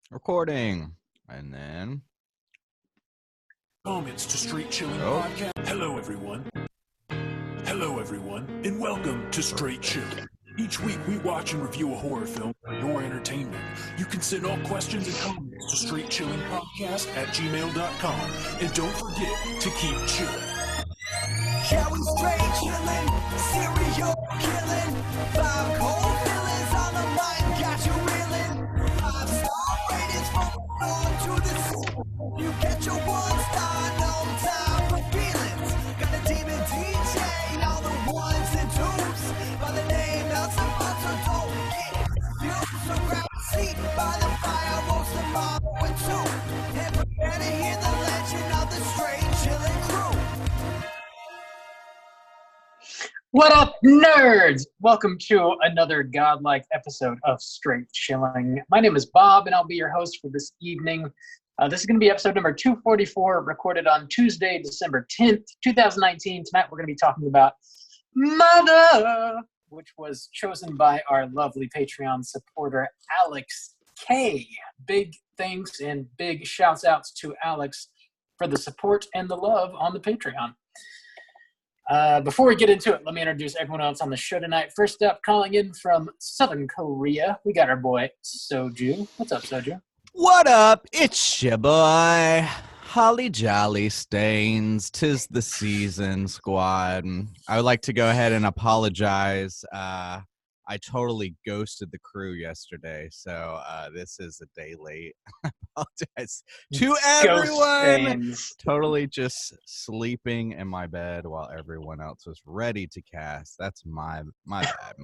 Recording. And then... Comments to Straight Chilling Podcast. Hello, everyone. Hello, everyone, and welcome to Straight Chilling. Each week, we watch and review a horror film for your entertainment. You can send all questions and comments to straightchillingpodcast@gmail.com. And don't forget to keep chilling. Yeah, we straight chillin', serial killin'. 5 cold villains on the mic, got you reelin'. 5-star ratings from the to the sea. You get your 1-star, no time for feelings. Got a demon DJ, all the 1s and 2s. By the name of some so don't get confused. So grab a seat by the fire, roast them all with 2. And prepare to hear the legend of the Straight Chillin' crew. What up, nerds? Welcome to another godlike episode of Straight Chilling. My name is Bob, and I'll be your host for this evening. This is going to be episode number 244, recorded on Tuesday, December 10th, 2019. Tonight, we're going to be talking about Mother, which was chosen by our lovely Patreon supporter, Alex K. Big thanks and big shouts outs to Alex for the support and the love on the Patreon. Before we get into it, let me introduce everyone else on the show tonight. First up, calling in from Southern Korea, we got our boy, Soju. What's up, Soju? What up? It's your boy, Holly Jolly Stains. 'Tis the season, squad. I would like to go ahead and apologize. I totally ghosted the crew yesterday, so this is a day late. I apologize to everyone. Totally just sleeping in my bed while everyone else was ready to cast. That's my bad.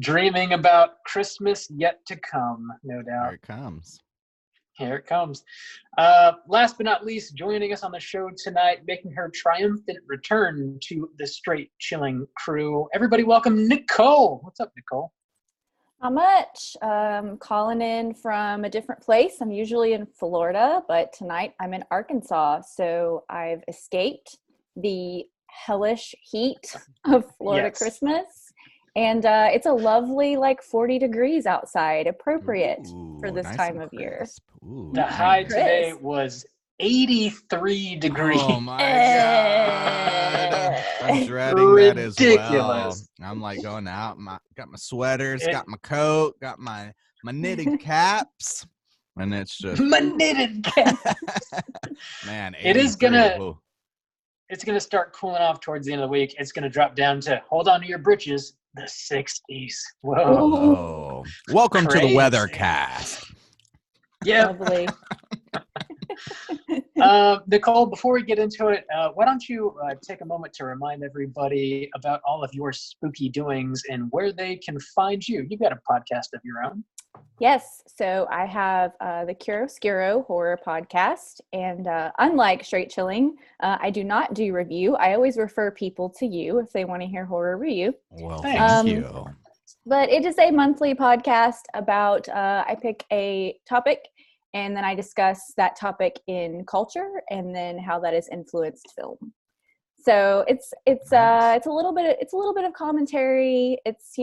Dreaming about Christmas yet to come, no doubt. Here it comes. Here it comes. Last but not least, joining us on the show tonight, making her triumphant return to the Straight Chilling crew. Everybody welcome Nicole. What's up, Nicole? Not much. Calling in from a different place. I'm usually in Florida, but tonight I'm in Arkansas. So I've escaped the hellish heat of Florida Christmas. And it's a lovely, 40 degrees outside, appropriate for this time of year. The high today was 83 degrees. Oh my God. I'm dreading that as well. I'm like going out, got my sweaters, got my coat, got my knitted caps, and it's just my knitted caps. Man, it's gonna start cooling off towards the end of the week. It's gonna drop down to, hold on to your britches, the 60s. Whoa. Welcome to the Weathercast. Yeah. Lovely. Nicole, before we get into it, why don't you take a moment to remind everybody about all of your spooky doings and where they can find you. You've got a podcast of your own. Yes. So I have the Chiaroscuro horror podcast. And unlike Straight Chilling, I do not do review. I always refer people to you if they want to hear horror review. Well, thank you. But it is a monthly podcast about, I pick a topic and then I discuss that topic in culture and then how that has influenced film. So it's a little bit of commentary. It's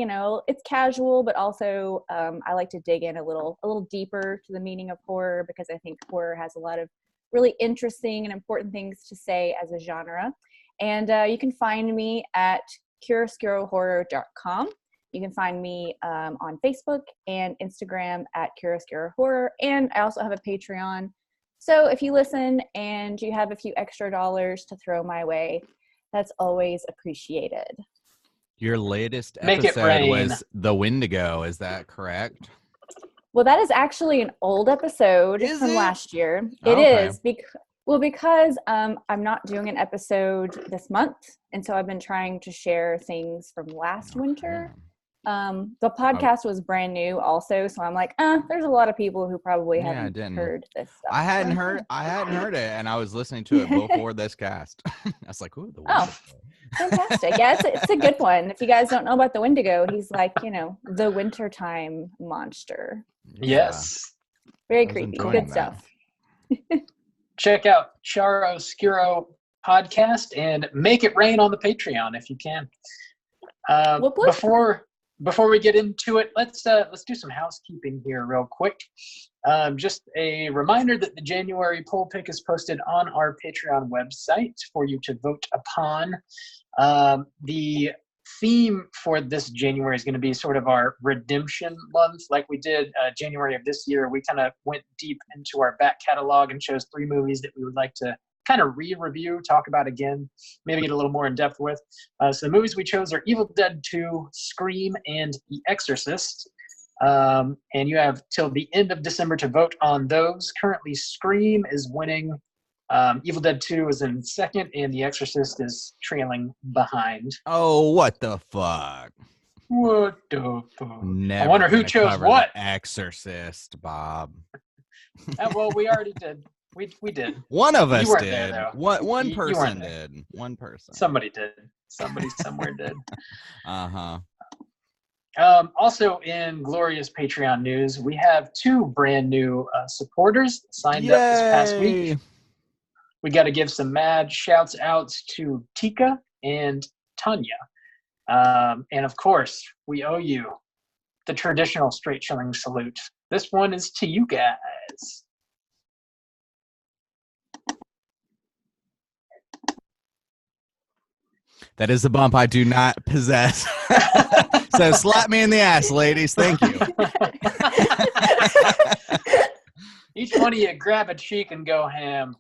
casual, but also I like to dig in a little deeper to the meaning of horror, because I think horror has a lot of really interesting and important things to say as a genre. And you can find me at chiaroscurohorror.com. You can find me on Facebook and Instagram at Chiaroscuro Horror, and I also have a Patreon. So if you listen and you have a few extra dollars to throw my way, that's always appreciated. Your latest episode was The Wendigo, is that correct? Well, that is actually an old episode from last year. It is because I'm not doing an episode this month, and so I've been trying to share things from last winter. The podcast was brand new also, so I'm like, there's a lot of people who probably haven't heard this stuff. I hadn't heard it, and I was listening to it before this cast. I was like, ooh, the Wendigo. Fantastic. Yeah, it's a good one. If you guys don't know about the Wendigo, he's like, the wintertime monster. Yes. Very creepy. Good stuff. Check out Chiaroscuro podcast and make it rain on the Patreon if you can. Before we get into it, let's do some housekeeping here real quick. Just a reminder that the January poll pick is posted on our Patreon website for you to vote upon. The theme for this January is going to be sort of our redemption month, like we did January of this year. We kind of went deep into our back catalog and chose 3 movies that we would like to kind of re-review, talk about again, maybe get a little more in depth with. So the movies we chose are Evil Dead 2, Scream, and The Exorcist. And you have till the end of December to vote on those. Currently, Scream is winning. Evil Dead 2 is in second, and The Exorcist is trailing behind. Oh, what the fuck? What the fuck? Never I wonder who gonna chose cover what. The Exorcist, Bob. Well, we already did. We did. One of us You weren't did. there, though. One You person weren't there. did. One person. Somebody did. Somebody somewhere did. Uh-huh. Also, in glorious Patreon news, we have 2 brand new supporters signed up this past week. Yay! We got to give some mad shouts outs to Tika and Tanya. And of course, we owe you the traditional straight chilling salute. This one is to you guys. That is a bump I do not possess. So slap me in the ass, ladies. Thank you. Each one of you grab a cheek and go ham.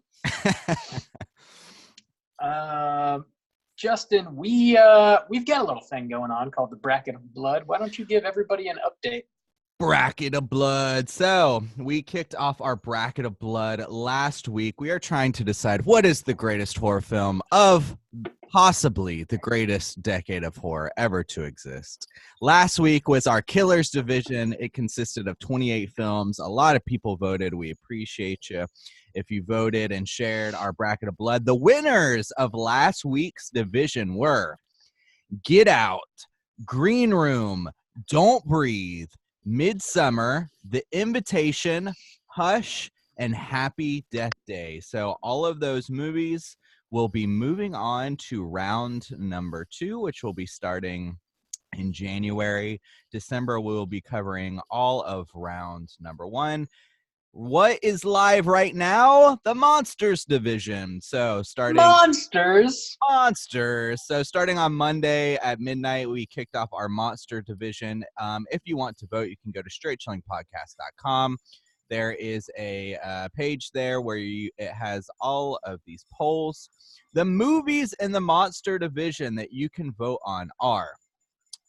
Justin, we've got a little thing going on called the Bracket of Blood. Why don't you give everybody an update? Bracket of Blood. So we kicked off our Bracket of Blood last week. We are trying to decide what is the greatest horror film of possibly the greatest decade of horror ever to exist. Last week was our Killers division. It consisted of 28 films. A lot of people voted. We appreciate you if you voted and shared our Bracket of Blood. The winners of last week's division were Get Out, Green Room, Don't Breathe, Midsummer, The Invitation, Hush, and Happy Death Day. So all of those movies will be moving on to round number 2, which will be starting in January. December, we will be covering all of round number 1. What is live right now? The Monsters division. So starting Monsters. So starting on Monday at midnight, we kicked off our Monster division. If you want to vote, you can go to straightchillingpodcast.com. There is a page there where it has all of these polls. The movies in the Monster division that you can vote on are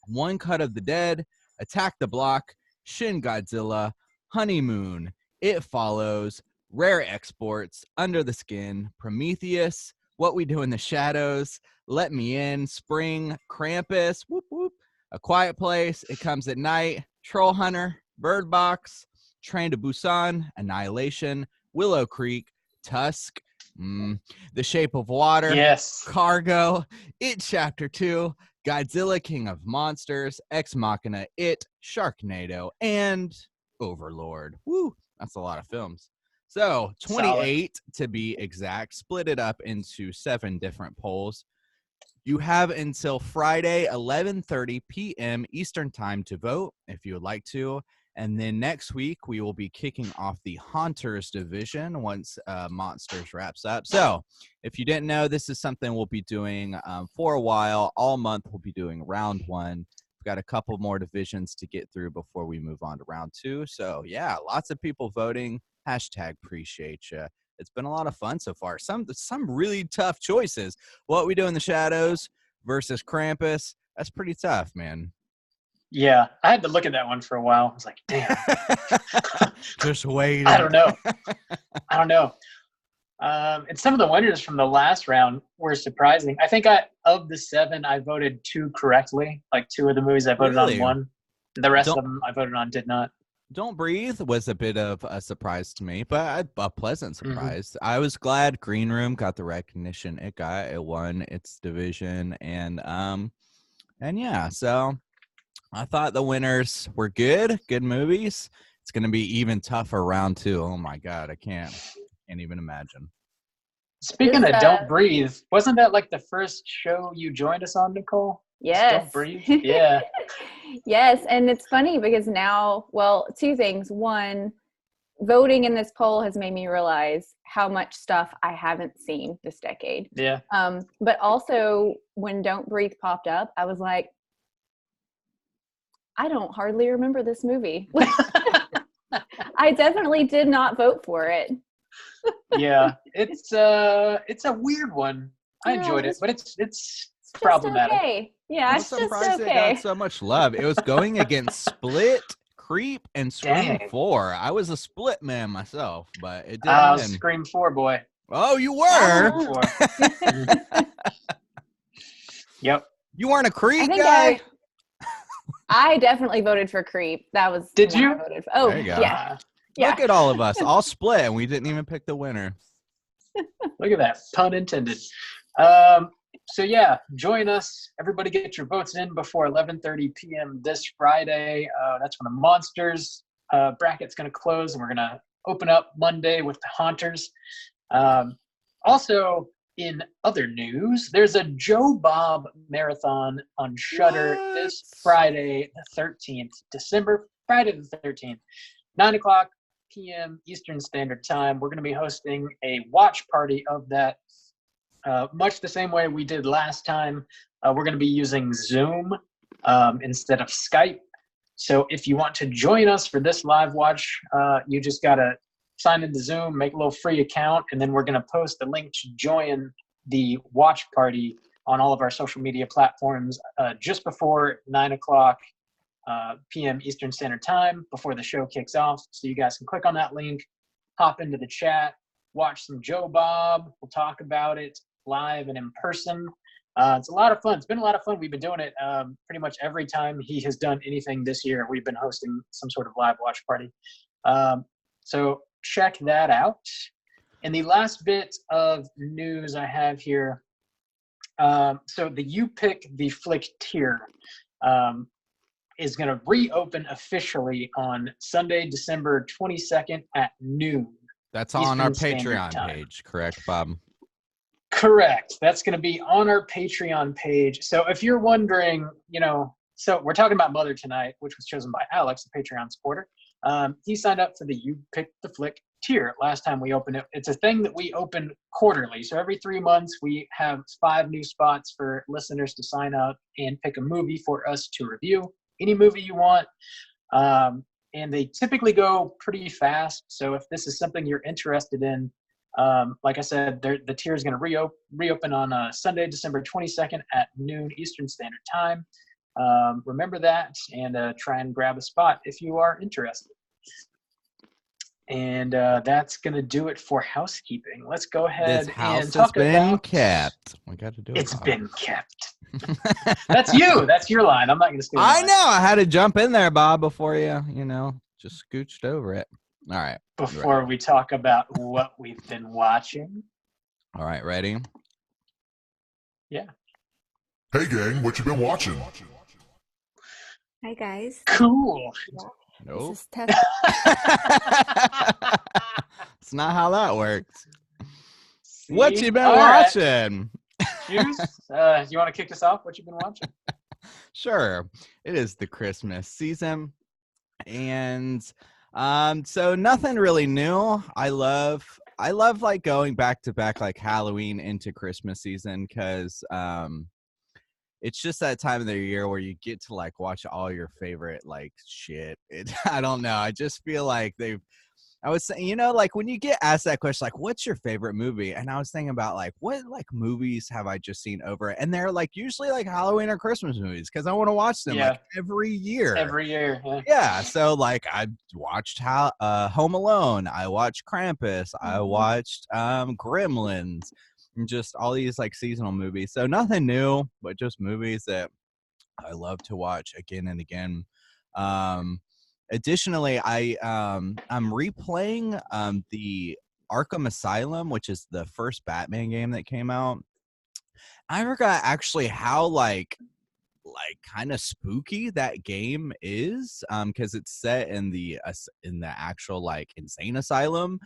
One Cut of the Dead, Attack the Block, Shin Godzilla, Honeymoon, It Follows, Rare Exports, Under the Skin, Prometheus, What We Do in the Shadows, Let Me In, Spring, Krampus, whoop whoop, A Quiet Place, It Comes at Night, Troll Hunter, Bird Box, Train to Busan, Annihilation, Willow Creek, Tusk, The Shape of Water, Yes. Cargo, It Chapter 2, Godzilla King of Monsters, Ex Machina, It, Sharknado, and Overlord. Woo, that's a lot of films. So 28 to be exact, split it up into 7 different polls. You have until Friday, 11:30 p.m. Eastern Time to vote if you would like to. And then next week, we will be kicking off the Haunters division once Monsters wraps up. So if you didn't know, this is something we'll be doing for a while. All month, we'll be doing round 1. We've got a couple more divisions to get through before we move on to round 2. So, yeah, lots of people voting. Hashtag appreciate you. It's been a lot of fun so far. Some really tough choices. What We Do in the Shadows versus Krampus. That's pretty tough, man. Yeah, I had to look at that one for a while. I was like, damn. Just waiting. I don't know. And some of the winners from the last round were surprising. I think of the 7, I voted 2 correctly. Like 2 of the movies I voted Really? on 1. The rest of them I voted on did not. Don't Breathe was a bit of a surprise to me, but a pleasant surprise. I was glad Green Room got the recognition it got. It won its division, and yeah, so I thought the winners were good movies. It's going to be even tougher round 2. Oh my God, I can't even imagine. Speaking of Don't Breathe, wasn't that like the first show you joined us on, Nicole? Yes. Don't breathe. Yeah. Yes, and it's funny because now, well, two things. One, voting in this poll has made me realize how much stuff I haven't seen this decade. Yeah. But also, when Don't Breathe popped up, I was like, I don't hardly remember this movie. I definitely did not vote for it. Yeah. It's a weird one. I Yeah, enjoyed it, it's but it's just problematic. okay. Yeah, I'm it's just surprised it okay. got so much love. It was going against Split, Creep, and Scream Dang. 4. I was a Split man myself, but it didn't win. Scream 4 boy. Oh, you Oh. were? Scream 4. Yep. You weren't a Creep I think guy? I definitely voted for Creep. That was Did the one you? I voted for. Oh, There you go. yeah. Yeah. Look at all of us, all split, and we didn't even pick the winner. Look at that. Pun intended. So yeah, join us. Everybody get your votes in before 11:30 p.m. this Friday. That's when the Monsters bracket's going to close, and we're going to open up Monday with the Haunters. Also, in other news, there's a Joe Bob marathon on Shudder this What? Friday, the 13th, December, Friday the 13th, 9:00 p.m. Eastern Standard Time. We're going to be hosting a watch party of that, much the same way we did last time. We're going to be using Zoom instead of Skype. So if you want to join us for this live watch, you just got to sign into Zoom, make a little free account, and then we're going to post the link to join the watch party on all of our social media platforms just before 9:00 p.m. Eastern Standard Time, before the show kicks off. So you guys can click on that link, hop into the chat, watch some Joe Bob. We'll talk about it live and in person. It's a lot of fun. It's been a lot of fun. We've been doing it pretty much every time he has done anything this year. We've been hosting some sort of live watch party. So check that out. And the last bit of news I have here, so the You Pick the Flick tier is going to reopen officially on Sunday, December 22nd at noon. That's on our Eastern Standard Patreon Time. page, correct, Bob? Correct. That's going to be on our Patreon page. So if you're wondering, so we're talking about Mother tonight, which was chosen by Alex, a Patreon supporter. He signed up for the You Pick the Flick tier last time we opened it. It's a thing that we open quarterly. So every 3 months, we have 5 new spots for listeners to sign up and pick a movie for us to review. Any movie you want. And they typically go pretty fast. So if this is something you're interested in, like I said, the tier is going to reopen on Sunday, December 22nd at noon Eastern Standard Time. Remember that and try and grab a spot if you are interested. And that's going to do it for housekeeping. Let's go ahead This house and has talk been about... kept. We got to do it. It's Bob. been kept. That's you. That's your line. I'm not going to steal I mine. know. I had to jump in there, Bob, before you, just scooched over it. All right. Before we talk about what we've been watching. All right. Ready? Yeah. Hey gang, what you been watching? Hi guys. Cool. Nope. This is Tess. It's not how that works. What See? you been All right. watching? Hughes, you want to kick us off? What you been watching? Sure. It is the Christmas season. And so nothing really new. I love like going back to back like Halloween into Christmas season because it's just that time of the year where you get to like watch all your favorite like shit. I don't know. I just feel like I was saying, like when you get asked that question, like, what's your favorite movie? And I was thinking about like, what like movies have I just seen over it? And they're like usually like Halloween or Christmas movies because I want to watch them like every year. Every year. Yeah. Yeah. So like I watched Home Alone. I watched Krampus. I watched Gremlins. And just all these like seasonal movies. So nothing new, but just movies that I love to watch again and again. Additionally, I'm replaying the Arkham Asylum, which is the first Batman game that came out. I forgot actually how like kind of spooky that game is, because it's set in the actual like insane asylum.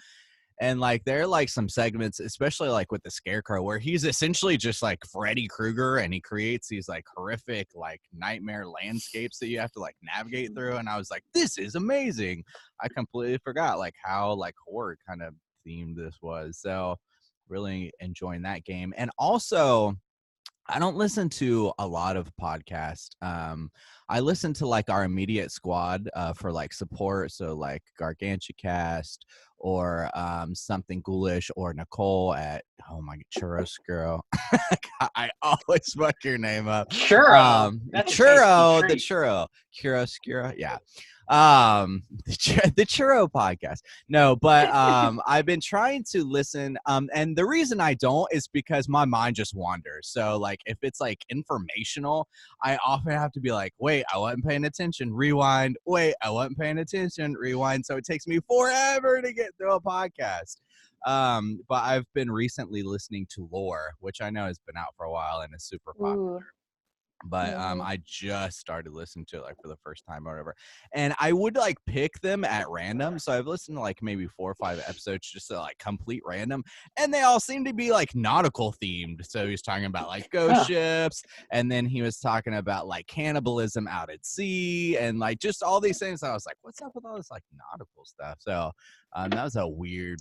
And like there are like some segments, especially like with the Scarecrow, where he's essentially just like Freddy Krueger, and he creates these like horrific like nightmare landscapes that you have to like navigate through. And I was like, this is amazing. I completely forgot like how like horror kind of themed this was. So really enjoying that game. And also, I don't listen to a lot of podcasts. I listen to like our immediate squad for like support. So like Gargantucast or something ghoulish, or Nicole at Churros Girl. I always fuck your name up. Churro. That's a tasty Churro, the treat. Churro. Churro, yeah. The Churro podcast. No, but I've been trying to listen, and the reason I don't is because my mind just wanders. So like if it's like informational, I often have to be like, wait, I wasn't paying attention, rewind, wait, I wasn't paying attention, rewind. So it takes me forever to get through a podcast. But I've been recently listening to Lore, which I know has been out for a while and is super popular. Ooh. But I just started listening to it like for the first time or whatever, and I would like pick them at random. So I've listened to like maybe 4 or 5 episodes just to like complete random, and they all seem to be like nautical themed. So he's talking about like ghost ships, and then he was talking about like cannibalism out at sea, and like just all these things. I was like, what's up with all this like nautical stuff? So that was a weird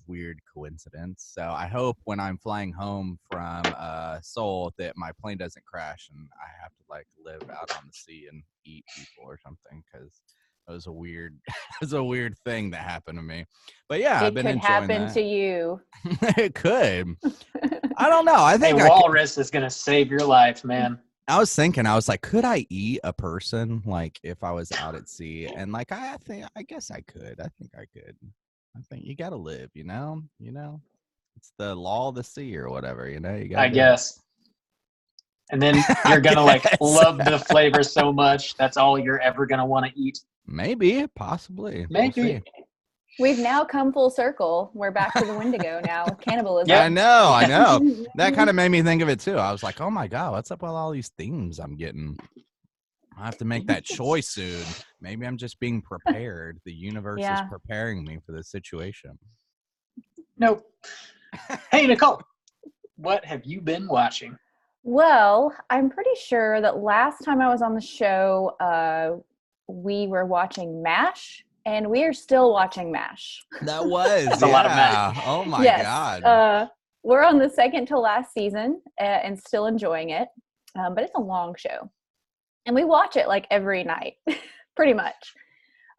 coincidence. So I hope when I'm flying home from Seoul that my plane doesn't crash and I have to like live out on the sea and eat people or something, because it was a weird thing that happened to me. But yeah, I've It been could enjoying happen that. to you. It could. I don't know. I Hey, think walrus is gonna save your life, man. I was thinking, I was like, could I eat a person like if I was out at sea? And like I guess I could. I think I could. I think you gotta live, you know? It's the law of the sea or whatever, you know? You gotta I do it. guess. And then you're gonna like guess. love the flavor so much that's all you're ever gonna want to eat. Maybe, possibly. We'll Maybe. see. We've now come full circle. We're back to the Wendigo now with cannibalism. Yep. I know. That kind of made me think of it too. I was like, oh my God, what's up with all these themes I'm getting? I have to make that choice soon. Maybe I'm just being prepared. The universe is preparing me for this situation. Nope. Hey, Nicole, what have you been watching? Well, I'm pretty sure that last time I was on the show, we were watching MASH, and we are still watching MASH. That was That's a lot of MASH. Oh my Yes. God. We're on the second to last season and still enjoying it, but it's a long show. And we watch it like every night, pretty much.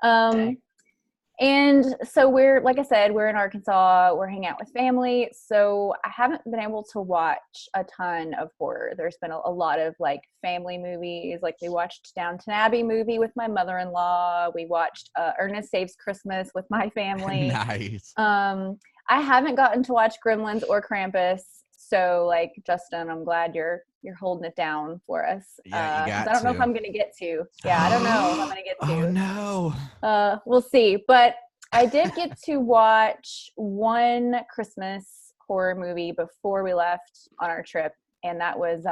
And so we're, like I said, we're in Arkansas, we're hanging out with family. So I haven't been able to watch a ton of horror. There's been a lot of like family movies. Like we watched Downton Abbey movie with my mother-in-law. We watched Ernest Saves Christmas with my family. Nice. I haven't gotten to watch Gremlins or Krampus. So like, Justin, I'm glad you're holding it down for us. Yeah, you got I don't know if I'm going to get to. Yeah, I don't know if I'm going to get to. Oh no. We'll see. But I did get to watch one Christmas horror movie before we left on our trip, and that was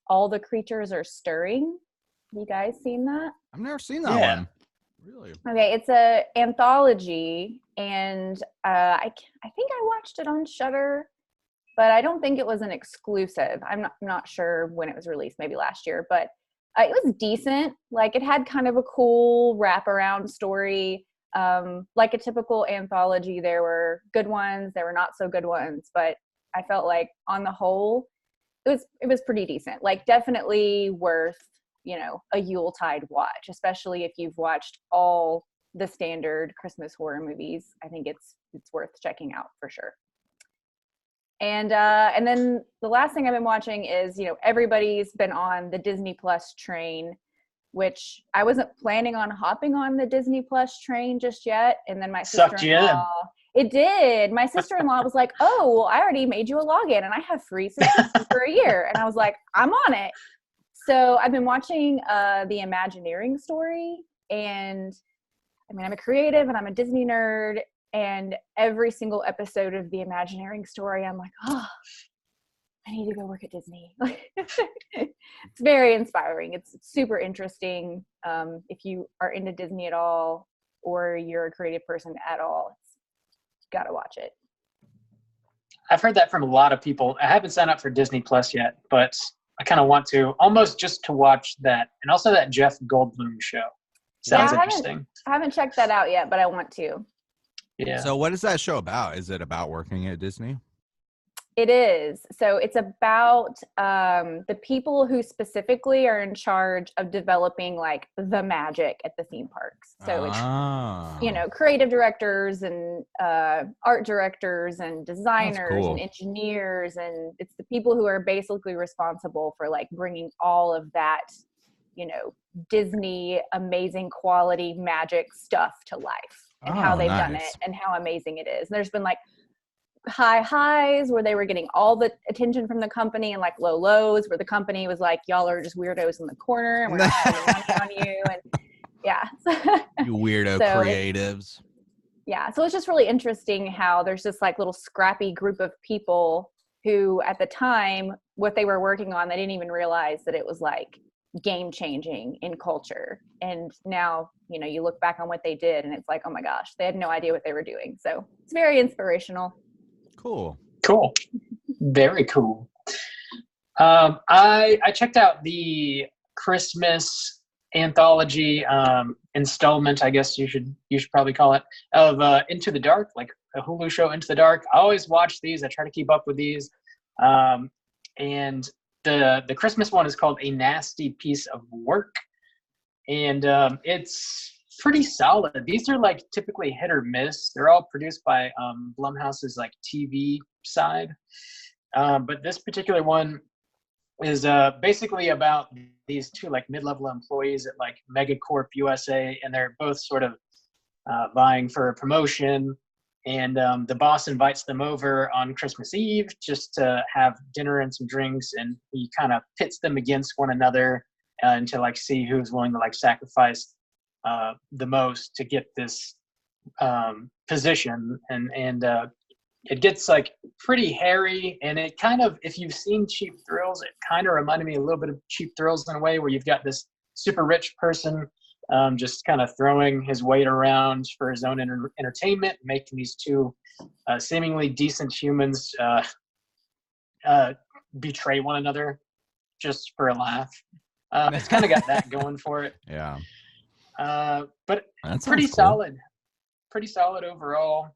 All the Creatures Are Stirring. You guys seen that? I've never seen that one. Really? Okay, it's a anthology, and I think I watched it on Shudder, but I don't think it was an exclusive. I'm not sure when it was released, maybe last year, but it was decent. Like, it had kind of a cool wraparound story. Like a typical anthology, there were good ones, there were not so good ones, but I felt like on the whole, it was pretty decent. Like, definitely worth, a Yuletide watch, especially if you've watched all the standard Christmas horror movies. I think it's worth checking out for sure. And then the last thing I've been watching is, everybody's been on the Disney Plus train, which I wasn't planning on hopping on the Disney Plus train just yet. And then my sister-in-law, it did. My sister-in-law was like, oh, well, I already made you a login and I have free subscription for a year. And I was like, I'm on it. So I've been watching the Imagineering story. And I mean, I'm a creative and I'm a Disney nerd. And every single episode of the Imagineering story, I'm like, oh, I need to go work at Disney. It's very inspiring. It's super interesting. If you are into Disney at all, or you're a creative person at all, you gotta watch it. I've heard that from a lot of people. I haven't signed up for Disney Plus yet, but I kind of want to, almost just to watch that, and also that Jeff Goldblum show. Sounds interesting. I haven't checked that out yet, but I want to. Yeah. So what is that show about? Is it about working at Disney? It is. So it's about the people who specifically are in charge of developing like the magic at the theme parks. So it's, creative directors and art directors and designers and engineers. And it's the people who are basically responsible for like bringing all of that, Disney amazing quality magic stuff to life and how they've done it and how amazing it is. And there's been like high highs where they were getting all the attention from the company and like low lows where the company was like, y'all are just weirdos in the corner and we're not spending money on you. And yeah. You weirdo creatives. Yeah. So it's just really interesting how there's this like little scrappy group of people who at the time, what they were working on, they didn't even realize that it was like game changing in culture. And now, you look back on what they did and it's like, oh my gosh, they had no idea what they were doing. So it's very inspirational. Cool. Very cool. I checked out the Christmas anthology installment, I guess you should probably call it, of Into the Dark, like a Hulu show, Into the Dark. I always watch these. I try to keep up with these. And the Christmas one is called A Nasty Piece of Work. And it's pretty solid. These are like typically hit or miss. They're all produced by Blumhouse's like TV side. But this particular one is basically about these two like mid-level employees at like Megacorp USA, and they're both sort of vying for a promotion. And the boss invites them over on Christmas Eve just to have dinner and some drinks, and he kind of pits them against one another and to like see who's willing to like sacrifice the most to get this position. And it gets like pretty hairy, and it kind of, if you've seen Cheap Thrills, it kind of reminded me a little bit of Cheap Thrills in a way, where you've got this super rich person just kind of throwing his weight around for his own entertainment, making these two seemingly decent humans betray one another just for a laugh. It's kind of got that going for it. Yeah. But That pretty sounds cool. solid. Pretty solid overall.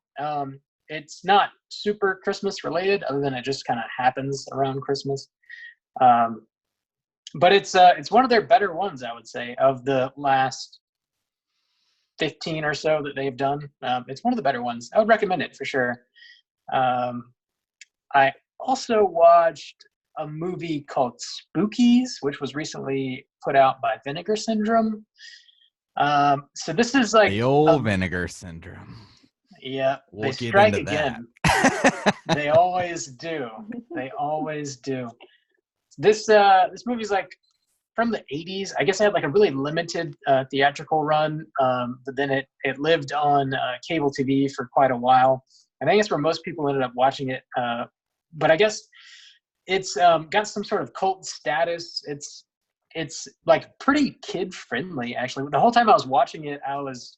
It's not super Christmas related, other than it just kind of happens around Christmas. But it's one of their better ones, I would say, of the last 15 or so that they've done. It's one of the better ones. I would recommend it for sure. I also watched a movie called Spookies, which was recently put out by Vinegar Syndrome. So this is like the old Vinegar Syndrome. Yeah, We'll they get strike into again. They always do. They always do. This movie's like from the 80s. I guess it had like a really limited theatrical run, but then it lived on cable TV for quite a while. I think that's where most people ended up watching it. But I guess it's got some sort of cult status. It's like pretty kid friendly, actually. The whole time I was watching it, I was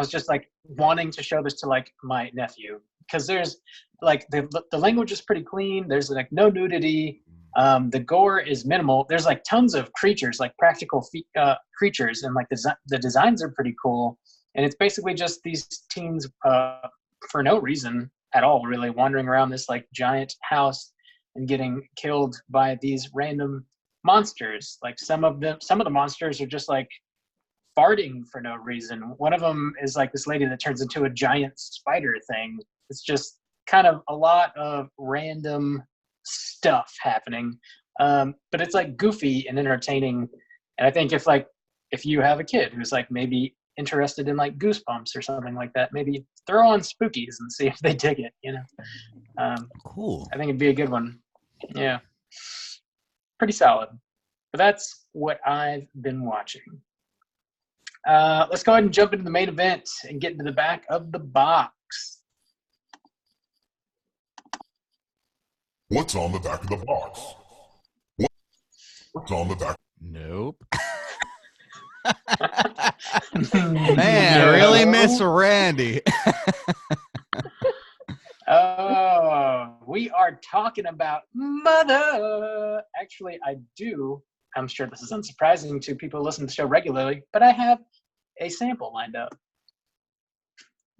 just like wanting to show this to like my nephew, because there's like the language is pretty clean. There's like no nudity. The gore is minimal. There's like tons of creatures, like practical creatures, and like the designs are pretty cool. And it's basically just these teens for no reason at all, really, wandering around this like giant house and getting killed by these random monsters. Like some of the monsters are just like farting for no reason. One of them is like this lady that turns into a giant spider thing. It's just kind of a lot of random stuff happening, but it's like goofy and entertaining. And I think if you have a kid who's like maybe interested in like Goosebumps or something like that, maybe throw on Spookies and see if they dig it, Cool. I think it'd be a good one. Yeah, pretty solid. But that's what I've been watching. Let's go ahead and jump into the main event and get into the back of the box. What's on the back of the box? What's on the back? Nope. Man, I really miss Randy. Oh, we are talking about Mother. Actually, I do. I'm sure this is unsurprising to people who listen to the show regularly, but I have a sample lined up.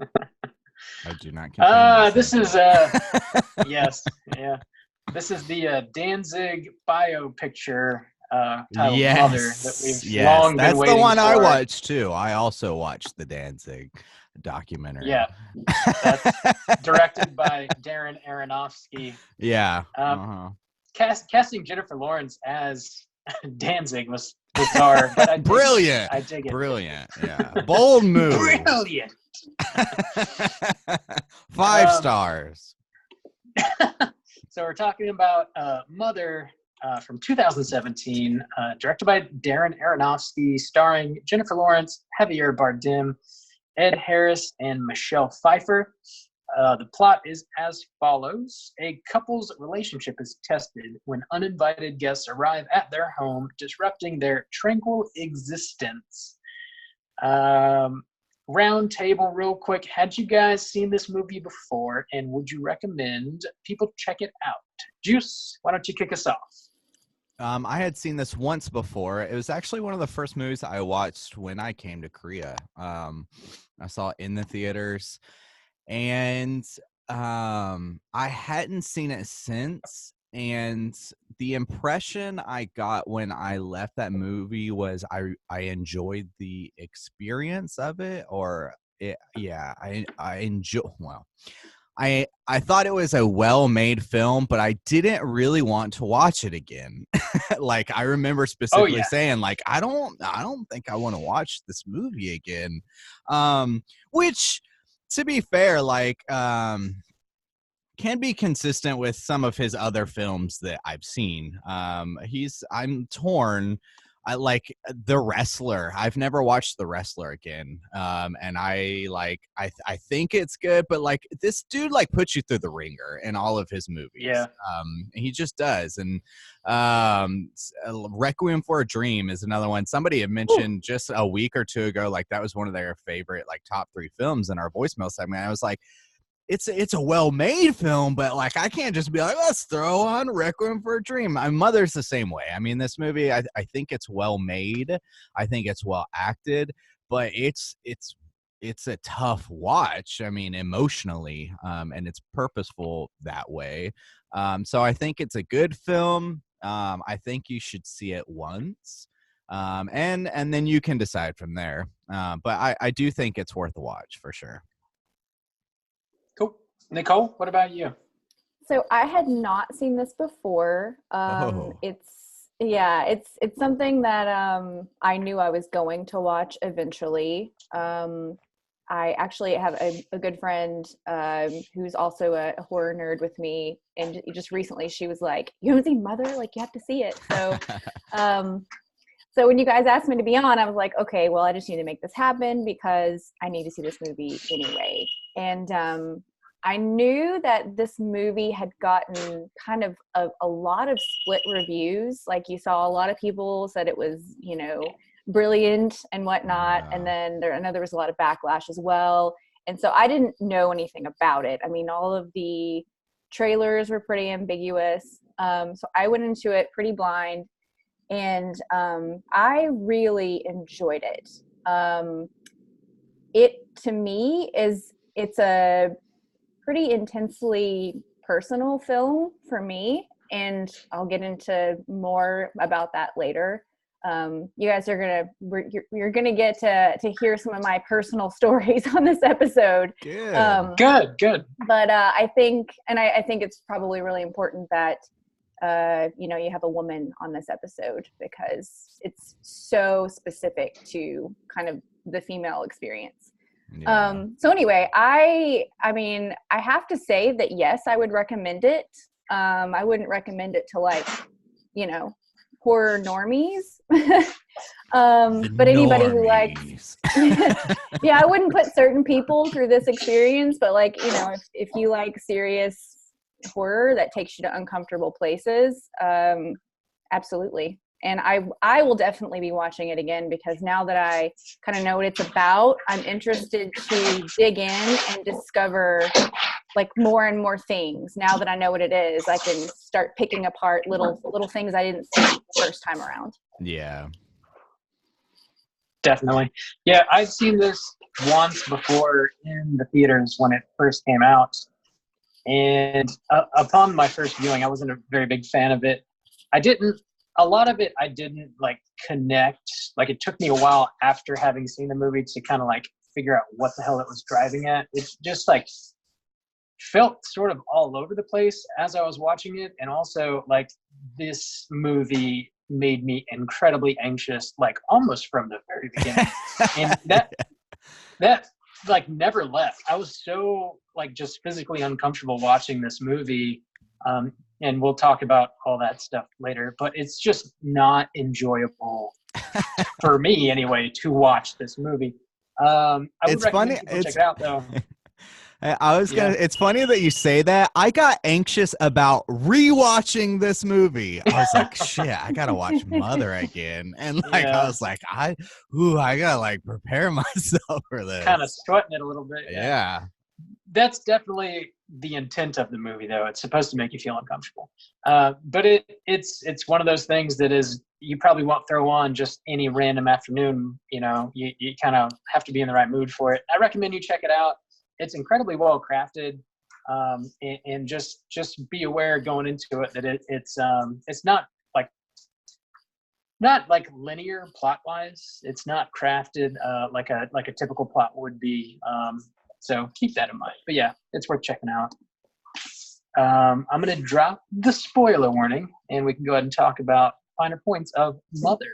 I do not contain This is yes, yeah. This is the Danzig bio picture titled Mother that we've long been that's waiting the one for. I watched too. I also watched the Danzig documentary. Yeah, that's directed by Darren Aronofsky. Yeah. Casting Jennifer Lawrence as Danzig was bizarre, but I dig Brilliant. it. I dig it. Brilliant. Yeah. Bold move. Brilliant. 5 stars. So we're talking about Mother from 2017, directed by Darren Aronofsky, starring Jennifer Lawrence, Javier Bardem, Ed Harris, and Michelle Pfeiffer. The plot is as follows. A couple's relationship is tested when uninvited guests arrive at their home, disrupting their tranquil existence. Round table real quick. Had you guys seen this movie before, and would you recommend people check it out? Juice, why don't you kick us off? I had seen this once before. It was actually one of the first movies I watched when I came to Korea. I saw it in the theaters, and I hadn't seen it since. And the impression I got when I left that movie was I enjoyed the experience of it, or I enjoy. Well, I thought it was a well-made film, but I didn't really want to watch it again. Like, I remember specifically saying, like, I don't think I want to watch this movie again. Which, to be fair, like, can be consistent with some of his other films that I've seen. I'm torn. I like The Wrestler. I've never watched The Wrestler again. And I think it's good, but like, this dude like puts you through the ringer in all of his movies. Yeah. He just does. And Requiem for a Dream is another one. Somebody had mentioned just a week or two ago, like that was one of their favorite like top 3 films in our voicemail segment. I was like, it's a well-made film, but like I can't just be like, let's throw on Requiem for a Dream. My Mother's the same way. I mean, this movie, I think it's well-made. I think it's well acted, but it's a tough watch. I mean, emotionally, and it's purposeful that way. So I think it's a good film. I think you should see it once, and then you can decide from there. But I do think it's worth a watch for sure. Cool. Nicole, what about you? So I had not seen this before. It's something that I knew I was going to watch eventually. I actually have a good friend who's also a horror nerd with me, and just recently she was like, "You haven't seen Mother? Like, you have to see it." So, so when you guys asked me to be on, I was like, "Okay, well, I just need to make this happen because I need to see this movie anyway." And I knew that this movie had gotten kind of a lot of split reviews. Like, you saw a lot of people said it was, brilliant and whatnot. And then I know there was a lot of backlash as well. And so I didn't know anything about it. I mean, all of the trailers were pretty ambiguous. So I went into it pretty blind, and I really enjoyed it. It, to me, it's a pretty intensely personal film for me, and I'll get into more about that later. You guys are you're gonna get to hear some of my personal stories on this episode. Good. Good. But I think it's probably really important that you have a woman on this episode, because it's so specific to kind of the female experience. Yeah. So anyway, I mean, I have to say that yes, I would recommend it. I wouldn't recommend it to horror normies. But anybody who likes, I wouldn't put certain people through this experience, but if you like serious horror that takes you to uncomfortable places, absolutely. And I will definitely be watching it again, because now that I kind of know what it's about, I'm interested to dig in and discover like more and more things. Now that I know what it is, I can start picking apart little things I didn't see the first time around. Yeah. Definitely. Yeah, I've seen this once before in the theaters when it first came out. And upon my first viewing, I wasn't a very big fan of it. A lot of it I didn't like connect. Like it took me a while after having seen the movie to kind of like figure out what the hell it was driving at. It just like felt sort of all over the place as I was watching it. And also like this movie made me incredibly anxious, like almost from the very beginning. And that like never left. I was so like just physically uncomfortable watching this movie. And we'll talk about all that stuff later, but it's just not enjoyable for me anyway to watch this movie. I would It's recommend funny. people check it out though. It's funny that you say that. I got anxious about rewatching this movie. I was like, shit, I gotta watch Mother again. And like Yeah. I was like, I gotta like prepare myself for this. Kind of sweating it a little bit. Yeah. That's definitely the intent of the movie though. It's supposed to make you feel uncomfortable. But it's one of those things that is, you probably won't throw on just any random afternoon. You know, you kind of have to be in the right mood for it. I recommend you check it out. It's incredibly well crafted, and just be aware going into it that it's not like linear plot wise. It's not crafted like a typical plot would be. So keep that in mind. But yeah, it's worth checking out. I'm gonna drop the spoiler warning, and we can go ahead and talk about finer points of Mother.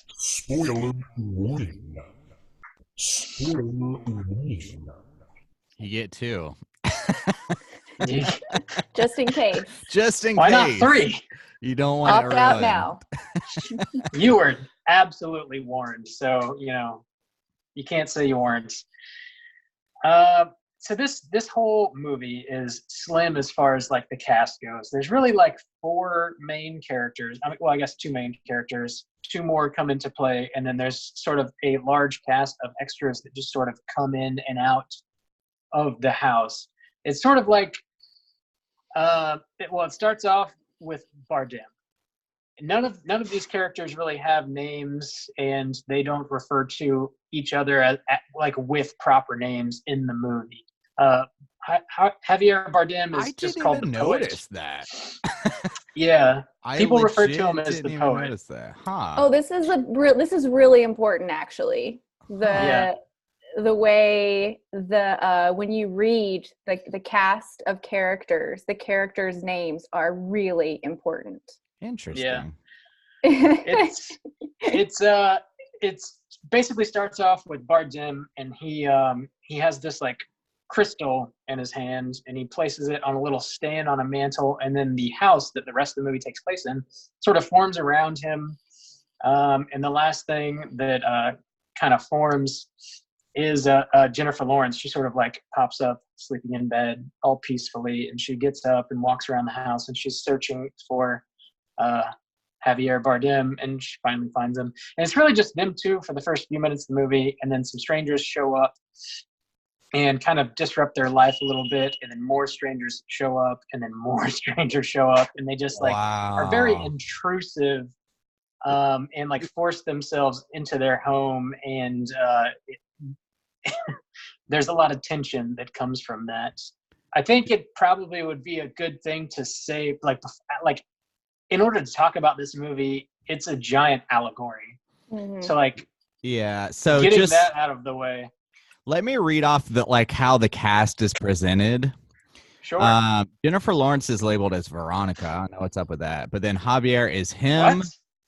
Spoiler warning. Spoiler warning. You get two. Just in case. Just in Why case. not 3? You don't want Opt it out ruined. now. You were absolutely warned, so you know you can't say you weren't. So this whole movie is slim as far as like the cast goes. There's really like 4 main characters. I mean, well, I guess 2 main characters. 2 more come into play, and then there's sort of a large cast of extras that just sort of come in and out of the house. It's sort of like, it starts off with Bardem. None of these characters really have names, and they don't refer to each other as like with proper names in the movie. Javier Bardem is I just didn't called even the poet. notice that. Yeah, I people refer to legit him as didn't the even poet. notice that. Huh. Oh, this is really important actually. The way when you read the cast of characters, the characters' names are really important. Interesting. It's basically starts off with Bardem, and he has this like crystal in his hand, and he places it on a little stand on a mantle, and then the house that the rest of the movie takes place in sort of forms around him. And the last thing that kind of forms is Jennifer Lawrence. She sort of like pops up sleeping in bed all peacefully, and she gets up and walks around the house, and she's searching for Javier Bardem, and she finally finds him. And it's really just them 2 for the first few minutes of the movie, and then some strangers show up and kind of disrupt their life a little bit, and then more strangers show up, and then more strangers show up, and they just like are very intrusive, and like force themselves into their home, and there's a lot of tension that comes from that. I think it probably would be a good thing to say, like in order to talk about this movie, it's a giant allegory. Mm-hmm. So like, yeah. So getting just that out of the way. let me read off how the cast is presented. Sure. Jennifer Lawrence is labeled as Veronica. I don't know what's up with that. But then Javier is him.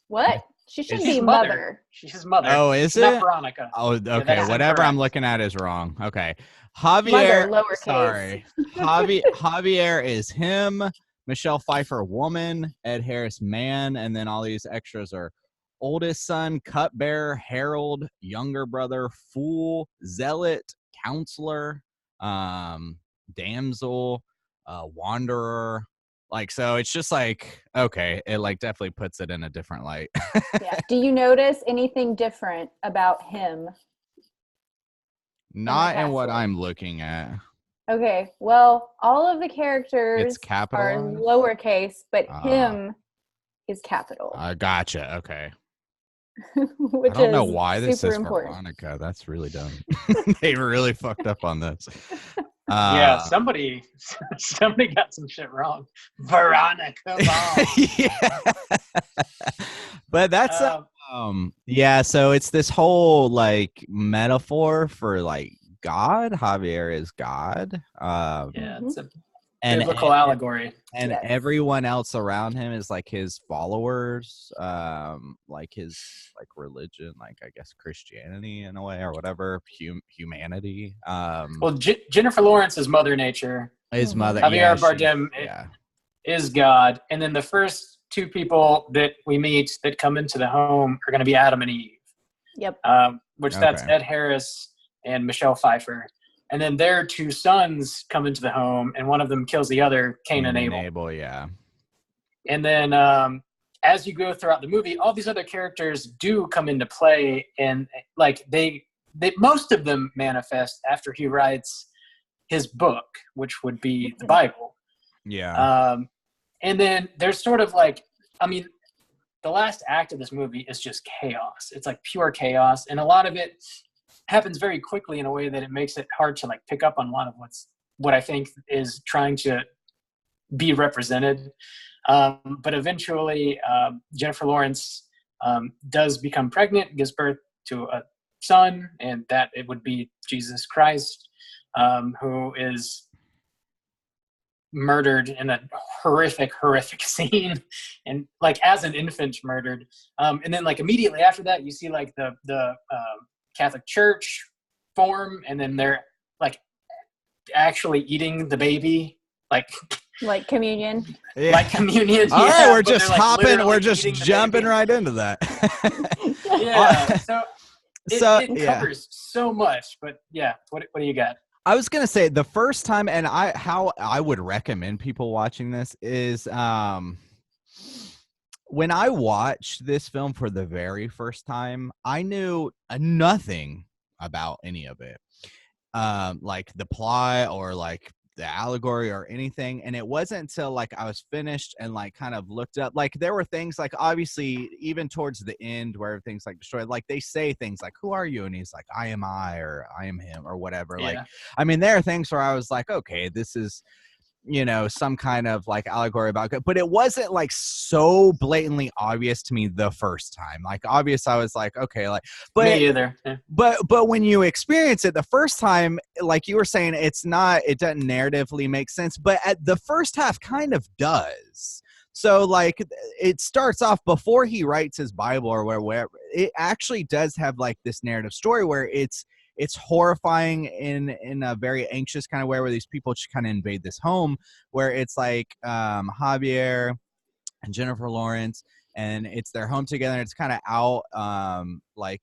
What? She should She's be Mother. Mother. She's his mother. Oh, is She's not it? Veronica. Oh, okay. that's Whatever I'm incorrect. looking at is wrong. Okay. Javier. Mother, lowercase. Sorry. Javier is him. Michelle Pfeiffer, woman. Ed Harris, man. And then all these extras are oldest son, cupbearer, herald, younger brother, fool, zealot, counselor, damsel, wanderer. Like, so it's just like, okay, it like definitely puts it in a different light. Yeah. Do you notice anything different about him? Not in what castle. I'm looking at. Okay, well, all of the characters It's are capitalized? lowercase, but Ah. him is capital, I gotcha. Okay. which I don't know is why this super is important. Veronica. That's really dumb. They really fucked up on this. Yeah, somebody got some shit wrong. Veronica Ball. Yeah. But that's Um, yeah, so it's this whole like metaphor for like God. Javier is God. yeah, it's a and biblical allegory. and Yes. everyone else around him is like his followers, like his like religion, like I guess Christianity in a way or whatever, humanity. Well, Jennifer Lawrence is Mother Nature. His mother, Javier yeah, Bardem yeah, is God, and then the first two people that we meet that come into the home are going to be Adam and Eve. Yep. Which that's Okay. Ed Harris and Michelle Pfeiffer. And then their two sons come into the home, and one of them kills the other, Cain and Abel. Yeah. And then as you go throughout the movie, all these other characters do come into play, and like they most of them manifest after he writes his book, which would be the Bible. Yeah. And then there's sort of like, I mean, the last act of this movie is just chaos. It's like pure chaos, and a lot of it happens very quickly in a way that it makes it hard to like pick up on a lot of what I think is trying to be represented. But eventually, Jennifer Lawrence does become pregnant, gives birth to a son, and that it would be Jesus Christ, who is murdered in a horrific scene, and like as an infant murdered. And then like immediately after that, you see like the Catholic Church form, and then they're like actually eating the baby, like communion. Yeah. like communion. All right, Yeah, we're but just they're, like, hopping. literally We're just eating the jumping baby. right into that. Yeah, so it yeah. covers so much. But yeah, what do you got? I was gonna say the first time, and how I would recommend people watching this is when I watched this film for the very first time, I knew nothing about any of it, like the plot or like the allegory or anything. And it wasn't until like I was finished and like kind of looked up, like there were things like obviously even towards the end where everything's like destroyed, like they say things like, who are you? And he's like, I am I, or I am him, or whatever. Yeah. Like, I mean, there are things where I was like, okay, this is, you know, some kind of like allegory about it, but it wasn't like so blatantly obvious to me the first time. Like obvious, I was like, okay, like, but Me either. Yeah. but when you experience it the first time, like you were saying, it doesn't narratively make sense, but at the first half kind of does. So like it starts off before he writes his Bible or wherever. It actually does have like this narrative story where it's horrifying in a very anxious kind of way, where these people just kind of invade this home, where it's like Javier and Jennifer Lawrence, and it's their home together, and it's kind of out like,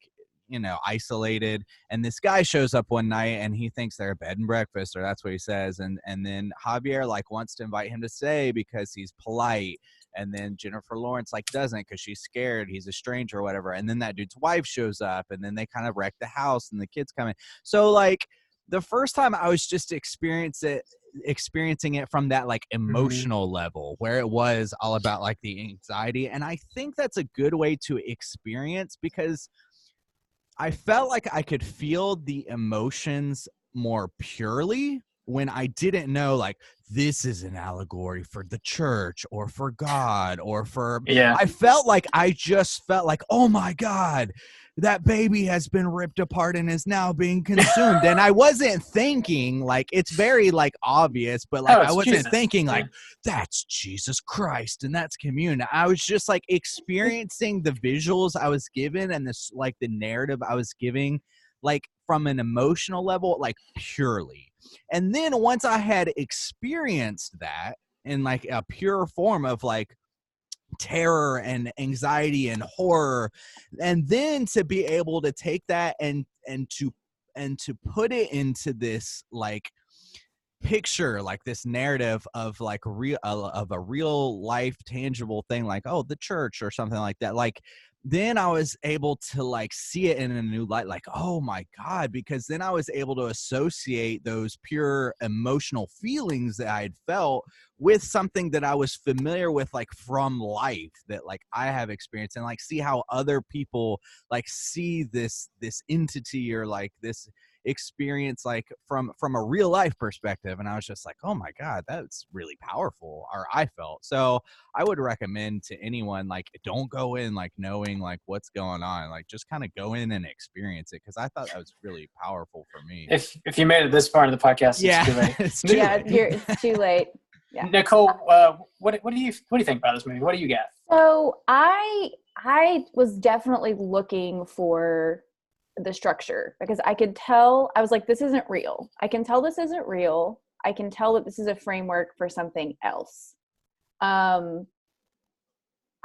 you know, isolated, and this guy shows up one night and he thinks they're a bed and breakfast, or that's what he says, and then Javier like wants to invite him to stay because he's polite, and then Jennifer Lawrence like doesn't because she's scared he's a stranger or whatever, and then that dude's wife shows up, and then they kind of wreck the house and the kids come in. So like the first time I was just experiencing it from that like emotional level, where it was all about like the anxiety, and I think that's a good way to experience, because I felt like I could feel the emotions more purely when I didn't know like this is an allegory for the church or for God or for, Yeah. I felt like oh my God, that baby has been ripped apart and is now being consumed. And I wasn't thinking like, it's very like obvious, but like Oh, I it's wasn't Jesus. thinking like, Yeah. that's Jesus Christ and that's communion. I was just like experiencing the visuals I was given and this like the narrative I was giving, like from an emotional level, like purely. And then once I had experienced that in like a pure form of like terror and anxiety and horror, and then to be able to take that and to put it into this like picture, like this narrative of like of a real life tangible thing, like, oh, the church or something like that, like then I was able to like see it in a new light, like, oh my God, because then I was able to associate those pure emotional feelings that I had felt with something that I was familiar with, like from life, that like I have experienced, and like see how other people like see this entity or like this experience like from a real life perspective. And I was just like, oh my God, that's really powerful, or I felt. So I would recommend to anyone, like, don't go in like knowing like what's going on, like just kind of go in and experience it, because I thought that was really powerful for me. If you made it this far in the podcast, Yeah, it's too late. it's too late. It's too late. Yeah. Nicole, what do you think about this movie? What do you get? So I was definitely looking for the structure, because I could tell, I was like, this isn't real. I can tell this isn't real. I can tell that this is a framework for something else. I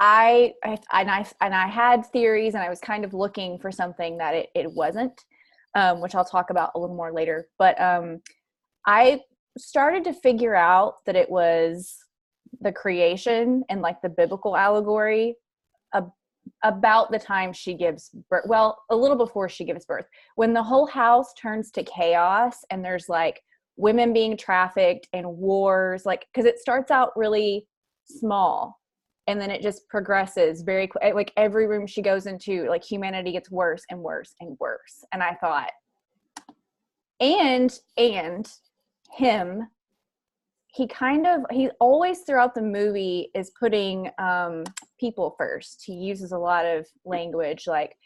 had theories, and I was kind of looking for something that it wasn't, which I'll talk about a little more later. But I started to figure out that it was the creation and like the biblical allegory about the time she gives birth. Well, a little before she gives birth, when the whole house turns to chaos and there's like women being trafficked and wars, like, because it starts out really small and then it just progresses very quick. Like every room she goes into, like humanity gets worse and worse and worse. And I thought, and him, he always throughout the movie is putting people first. He uses a lot of language like,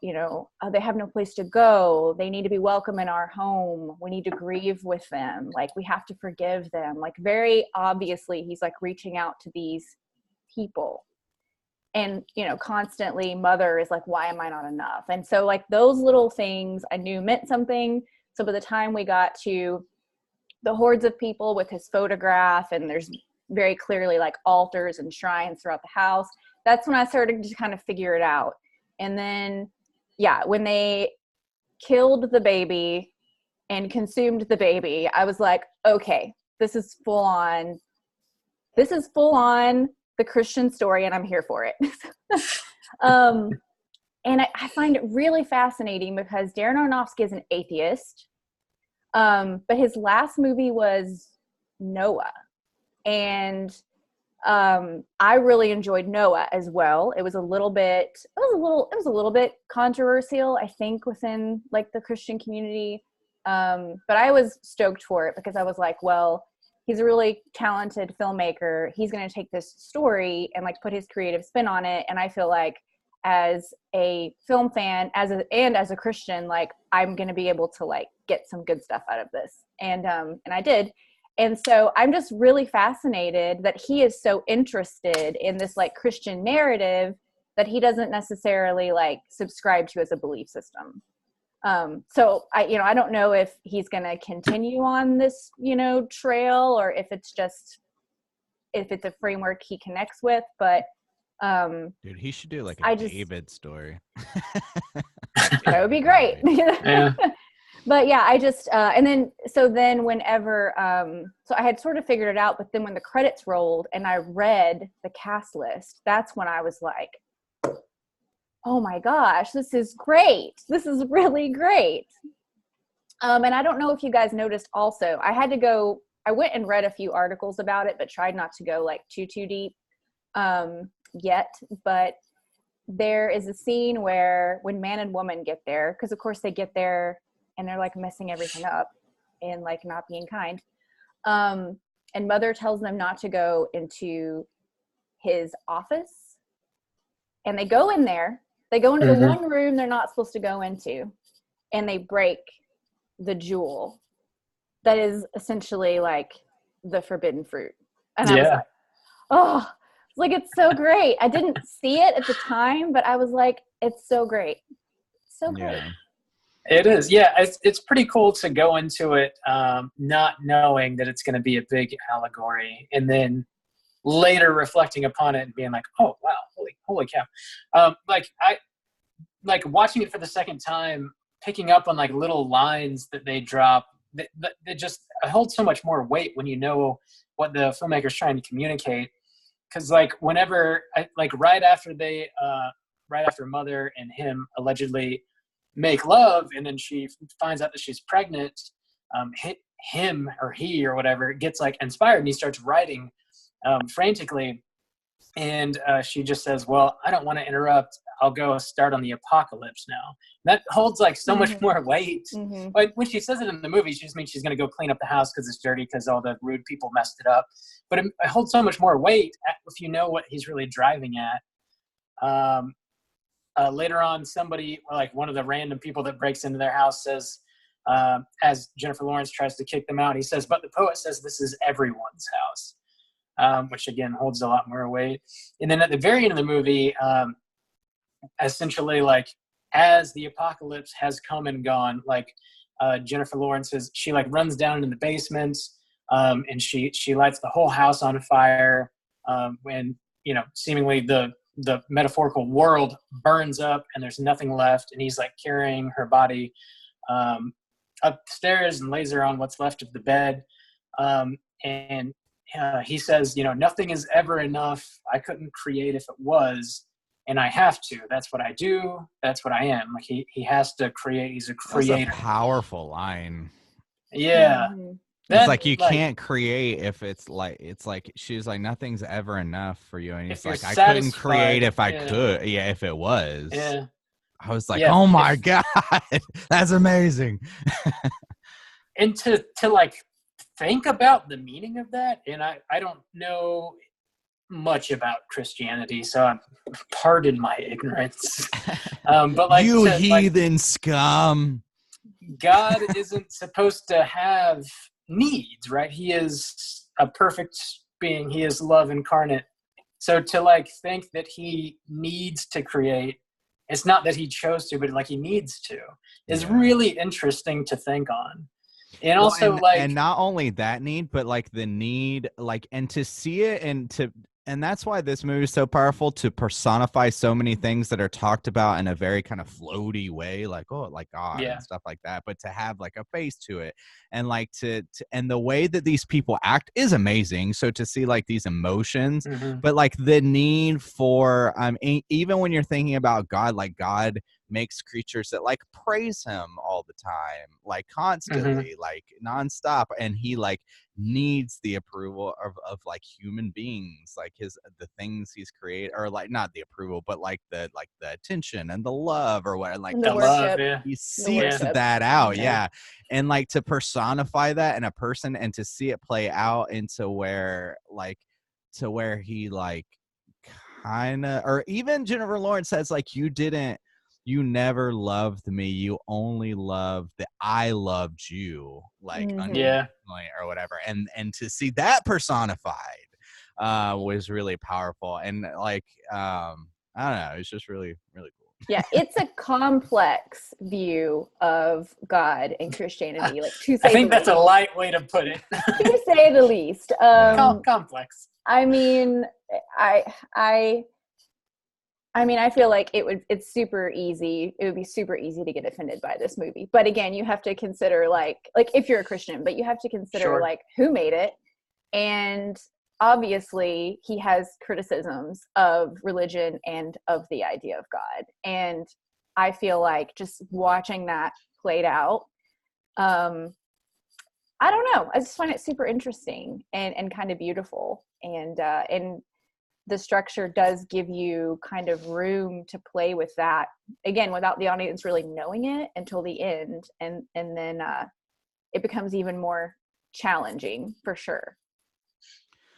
you know, they have no place to go. They need to be welcome in our home. We need to grieve with them. Like, we have to forgive them. Like, very obviously, he's like reaching out to these people. And, you know, constantly mother is like, why am I not enough? And so like those little things I knew meant something. So by the time we got to the hordes of people with his photograph, and there's very clearly like altars and shrines throughout the house, that's when I started to kind of figure it out. And then, yeah, when they killed the baby and consumed the baby, I was like, okay, this is full on the Christian story, and I'm here for it. And I find it really fascinating because Darren Aronofsky is an atheist. But his last movie was Noah, and I really enjoyed Noah as well. It was a little bit controversial, I think, within like the Christian community. But I was stoked for it because I was like, well, he's a really talented filmmaker. He's going to take this story and like put his creative spin on it. And I feel like as a film fan, as a Christian, like I'm going to be able to like get some good stuff out of this. And I did. And so I'm just really fascinated that he is so interested in this like Christian narrative that he doesn't necessarily like subscribe to as a belief system. So I don't know if he's going to continue on this, trail, or if it's a framework he connects with, but dude, he should do like a David story. That would be great. Yeah. But yeah, I just then whenever so I had sort of figured it out, but then when the credits rolled and I read the cast list, that's when I was like, oh my gosh, this is great. This is really great. And I don't know if you guys noticed also, I went and read a few articles about it, but tried not to go like too deep yet. But there is a scene where when man and woman get there, because of course they get there and they're like messing everything up and like not being kind. And mother tells them not to go into his office. And they go in there. They go into the one room they're not supposed to go into. And they break the jewel that is essentially like the forbidden fruit. And I was like, oh, like, it's so great. I didn't see it at the time, but I was like, it's so great. So great. Yeah. It is. Yeah, it's pretty cool to go into it not knowing that it's going to be a big allegory, and then later reflecting upon it and being like, oh, wow, holy cow. Like watching it for the second time, picking up on like little lines that they drop that just hold so much more weight when you know what the filmmaker's trying to communicate. Because like whenever, right after they right after Mother and him allegedly make love, and then she finds out that she's pregnant, him or he or whatever gets like inspired, and he starts writing frantically. And she just says, well, I don't want to interrupt. I'll go start on the apocalypse now. That holds like so much more weight. But when she says it in the movie, she just means she's going to go clean up the house because it's dirty because all the rude people messed it up. But it holds so much more weight if you know what he's really driving at. Later on, somebody, like one of the random people that breaks into their house says, as Jennifer Lawrence tries to kick them out, he says, but the poet says this is everyone's house. Which again holds a lot more weight. And then at the very end of the movie, essentially like as the apocalypse has come and gone, like Jennifer Lawrence she like runs down in the basement, and she lights the whole house on fire, when seemingly the metaphorical world burns up and there's nothing left, and he's like carrying her body upstairs and lays her on what's left of the bed, and he says, nothing is ever enough. I couldn't create if it was, and I have to. That's what I do. That's what I am. Like he has to create. He's a creator. That's a powerful line. Yeah. It's like you can't create if it's like she's like nothing's ever enough for you, and he's like I couldn't create if I could. Yeah, if it was. Yeah. I was like, oh my god, that's amazing. And to like think about the meaning of that, and I don't know much about Christianity, so pardon my ignorance. But like you heathen scum. God isn't supposed to have needs, right? He is a perfect being. He is love incarnate. So to like think that he needs to create, it's not that he chose to, but like he needs to, is really interesting to think on. And also and not only that need, but like the need, like, and to see it and that's why this movie is so powerful, to personify so many things that are talked about in a very kind of floaty way, like, oh, like God and stuff like that, but to have like a face to it, and like to and the way that these people act is amazing. So to see like these emotions, but like the need for even when you're thinking about God, like God makes creatures that like praise him all the time, like constantly, like nonstop, and he like needs the approval of like human beings, like the things he's created, or like not the approval, but like the attention and the love or what, like the worship. He seeks that out, and like to personify that in a person, and to see it play out into where he like kind of, or even Jennifer Lawrence says like, you never loved me. You only loved that I loved you, like unconditionally or whatever. And to see that personified was really powerful. And like I don't know, it's just really, really cool. Yeah, it's a complex view of God and Christianity. Like to say, I think that's a light way to put it. To say the least. Complex. I mean, I feel like it's super easy. It would be super easy to get offended by this movie. But again, you have to consider like if you're a Christian, but you have to consider like who made it. And obviously he has criticisms of religion and of the idea of God. And I feel like just watching that played out, I don't know. I just find it super interesting and kind of beautiful. And the structure does give you kind of room to play with that, again, without the audience really knowing it until the end. And then it becomes even more challenging for sure.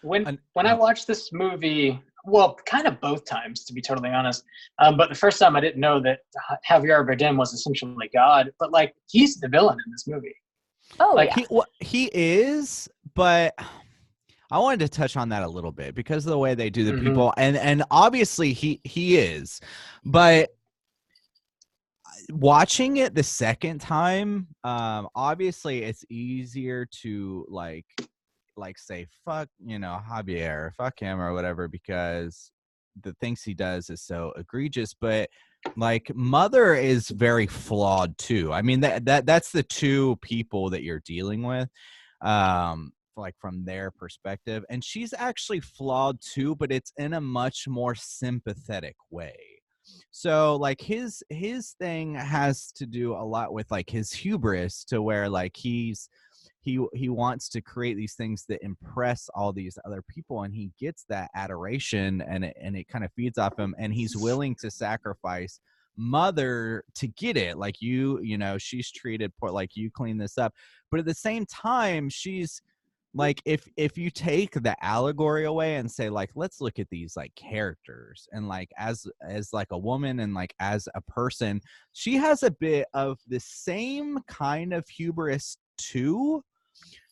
When I watched this movie, well, kind of both times, to be totally honest. But the first time I didn't know that Javier Bardem was essentially God, but like he's the villain in this movie. Oh, like yeah. he is, but I wanted to touch on that a little bit because of the way they do the people, and obviously he is, but watching it the second time, obviously it's easier to like say fuck, Javier, fuck him or whatever, because the things he does is so egregious. But like Mother is very flawed too. I mean that's the two people that you're dealing with, like from their perspective, and she's actually flawed too, but it's in a much more sympathetic way. So like his thing has to do a lot with like his hubris, to where like he wants to create these things that impress all these other people, and he gets that adoration, and it kind of feeds off him, and he's willing to sacrifice Mother to get it. Like, you know, she's treated poor, like, you clean this up, but at the same time, she's like, if you take the allegory away and say, like, let's look at these like characters, and like as like a woman and like as a person, she has a bit of the same kind of hubris too,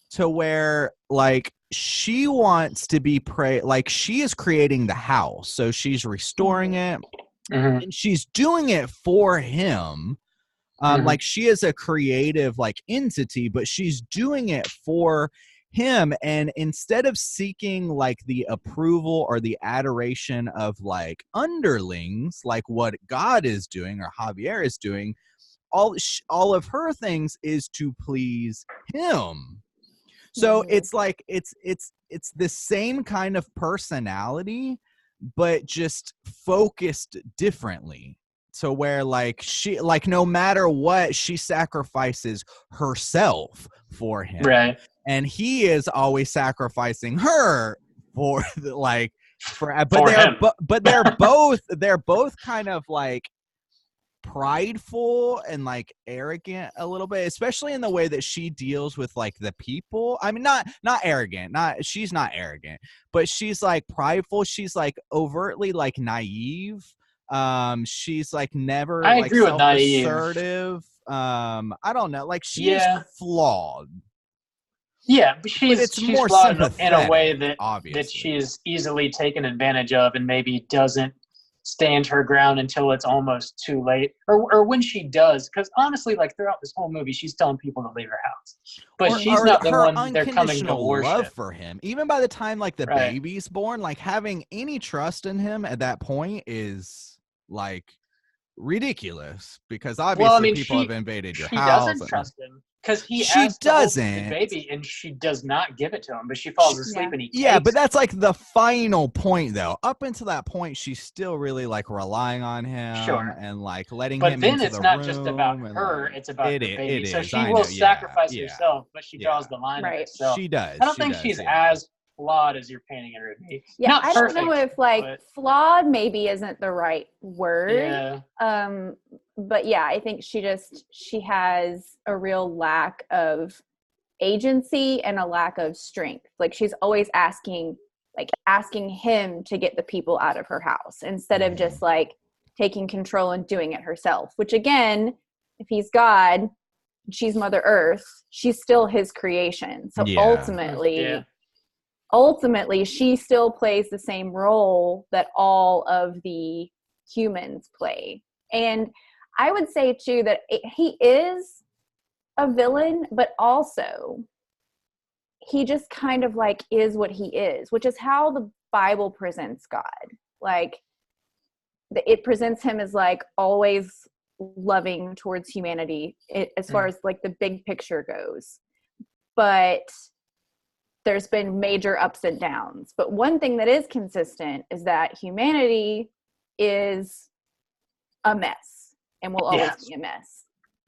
to where like she wants to be like, she is creating the house, so she's restoring it, and she's doing it for him. Like, she is a creative like entity, but she's doing it for him, and instead of seeking like the approval or the adoration of like underlings, like what God is doing or Javier is doing, all of her things is to please him. So it's like it's the same kind of personality, but just focused differently. So where like she, like, no matter what, she sacrifices herself for him, Right. and he is always sacrificing her for the, like, but they're both kind of like prideful and like arrogant a little bit, especially in the way that she deals with like the people. I mean, not arrogant, she's not arrogant, but she's like prideful. She's like overtly like naive. She's like never I like agree with naive. self-assertive. I don't know, like, she's flawed. Yeah, but she's more flawed in a sympathetic, way that obviously. she's easily taken advantage of, and maybe doesn't stand her ground until it's almost too late, or when she does. Because honestly, like, throughout this whole movie, she's telling people to leave her house, but she's not the one they're coming to worship. Love for him, even by the time like the baby's born, like having any trust in him at that point is like ridiculous, because obviously people have invaded your house. She doesn't trust him because he she asks doesn't the baby, and she does not give it to him, but she falls asleep and he yeah, takes but that's like the final point, though. Up until that point, she's still really like relying on him, and like letting him into the room. But then it's not just about her, it's about the baby. So she will sacrifice herself, but she draws the line of herself. She does. I don't think she's as flawed as you're painting her to be. Yeah, not I perfect, don't know if like flawed maybe isn't the right word. Yeah. But yeah, I think she has a real lack of agency and a lack of strength. Like, she's always asking him to get the people out of her house, instead of just like taking control and doing it herself, which, again, if he's God, she's Mother Earth, she's still his creation. So ultimately she still plays the same role that all of the humans play. And I would say too that he is a villain, but also he just kind of like is what he is, which is how the Bible presents God. Like, it presents him as like always loving towards humanity, as far as like the big picture goes. But there's been major ups and downs. But one thing that is consistent is that humanity is a mess and will always be a mess.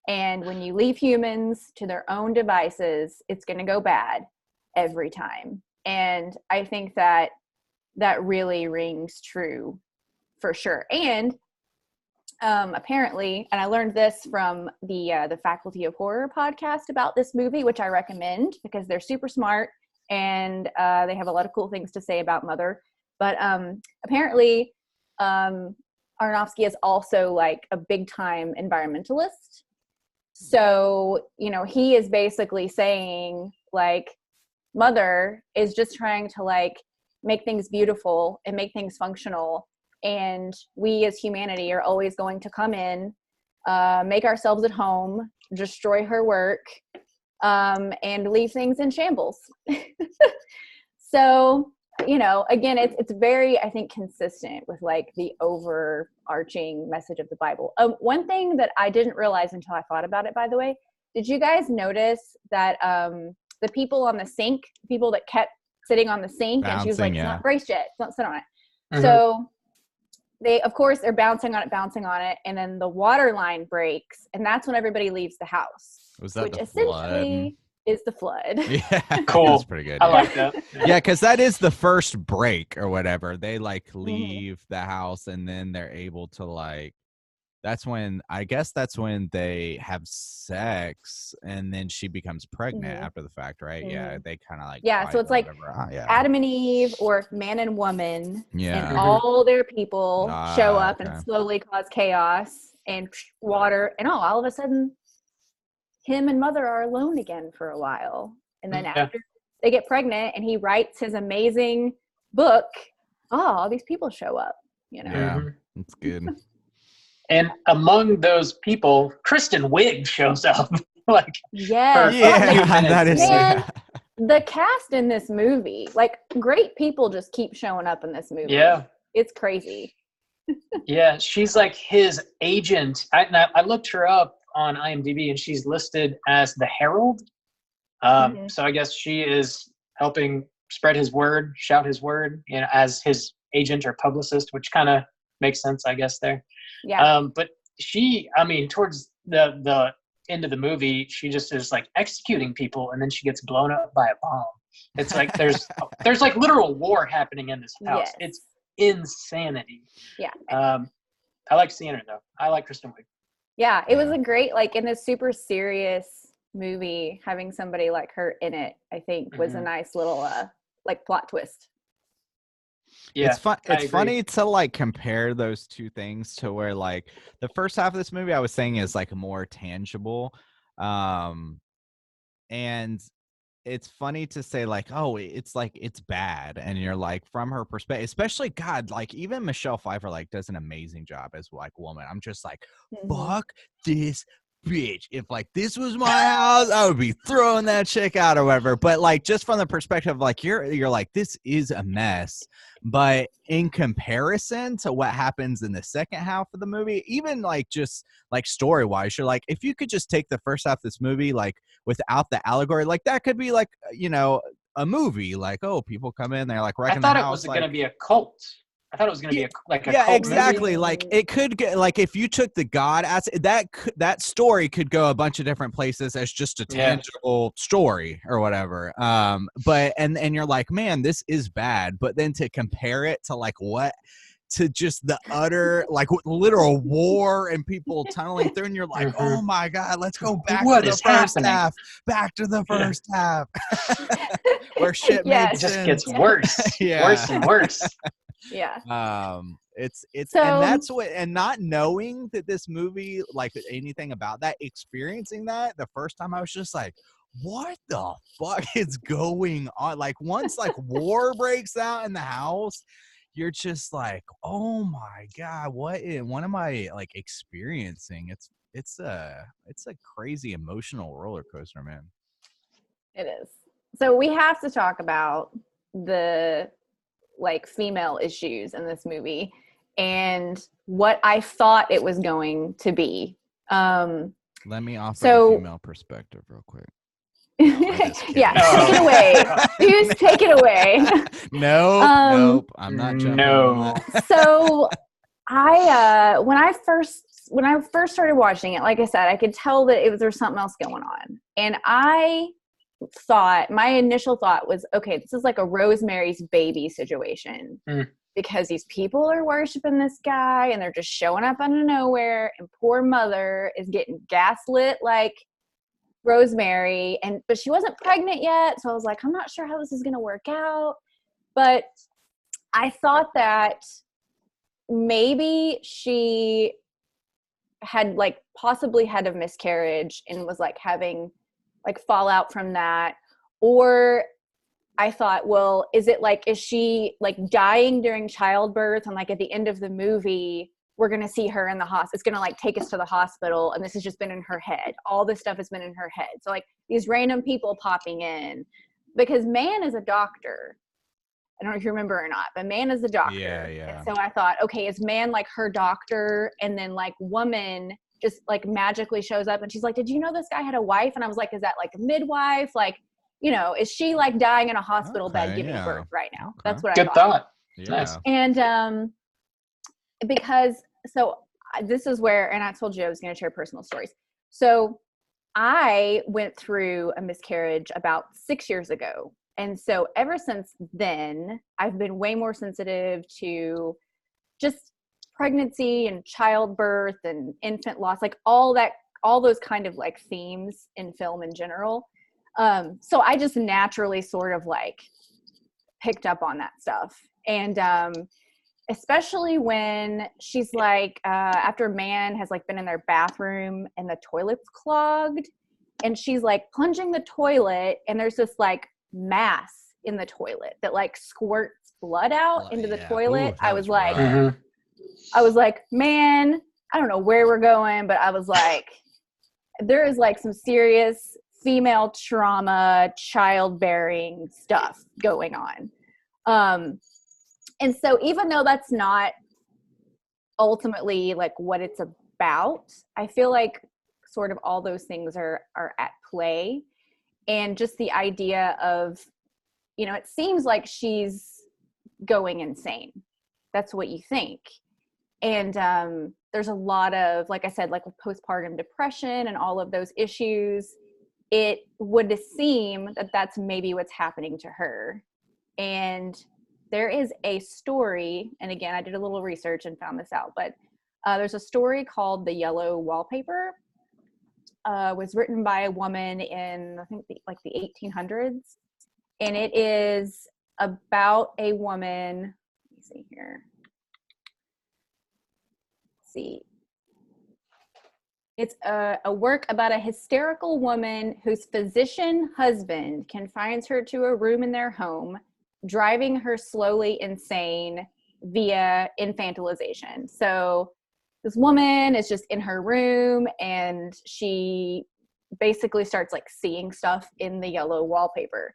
And when you leave humans to their own devices, it's going to go bad every time. And I think that really rings true for sure. And apparently, and I learned this from the Faculty of Horror podcast about this movie, which I recommend because they're super smart and they have a lot of cool things to say about Mother. But apparently, Aronofsky is also like a big time environmentalist. So, you know, he is basically saying like Mother is just trying to like make things beautiful and make things functional. And we as humanity are always going to come in, make ourselves at home, destroy her work, and leave things in shambles. So, you know, again, it's very, I think, consistent with like the overarching message of the Bible. One thing that I didn't realize until I thought about it, by the way, did you guys notice that the people on the sink, people that kept sitting on the sink, and she was like, it's not braced yet, don't sit on it. Mm-hmm. So they, of course, they're bouncing on it, and then the water line breaks, and that's when everybody leaves the house. Was that which the flood? essentially is the flood. Yeah, Cool. That's pretty good. I yeah. like that. Yeah, because that is the first break or whatever. They like Mm-hmm. leave the house and then they're able to like. That's when they have sex and then she becomes pregnant Mhm. after the fact, right? Yeah, they kind of like. Yeah, so fight it's or like whatever. Yeah. Adam and Eve, or man and woman, Yeah. and all their people show up okay. and slowly cause chaos and water, and all of a sudden, him and mother are alone again for a while. And then Yeah. after they get pregnant and he writes his amazing book, all these people show up, you know. Yeah, Mhm. it's good. And among those people, Kristen Wiig shows up. Like, Yes. Yeah, Like, minutes. that is. Man, the cast in this movie, like great people just keep showing up in this movie. yeah, It's crazy. yeah, she's like his agent. I looked her up on IMDb, and she's listed as the Herald. Mhm. So I guess she is helping spread his word, shout his word, as his agent or publicist, which kind of makes sense, I guess, there. Yeah. But she, I mean, towards the end of the movie, she just is like executing people, and then she gets blown up by a bomb. It's like there's like literal war happening in this house. Yes. It's insanity. Yeah. I like seeing her though. I like Kristen Wiig. Yeah. It was Yeah. a great, like in this super serious movie, having somebody like her in it, I think was a Mhm. nice little like plot twist. Yeah, It's fun. I It's agree. funny to like compare those two things to where like the first half of this movie I was saying is like more tangible, and it's funny to say like, oh, it's like it's bad, and you're like from her perspective, especially God, like even Michelle Pfeiffer like does an amazing job as like woman. I'm just like, Mhm. fuck this bitch. If like this was my house, I would be throwing that chick out or whatever. But like just from the perspective of like you're like, this is a mess. But in comparison to what happens in the second half of the movie, even like just like story wise, you're like, if you could just take the first half of this movie like without the allegory, like that could be like, you know, a movie. Like, oh, people come in, they're like I wrecking thought the it house. was like, going to be a cult. I thought it was going to be a yeah, cult exactly. movie. Like it could get like if you took the God as that story could go a bunch of different places as just a Yeah. tangible story or whatever. But and you're like, man, this is bad. But then to compare it to like what to just the utter like literal war and people tunneling through, and you're like, Mhm. oh my God, let's go back What to the is first happening? half. Back to the Yeah. first half. Where shit Yes. made It just sense. gets worse, Yeah. worse and worse. Yeah. It's So- and that's what, and not knowing that this movie like anything about that, experiencing that the first time, I was just like, what the fuck is going on? Like once like war breaks out in the house, you're just like, oh my God, what am I like experiencing? It's a crazy emotional roller coaster, man. It is. So we have to talk about the like female issues in this movie and what I thought it was going to be. Let me offer So- a female perspective real quick. just kidding. Yeah, Oh. take it away. Please take it away. Nope, I'm not jumping no. on that. So I when I first started watching it, like I said, I could tell that there was something else going on. And I thought, my initial thought was, okay, this is like a Rosemary's Baby situation. Mm. Because these people are worshiping this guy and they're just showing up out of nowhere, and poor mother is getting gaslit like Rosemary, but she wasn't pregnant yet, so I was like, I'm not sure how this is going to work out. But I thought that maybe she had like possibly had a miscarriage and was like having like fallout from that. Or I thought, well, is she like dying during childbirth, and like at the end of the movie we're going to see her in the hospital. It's going to like take us to the hospital, and this has just been in her head. All this stuff has been in her head. So like these random people popping in, because Man is a doctor. I don't know if you remember or not, but Man is a doctor. Yeah. And so I thought, okay, is Man like her doctor? And then like Woman just like magically shows up and she's like, did you know this guy had a wife? And I was like, is that like a midwife? Like, you know, is she like dying in a hospital bed Okay, giving yeah. birth right now? Okay. That's what I Good thought. thought. Yeah. Nice. because this is where, and I told you I was going to share personal stories. So I went through a miscarriage about 6 years ago. And so ever since then, I've been way more sensitive to just pregnancy and childbirth and infant loss, like all those kind of like themes in film in general. So I just naturally sort of like picked up on that stuff. And especially when she's like, after a man has like been in their bathroom and the toilet's clogged, and she's like plunging the toilet, and there's this like mass in the toilet that like squirts blood out into the toilet. Ooh, I was like, Mhm. man, I don't know where we're going, but I was like, there is like some serious female trauma, childbearing stuff going on. And so even though that's not ultimately like what it's about, I feel like sort of all those things are at play. And just the idea of, you know, it seems like she's going insane. That's what you think. And there's a lot of, like I said, like with postpartum depression and all of those issues, it would seem that that's maybe what's happening to her. And there is a story, and again, I did a little research and found this out, but there's a story called The Yellow Wallpaper. Was written by a woman in, I think, the 1800s. And it is about a woman, let me see here. Let's see. It's a work about a hysterical woman whose physician husband confines her to a room in their home, driving her slowly insane via infantilization. So this woman is just in her room, and she basically starts like seeing stuff in the yellow wallpaper.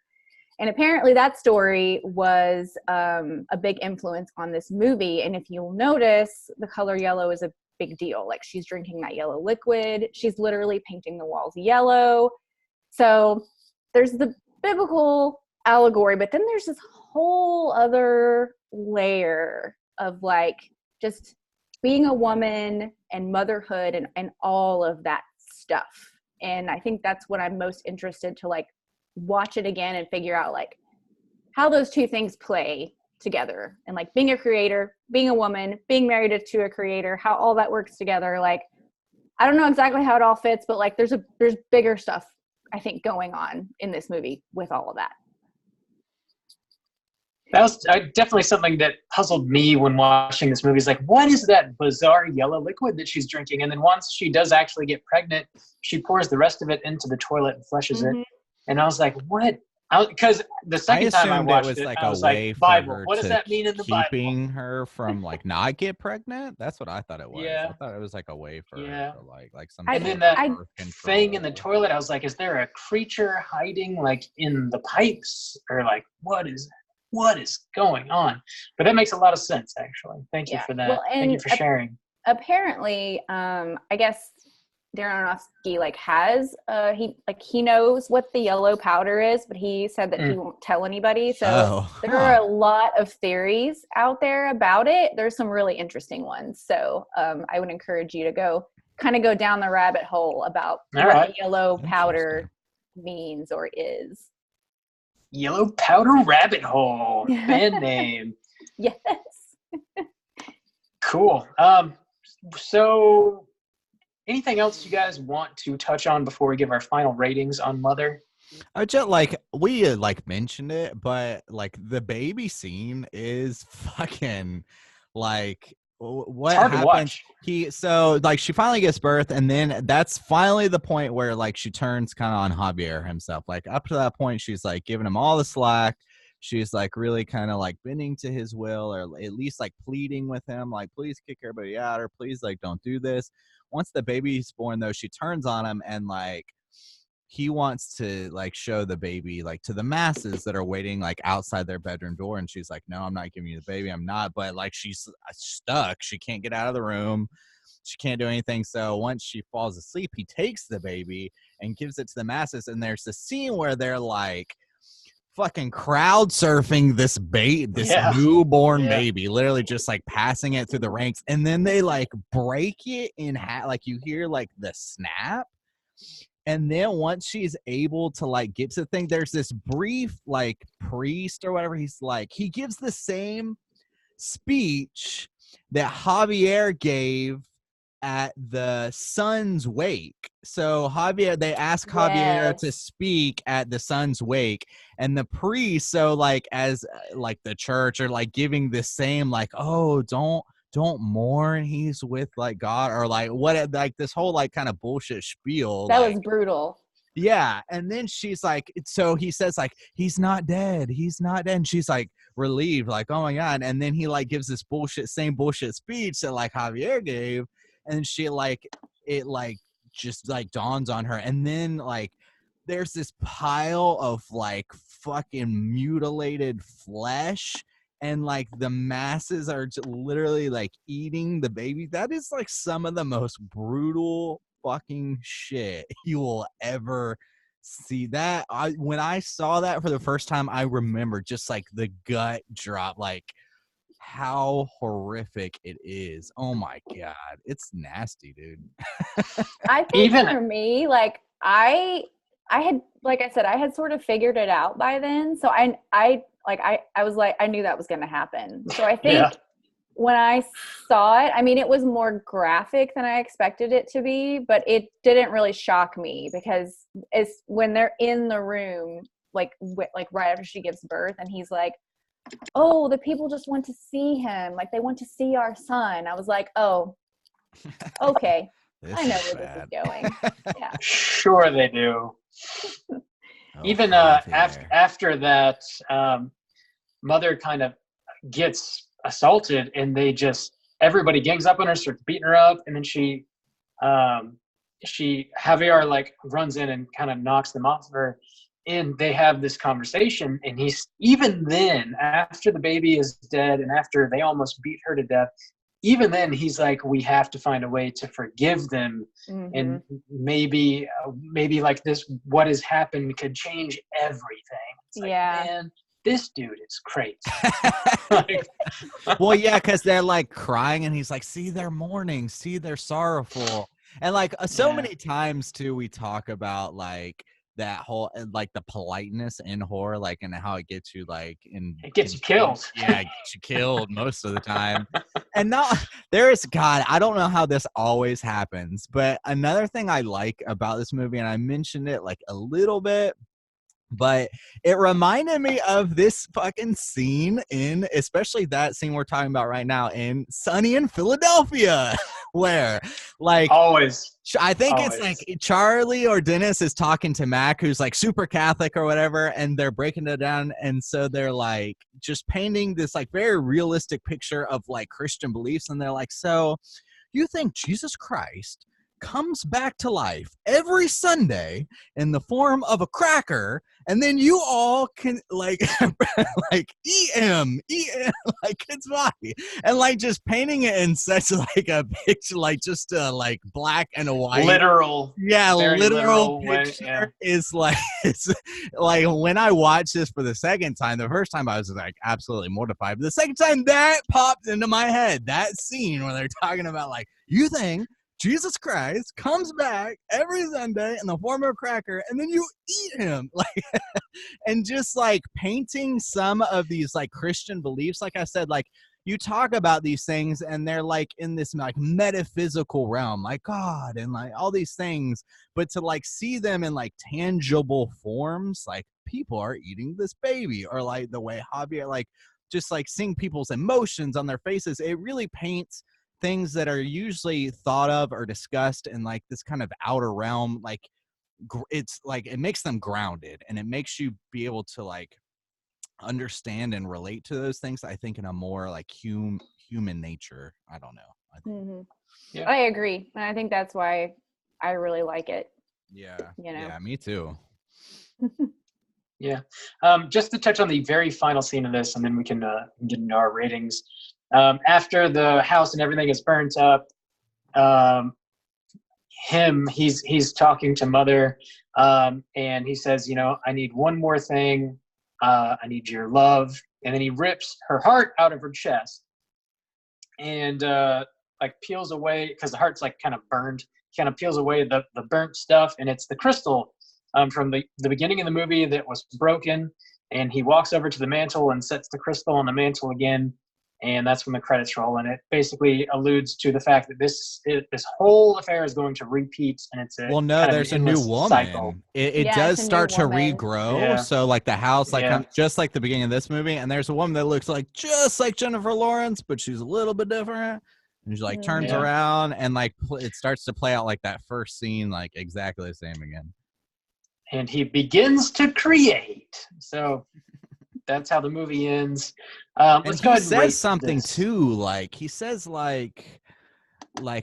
And apparently that story was a big influence on this movie. And if you'll notice, the color yellow is a big deal. Like, she's drinking that yellow liquid. She's literally painting the walls yellow. So there's the biblical allegory, but then there's this whole other layer of like just being a woman and motherhood and all of that stuff. And I think that's what I'm most interested to like watch it again and figure out like how those two things play together, and like being a creator, being a woman, being married to a creator, how all that works together. Like, I don't know exactly how it all fits, but like there's bigger stuff I think going on in this movie with all of that. That was definitely something that puzzled me when watching this movie. Is like, what is that bizarre yellow liquid that she's drinking? And then once she does actually get pregnant, she pours the rest of it into the toilet and flushes it. And I was like, what? Because the second time I watched it, like I a was way like, for Bible. her What does to that mean in the Bible? keeping her from like not get pregnant. That's what I thought it was. Yeah. I thought it was like a way for her to like some. And then that thing in the toilet, I was like, is there a creature hiding like in the pipes, or like what is going on? But that makes a lot of sense, actually. Thank you for that. Well, thank you for sharing. Apparently, I guess Darren Aronofsky like has he knows what the yellow powder is, but he said that he won't tell anybody. So there are a lot of theories out there about it. There's some really interesting ones. So I would encourage you to go down the rabbit hole about what the yellow powder means or is. Yellow Powder Rabbit Hole, band name. Yes. Cool. So anything else you guys want to touch on before we give our final ratings on Mother? I just like we like mentioned it, but like the baby scene is fucking like what happens. She finally gives birth, and then that's finally the point where like she turns kind of on Javier himself. Like up to that point, she's like giving him all the slack. She's like really kind of like bending to his will, or at least like pleading with him, like please kick everybody out, or please like don't do this. Once the baby's born, though, she turns on him, and like he wants to like show the baby like to the masses that are waiting like outside their bedroom door, and she's like, no, I'm not giving you the baby. I'm not. But like she's stuck. She can't get out of the room. She can't do anything. So once she falls asleep, he takes the baby and gives it to the masses. And there's a scene where they're like fucking crowd surfing this Yeah. newborn Yeah. baby, literally just like passing it through the ranks, and then they like break it in half. Like you hear like the snap, and then once she's able to like get to the thing, there's this brief like priest or whatever. He's like, he gives the same speech that Javier gave at the son's wake. So they ask Javier to Yes. speak at the son's wake, and the priest, so like as like the church are like giving the same like, oh, don't mourn, he's with like God, or like what, like this whole like kind of bullshit spiel. That like, was brutal. yeah, and then she's like, so he says like, he's not dead, and she's like relieved, like, oh my God. And then he like gives this same bullshit speech that like Javier gave, and she like, it like just like dawns on her, and then like there's this pile of like fucking mutilated flesh, and like the masses are literally like eating the baby. That is like some of the most brutal fucking shit you will ever see. That when I saw that for the first time, I remember just like the gut drop, like how horrific it is. Oh my God, it's nasty, dude. I think Even- for me, like I had, like I said, I had sort of figured it out by then. So I was like, I knew that was going to happen. So I think Yeah. when I saw it, I mean, it was more graphic than I expected it to be, but it didn't really shock me because it's when they're in the room, like right after she gives birth, and he's like, oh, the people just want to see him. Like they want to see our son. I was like, oh, okay. I know where this is going. Yeah. Sure they do. Oh, Even Javier. after that, mother kind of gets assaulted, and they just, everybody gangs up on her, starts beating her up, and then Javier like runs in and kind of knocks them off of her, and they have this conversation, and he's, even then, after the baby is dead and after they almost beat her to death, even then he's like, we have to find a way to forgive them. Mhm. And maybe like this, what has happened could change everything. It's like, Yeah. man, this dude is crazy. Like, Well, yeah, because they're like crying, and he's like, see, they're mourning, see, they're sorrowful. And like so Yeah. many times too, we talk about like that whole like the politeness in horror, like, and how it gets you like it gets you killed. Yeah, it gets you killed most of the time. And now there's, God, I don't know how this always happens, but another thing I like about this movie, and I mentioned it like a little bit, but it reminded me of this fucking scene in, especially that scene we're talking about right now, in Sunny in Philadelphia, where like Always. I think it's Always. like Charlie or Dennis is talking to Mac, who's like super Catholic or whatever, and they're breaking it down, and so they're like just painting this like very realistic picture of like Christian beliefs, and they're like, so you think Jesus Christ comes back to life every Sunday in the form of a cracker, and then you all can like like eat him like it's body, and like just painting it in such like a picture, like just like black and white, Literal. yeah, very literal way, picture yeah. is like, it's like when I watched this for the second time, the first time I was like absolutely mortified, but the second time that popped into my head, that scene where they're talking about like, you think Jesus Christ comes back every Sunday in the form of a cracker, and then you eat him, like, and just like painting some of these like Christian beliefs, like I said, like you talk about these things and they're like in this like metaphysical realm, like God and like all these things, but to like see them in like tangible forms, like people are eating this baby, or like the way Javier, like just like seeing people's emotions on their faces, it really paints things that are usually thought of or discussed in like this kind of outer realm, like it's like it makes them grounded, and it makes you be able to like understand and relate to those things, I think, in a more like human nature. I don't know, I think. Mhm. Yeah. I agree, and I think that's why I really like it. Yeah, You know. yeah, me too. Yeah. Just to touch on the very final scene of this, and then we can get into our ratings. After the house and everything is burnt up, he's talking to Mother, and he says, you know, I need one more thing. I need your love. And then he rips her heart out of her chest and like peels away, because the heart's like kind of burned, kind of peels away the burnt stuff. And it's the crystal from the beginning of the movie that was broken. And he walks over to the mantle and sets the crystal on the mantle again. And that's when the credits roll. And it basically alludes to the fact that this whole affair is going to repeat. And it's Well, no, kind of there's an a new endless woman. cycle. It Yeah, does it's a new start to woman. regrow. Yeah. So like the house, like Yeah. just like the beginning of this movie, and there's a woman that looks like just like Jennifer Lawrence, but she's a little bit different. And she like turns Yeah. around and like it starts to play out like that first scene, like exactly the same again. And he begins to create. So that's how the movie ends. And Let's go he ahead and rate says something this. too, like he says like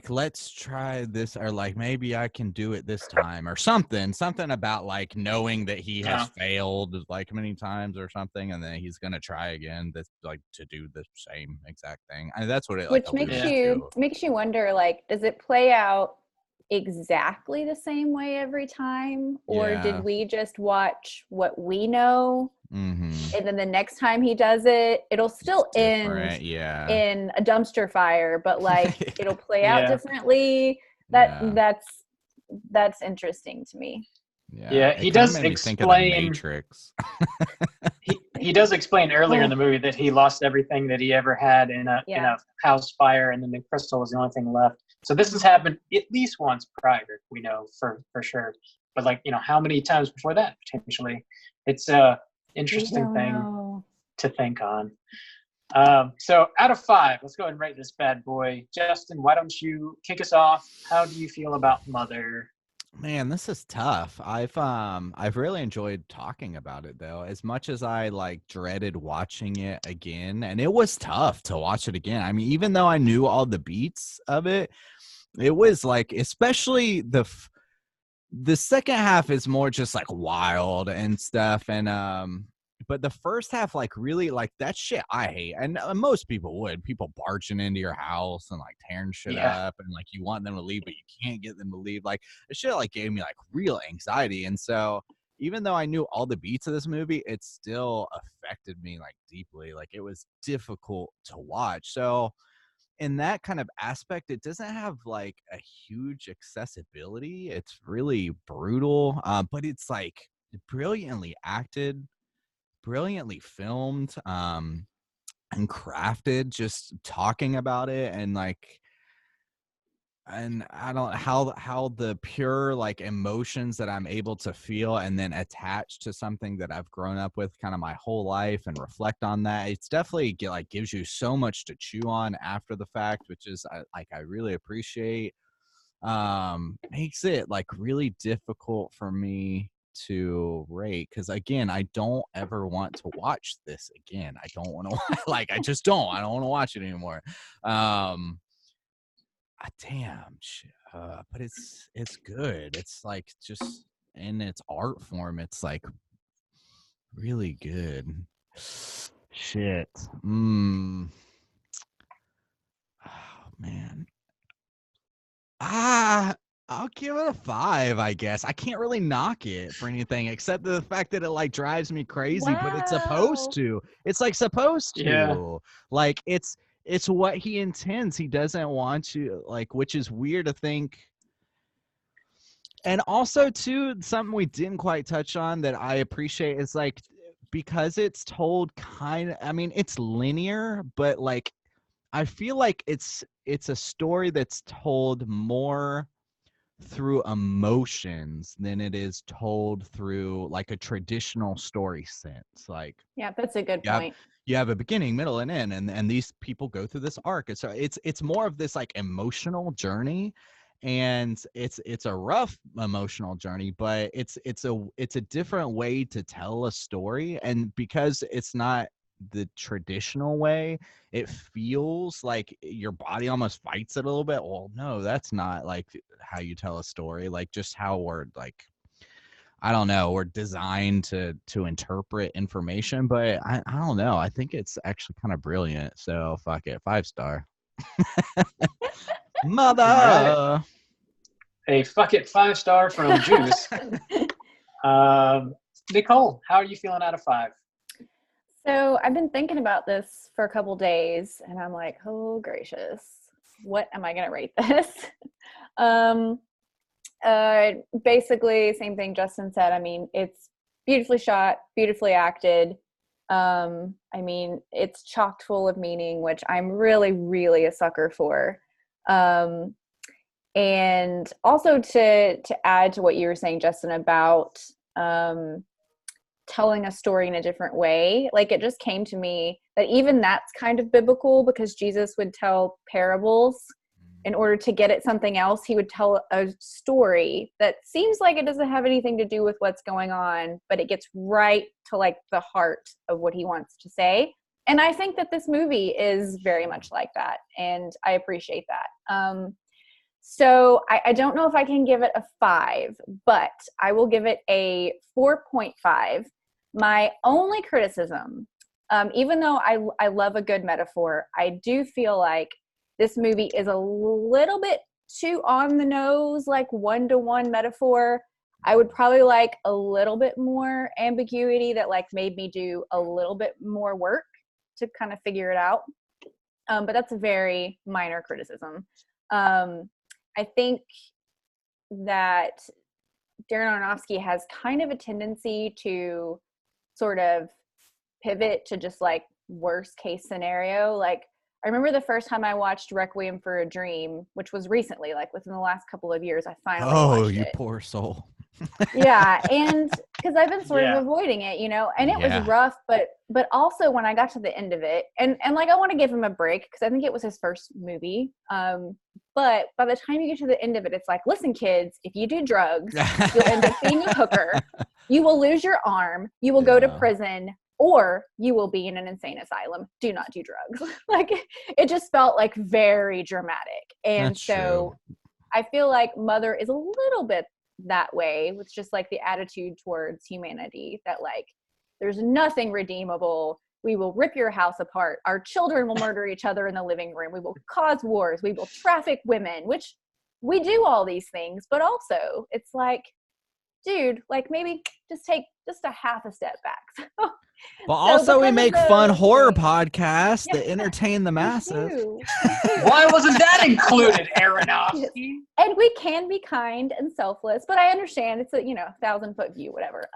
let's try this, or like maybe I can do it this time, or something about like knowing that he has failed like many times or something, and then he's gonna try again, that's like to do the same exact thing. I mean, that's what it like Which makes alludes makes you wonder, like, does it play out exactly the same way every time, or Yeah. did we just watch what we know, Mm-hmm. and then the next time he does it, it'll still Different, end yeah. in a dumpster fire, but like it'll play out Yeah. differently? Yeah. That's interesting to me. Yeah, it he kinda does made me think of the explain- Matrix. He does explain earlier in the movie that he lost everything that he ever had in a house fire, and then the crystal was the only thing left. So this has happened at least once prior, we know for sure. But like, how many times before that potentially? It's a interesting thing to think on. So out of 5, let's go ahead and rate this bad boy. Justin, why don't you kick us off? How do you feel about Mother? Man, this is tough. I've really enjoyed talking about it though, as much as I like dreaded watching it again, and it was tough to watch it again. I mean, even though I knew all the beats of it, it was like, especially the second half is more just like wild and stuff, and but the first half, like, really, like, that shit I hate, and most people would. People barging into your house and like tearing shit up, and like you want them to leave, but you can't get them to leave. Like, the shit like gave me like real anxiety, and so even though I knew all the beats of this movie, it still affected me like deeply. Like, it was difficult to watch. So in that kind of aspect, it doesn't have like a huge accessibility. It's really brutal, but it's like brilliantly acted, brilliantly filmed, and crafted. Just talking about it, and like, and I don't how the pure like emotions that I'm able to feel and then attach to something that I've grown up with kind of my whole life and reflect on that. It's definitely like gives you so much to chew on after the fact, which is I really appreciate. Makes it like really difficult for me to rate, because again, I don't ever want to watch this again. I don't want to like, I just don't. I don't want to watch it anymore. Damn shit. But it's good. It's like just in its art form, it's like really good. Shit. Oh man. I'll give it a 5, I guess. I can't really knock it for anything except the fact that it like drives me crazy, but it's supposed to. It's like supposed to. Yeah. Like it's what he intends. He doesn't want you, like, which is weird to think. And also too, something we didn't quite touch on that I appreciate is like, because it's told kind of, I mean, it's linear, but like I feel like it's a story that's told more through emotions than it is told through like a traditional story sense. Like, Yeah, that's a good point. You have a beginning, middle, and end, and these people go through this arc. And so it's more of this like emotional journey, and it's a rough emotional journey, but it's a different way to tell a story. And because it's not the traditional way, it feels like your body almost fights it a little bit. Well, no, that's not like how you tell a story. Like, just how we're like, I don't know, we're designed to interpret information. But I don't know, I think it's actually kind of brilliant. So fuck it, 5-star. Mother. Right. A fuck it 5-star from Juice. Nicole, how are you feeling out of 5? So I've been thinking about this for a couple days, and I'm like, oh gracious, what am I gonna rate this? um, Basically, same thing Justin said. I mean, it's beautifully shot, beautifully acted. I mean, it's chocked full of meaning, which I'm really, really a sucker for. Um, and also to add to what you were saying, Justin, about telling a story in a different way, like it just came to me that even that's kind of biblical, because Jesus would tell parables in order to get at something else. He would tell a story that seems like it doesn't have anything to do with what's going on, but it gets right to like the heart of what he wants to say. And I think that this movie is very much like that, and I appreciate that. So I don't know if I can give it a 5, but I will give it a 4.5. My only criticism, even though I love a good metaphor, I do feel like this movie is a little bit too on the nose, like one-to-one metaphor. I would probably like a little bit more ambiguity that like made me do a little bit more work to kind of figure it out. But that's a very minor criticism. I think that Darren Aronofsky has kind of a tendency to sort of pivot to just like worst case scenario. Like I remember the first time I watched Requiem for a Dream, which was recently, like within the last couple of years, I finally watched you it. poor soul. Yeah, and because I've been sort Yeah. of avoiding it, and it Yeah. was rough, but also when I got to the end of it, and like I want to give him a break because I think it was his first movie. But by the time you get to the end of it, it's like, listen, kids, if you do drugs, you'll end up being a hooker. You will lose your arm. You will go to Yeah. prison, or you will be in an insane asylum. Do not do drugs. Like it just felt like very dramatic, and That's so true. I feel like Mother is a little bit that way, with just like the attitude towards humanity that like there's nothing redeemable. We will rip your house apart. Our children will murder each other in the living room. We will cause wars. We will traffic women, which we do all these things. But also it's like, dude, like maybe just take just a half a step back. But also we because of make fun those horror things- podcasts that Yeah, entertain the we masses. do. We do. Why wasn't that included, Aronofsky? And we can be kind and selfless, but I understand it's a 1,000-foot view, whatever.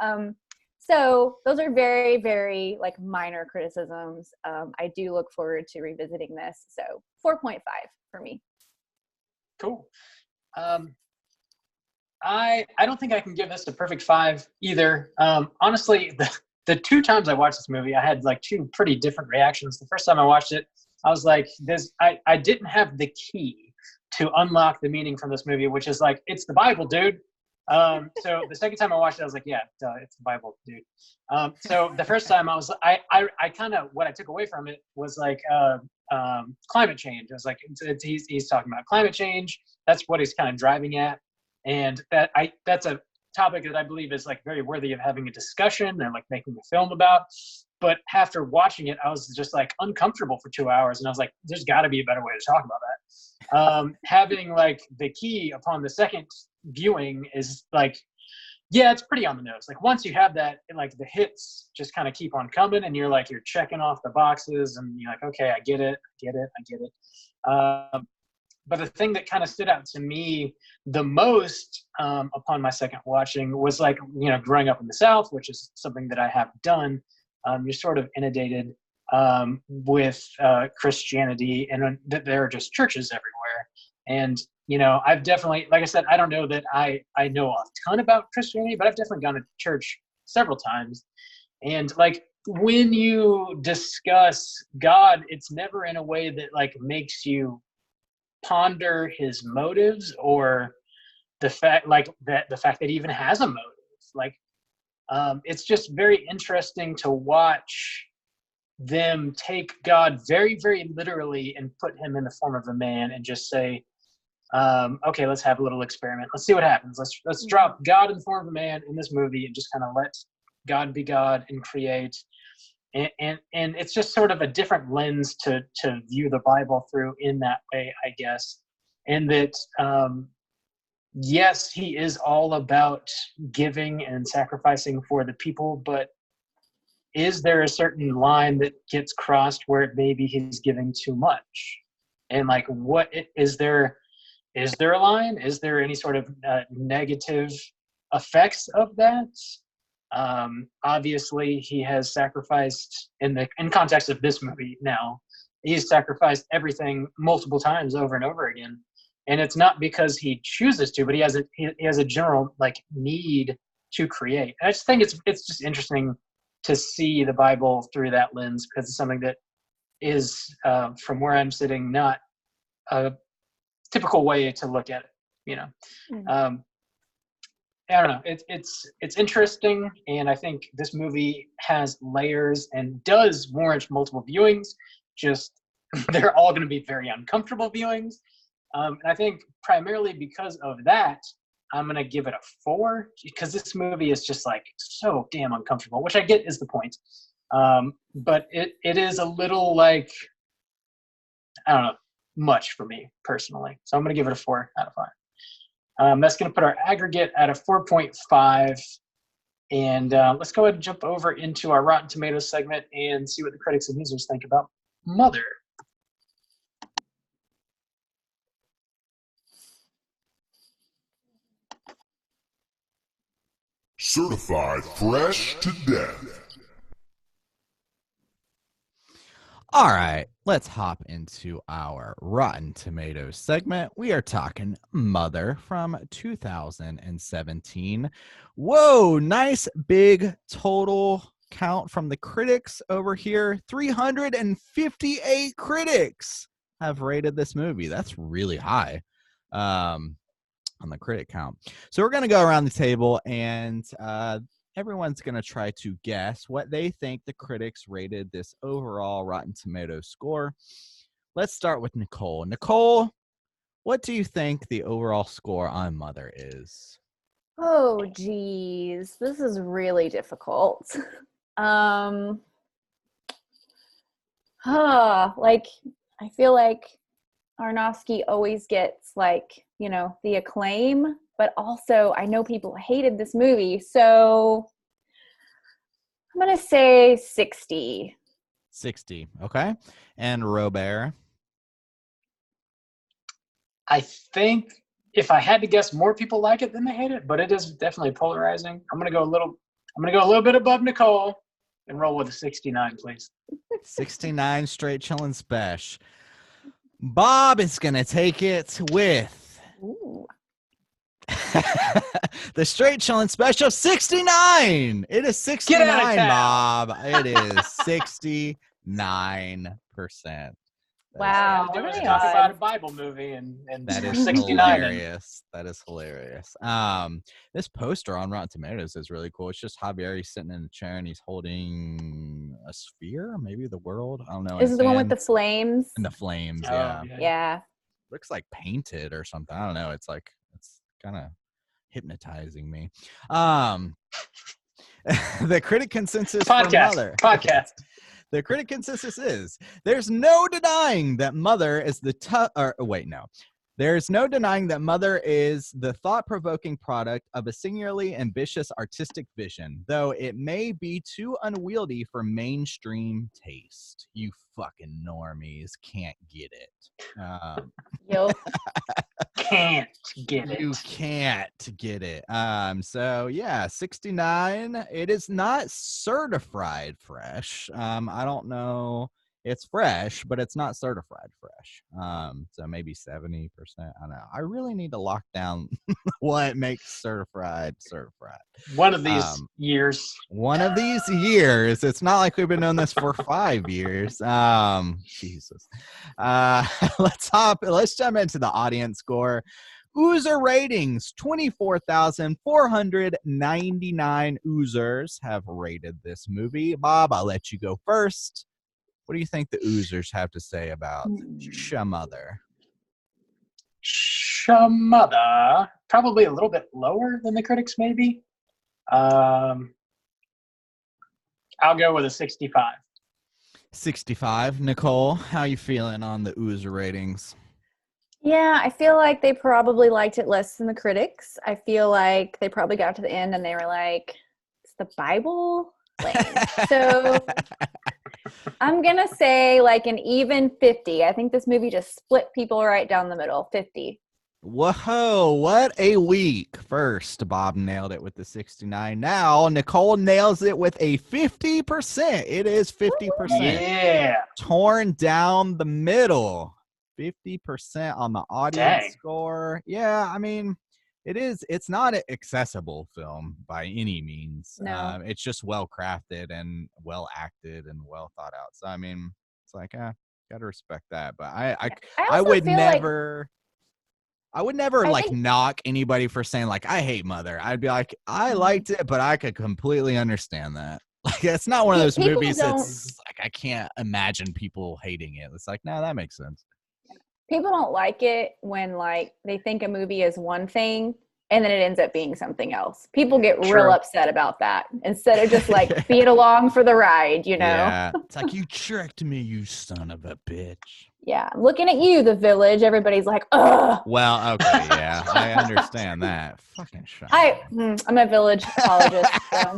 So those are very, very like minor criticisms. I do look forward to revisiting this. So 4.5 for me. Cool. I don't think I can give this a perfect 5 either. Honestly, the 2 times I watched this movie, I had like 2 pretty different reactions. The first time I watched it, I was like, I didn't have the key to unlock the meaning from this movie, which is like, it's the Bible, dude. So the second time I watched it, I was like, yeah, duh, it's the Bible, dude. So the first time I kind of, what I took away from it was like climate change. I was like, he's talking about climate change. That's what he's kind of driving at. And that's a topic that I believe is like very worthy of having a discussion and like making a film about. But after watching it, I was just like uncomfortable for 2 hours, and I was like, there's got to be a better way to talk about that. Having like the key upon the second viewing is like, yeah, it's pretty on the nose. Like once you have that, like the hits just kind of keep on coming, and you're checking off the boxes, and you're like, okay, I get it. But the thing that kind of stood out to me the most upon my second watching was like, growing up in the South, which is something that I have done. You're sort of inundated with Christianity, and there are just churches everywhere. And, I've definitely, like I said, I don't know that I know a ton about Christianity, but I've definitely gone to church several times. And like, when you discuss God, it's never in a way that like makes you ponder his motives, or the fact that he even has a motive. Like it's just very interesting to watch them take God very, very literally and put him in the form of a man and just say, okay, let's have a little experiment. Let's see what happens. Let's drop God in the form of a man in this movie and just kind of let God be God and create. And it's just sort of a different lens to view the Bible through in that way, I guess. And that, yes, he is all about giving and sacrificing for the people, but is there a certain line that gets crossed where maybe he's giving too much? And like, is there a line? Is there any sort of negative effects of that? Obviously, he has sacrificed in context of this movie. Now, he's sacrificed everything multiple times over and over again, and it's not because he chooses to, but he has a general like need to create. And I just think it's just interesting to see the Bible through that lens, because it's something that is, from where I'm sitting, not a typical way to look at it. I don't know. It's interesting, and I think this movie has layers and does warrant multiple viewings. Just they're all going to be very uncomfortable viewings, and I think primarily because of that, I'm going to give it a 4, because this movie is just like so damn uncomfortable, which I get is the point. But it is a little like, I don't know, much for me personally. So I'm going to give it a 4 out of 5. That's going to put our aggregate at a 4.5. And let's go ahead and jump over into our Rotten Tomatoes segment and see what the critics and users think about Mother. Certified fresh to death. All right, let's hop into our Rotten Tomatoes segment. We are talking Mother from 2017. Whoa, nice big total count from the critics over here. 358 critics have rated this movie. That's really high on the critic count. So we're going to go around the table, and everyone's going to try to guess what they think the critics rated this overall Rotten Tomatoes score. Let's start with Nicole. Nicole, what do you think the overall score on Mother is? Oh, geez. This is really difficult. Like, I feel like Aronofsky always gets, like, the acclaim, but also I know people hated this movie, so I'm going to say 60. 60, okay. And Robert? I think if I had to guess, more people like it than they hate it, but it is definitely polarizing. I'm gonna go a little bit above Nicole and roll with a 69, please. 69 straight chillin' spesh. Bob is gonna take it with Ooh. the straight chillin' special 69. It is 69, Get out of town. Bob. It is 69%. Wow. All I had to do what was are the talk about a odds? Bible movie and That we're is 69 in. hilarious. That is hilarious. This poster on Rotten Tomatoes is really cool. It's just Javier. He's sitting in a chair and he's holding a sphere, maybe the world. I don't know. in Is his it the one with hand. the flames? And the flames? Oh, Yeah. Yeah. Looks like painted or something. I don't know. It's kind of hypnotizing me. The critic consensus for Mother. Podcast. The critic consensus is there's no denying that Mother is There's no denying that Mother is the thought-provoking product of a singularly ambitious artistic vision, though it may be too unwieldy for mainstream taste. You fucking normies can't get it. Yup. Can't get it. You can't get it. So yeah, 69. It is not certified fresh. I don't know. It's fresh, but it's not certified fresh. So maybe 70%. I don't know. I really need to lock down what makes certified. One of these years. One of these years. It's not like we've been doing this for 5 years. Jesus. Let's jump into the audience score. Oozer ratings. 24,499 oozers have rated this movie. Bob, I'll let you go first. What do you think the oozers have to say about Mother? Mother, probably a little bit lower than the critics, maybe. I'll go with a 65. 65. Nicole, how you feeling on the oozer ratings? Yeah, I feel like they probably liked it less than the critics. I feel like they probably got to the end and they were like, it's the Bible. Lane. So I'm gonna say like an even 50. I think this movie just split people right down the middle. 50. Whoa, what a week. First, Bob nailed it with the 69. Now, Nicole nails it with a 50%. It is 50%. Yeah. Torn down the middle. 50% on the audience Dang. score. Yeah, I mean, it's not an accessible film by any means. No. It's just well crafted and well acted and well thought out. So I mean, it's like, gotta respect that. But I also would feel like- never I would never I like think- knock anybody for saying like I hate Mother. I'd be like, I liked it, but I could completely understand that. Like it's not one of those People movies don't- that's like I can't imagine people hating it. It's like, no, that makes sense. People don't like it when like they think a movie is one thing and then it ends up being something else. People get True. real upset about that instead of just like being along for the ride, you know? Yeah. It's like you tricked me, you son of a bitch. Yeah. I'm looking at you, The Village. Everybody's like, ugh. Well, okay, yeah. I understand that. Fucking shit. I'm a Village apologist. So.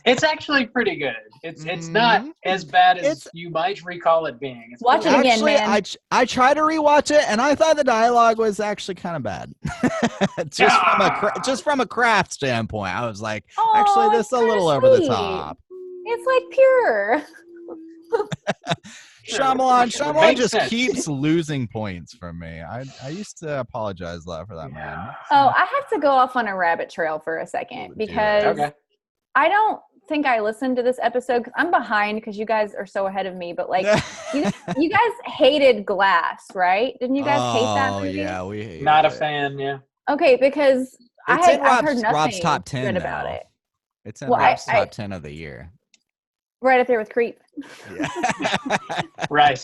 It's actually pretty good. It's not as bad as It's- you might recall it being. It's Watch pretty it again, Actually, man. I tried to rewatch it, and I thought the dialogue was actually kind of bad. just from a craft standpoint, I was like, actually, Aw, this it's is a little kinda over the sweet. top. It's like pure. Sure. Shyamalan Makes just sense. keeps losing points from me. I used to apologize a lot for that, man. Oh, I have to go off on a rabbit trail for a second because Okay. I don't think I listened to this episode because I'm behind because you guys are so ahead of me. But like, you guys hated Glass, right? Didn't you guys hate that Oh, movie? yeah, we hated Not a it. fan, yeah. Okay, because It's in I've heard Rob's nothing top 10 good about now. it. It's in Well, Rob's I- top 10 of the year. Right up there with Creep. Yeah. Right.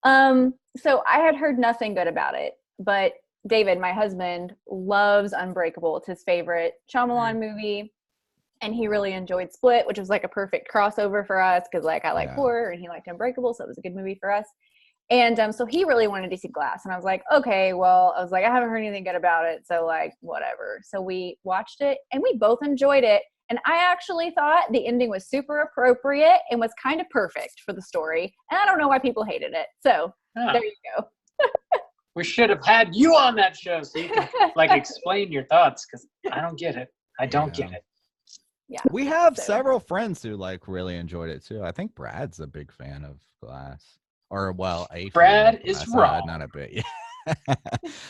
So I had heard nothing good about it, but David, my husband, loves Unbreakable. It's his favorite Shyamalan movie, and he really enjoyed Split, which was like a perfect crossover for us because like I like Yeah. horror and he liked Unbreakable, so it was a good movie for us. And so he really wanted to see Glass, and I was like, okay, well, I was like, I haven't heard anything good about it, so like whatever. So we watched it, and we both enjoyed it. And I actually thought the ending was super appropriate and was kind of perfect for the story. And I don't know why people hated it. So Huh. there you go. We should have had you on that show so you can like explain your thoughts because I don't get it. I don't Yeah. get it. Yeah. We have So- several friends who like really enjoyed it too. I think Brad's a big fan of Glass. Or well, a fan Brad of is Glass. wrong. Not a bit. Yeah.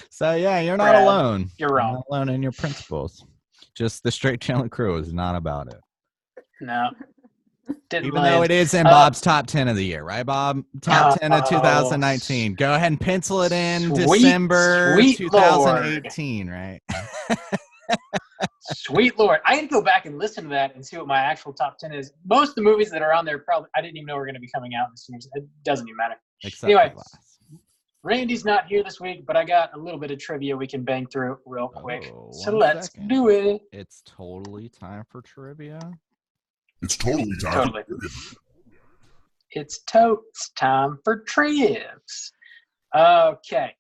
So yeah, you're not Brad, alone. you're You're wrong. not alone in your principles. Just the Straight Chilling Crew is not about it. No. Didn't Even land. though it is in Bob's top 10 of the year, right, Bob? Top 10 of Oh, 2019. Go ahead and pencil it in sweet, December sweet 2018, right? Sweet Lord. I need to go back and listen to that and see what my actual top 10 is. Most of the movies that are on there probably I didn't even know were going to be coming out this year. It doesn't even matter. Except Anyway. for Glass. Randy's not here this week, but I got a little bit of trivia we can bang through real quick. Oh, So one let's second. do it. It's totally time for trivia. It's totally time. Totally. It's totes time for trivs. Okay.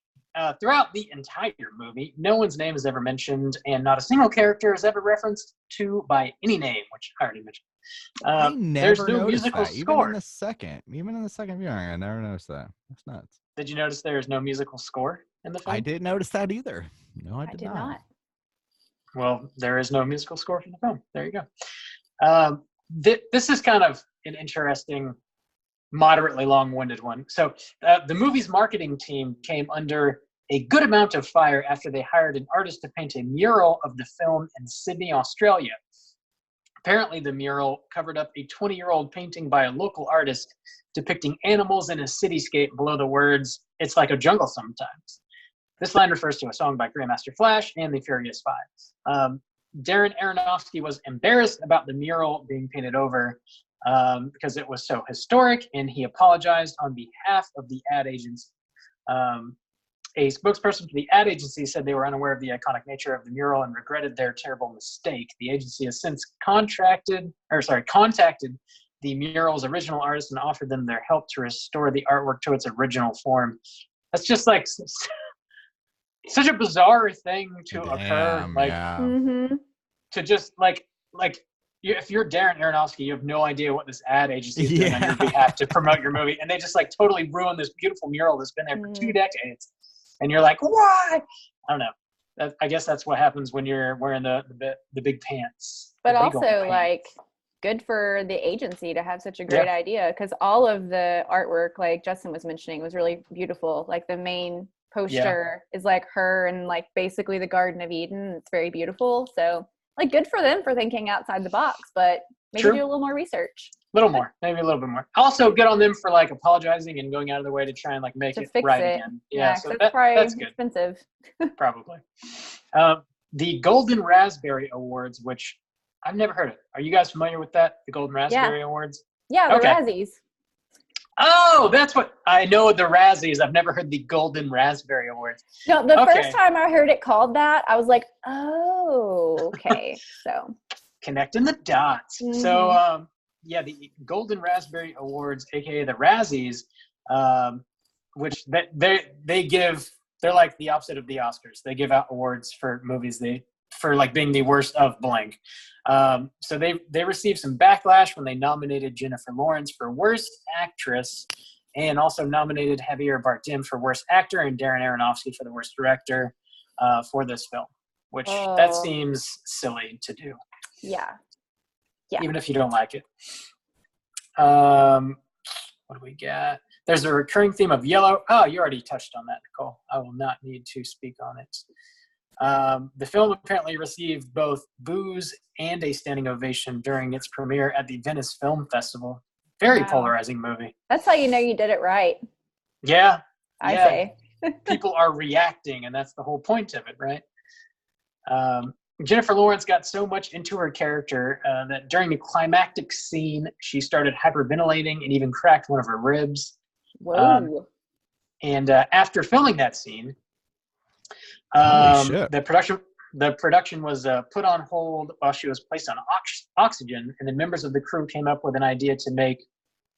Throughout the entire movie, no one's name is ever mentioned, and not a single character is ever referenced to by any name, which I already mentioned. I There's never no noticed musical that. score. Even in the second viewing, I never noticed that. That's nuts. Did you notice there is no musical score in the film? I didn't notice that either. No, I I did, did not. Well, there is no musical score for the film. There you go. This is kind of an interesting, moderately long-winded one. So the movie's marketing team came under a good amount of fire after they hired an artist to paint a mural of the film in Sydney, Australia. Apparently, the mural covered up a 20-year-old painting by a local artist depicting animals in a cityscape below the words, "It's like a jungle sometimes." This line refers to a song by Grandmaster Flash and the Furious Five. Darren Aronofsky was embarrassed about the mural being painted over because it was so historic, and he apologized on behalf of the ad agency. A spokesperson for the ad agency said they were unaware of the iconic nature of the mural and regretted their terrible mistake. The agency has since contacted the mural's original artist and offered them their help to restore the artwork to its original form. That's just like such a bizarre thing to occur. Damn, Like yeah. Mm-hmm. to just like if you're Darren Aronofsky, you have no idea what this ad agency is doing on your behalf to promote your movie, and they just like totally ruin this beautiful mural that's been there for 2 decades, and you're like, why? I don't know. I guess that's what happens when you're wearing the big pants. But the big old also, pants. like, good for the agency to have such a great idea, because all of the artwork, like Justin was mentioning, was really beautiful. Like the main poster is like her and like basically the Garden of Eden. It's very beautiful. So like good for them for thinking outside the box, but maybe do a little more research. Maybe a little bit more. Also, good on them for like apologizing and going out of their way to try and like make it fix right it again. Yeah, so that's probably that's good. expensive. Probably. The Golden Raspberry Awards, which I've never heard of. Are you guys familiar with that? The Golden Raspberry Awards? Yeah, the Okay. Razzies. Oh, that's what I know. The Razzies. I've never heard the Golden Raspberry Awards. No, the first time I heard it called that, I was like, oh, okay. So connecting the dots. Mhm. So, the Golden Raspberry Awards, aka the Razzies, which they give. They're like the opposite of the Oscars. They give out awards for movies for like being the worst of blank. So they received some backlash when they nominated Jennifer Lawrence for Worst Actress, and also nominated Javier Bardem for Worst Actor and Darren Aronofsky for the Worst Director for this film, which that seems silly to do. Yeah. Even if you don't like it. What do we got? There's a recurring theme of yellow. Oh, you already touched on that, Nicole. I will not need to speak on it. The film apparently received both boos and a standing ovation during its premiere at the Venice Film Festival. Very polarizing movie. That's how you know you did it right. Yeah. I say. People are reacting, and that's the whole point of it, right? Jennifer Lawrence got so much into her character that during the climactic scene, she started hyperventilating and even cracked one of her ribs. Whoa. And after filming that scene, the production was put on hold while she was placed on oxygen, and then members of the crew came up with an idea to make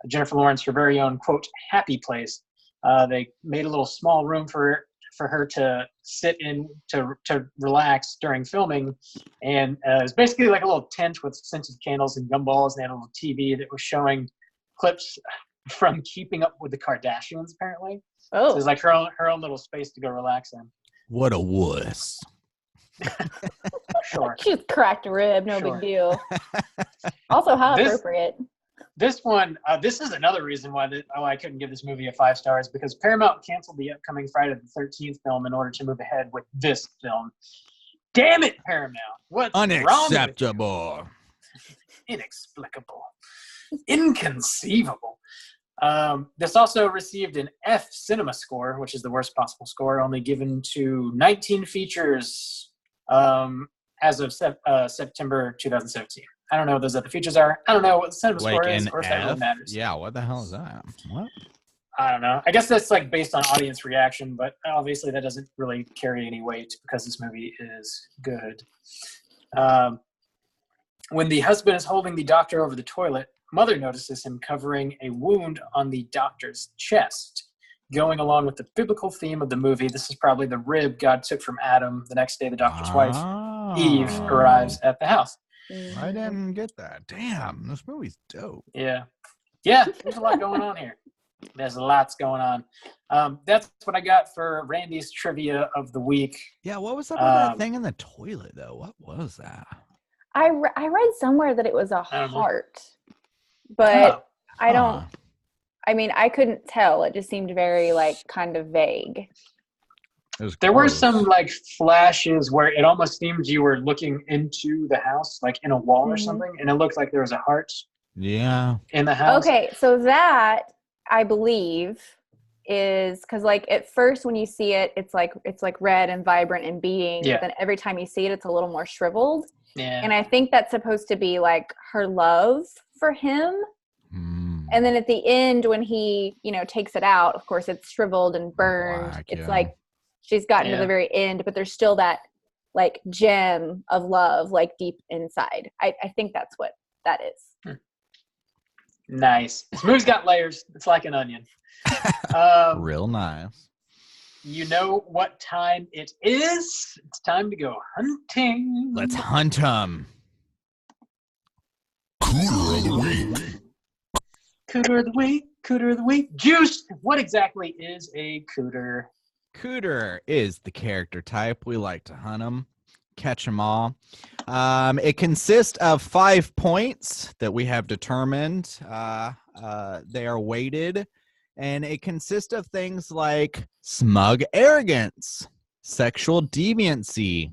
Jennifer Lawrence her very own, quote, happy place. They made a little small room for her to sit in to relax during filming, and it was basically like a little tent with scented candles and gumballs, and they had a little TV that was showing clips from Keeping Up with the Kardashians, apparently. So it was like her own little space to go relax in. What a wuss. Sure. She's cracked a rib, no big deal. Also, how appropriate. This one, this is another reason why I couldn't give this movie a 5 stars, because Paramount canceled the upcoming Friday the 13th film in order to move ahead with this film. Damn it, Paramount! What's unacceptable? Wrong with you? Inexplicable, inconceivable. This also received an F cinema score, which is the worst possible score, only given to 19 features as of September 2017. I don't know what those other features are. I don't know what the cinema score is. Of course, that really matters. Yeah, what the hell is that? What? I don't know. I guess that's like based on audience reaction, but obviously that doesn't really carry any weight because this movie is good. When the husband is holding the doctor over the toilet, mother notices him covering a wound on the doctor's chest. Going along with the biblical theme of the movie, this is probably the rib God took from Adam. The next day, the doctor's wife, Eve, arrives at the house. I didn't get that. Damn, this movie's dope. Yeah, there's a lot going on here. There's lots going on. That's what I got for Randy's trivia of the week. Yeah, what was up with that thing in the toilet, though? What was that? I read somewhere that it was a heart, but I don't. I mean, I couldn't tell. It just seemed very like kind of vague. There were some like flashes where it almost seemed you were looking into the house, like in a wall or something, and it looked like there was a heart. Yeah. In the house. Okay, so that I believe is because like at first when you see it, it's like red and vibrant and beating. Yeah. But then every time you see it, it's a little more shriveled. Yeah. And I think that's supposed to be like her love for him. And then at the end, when he, takes it out, of course, it's shriveled and burned. Black, it's like she's gotten to the very end, but there's still that like gem of love, like deep inside. I think that's what that is. Nice. This movie's got layers. It's like an onion. Real nice. You know what time it is? It's time to go hunting. Let's hunt 'em. the week. Cooter of the week, cooter of the week. Juice, what exactly is a cooter? Cooter is the character type. We like to hunt them, catch them all. It consists of 5 points that we have determined. They are weighted, and it consists of things like smug arrogance, sexual deviancy,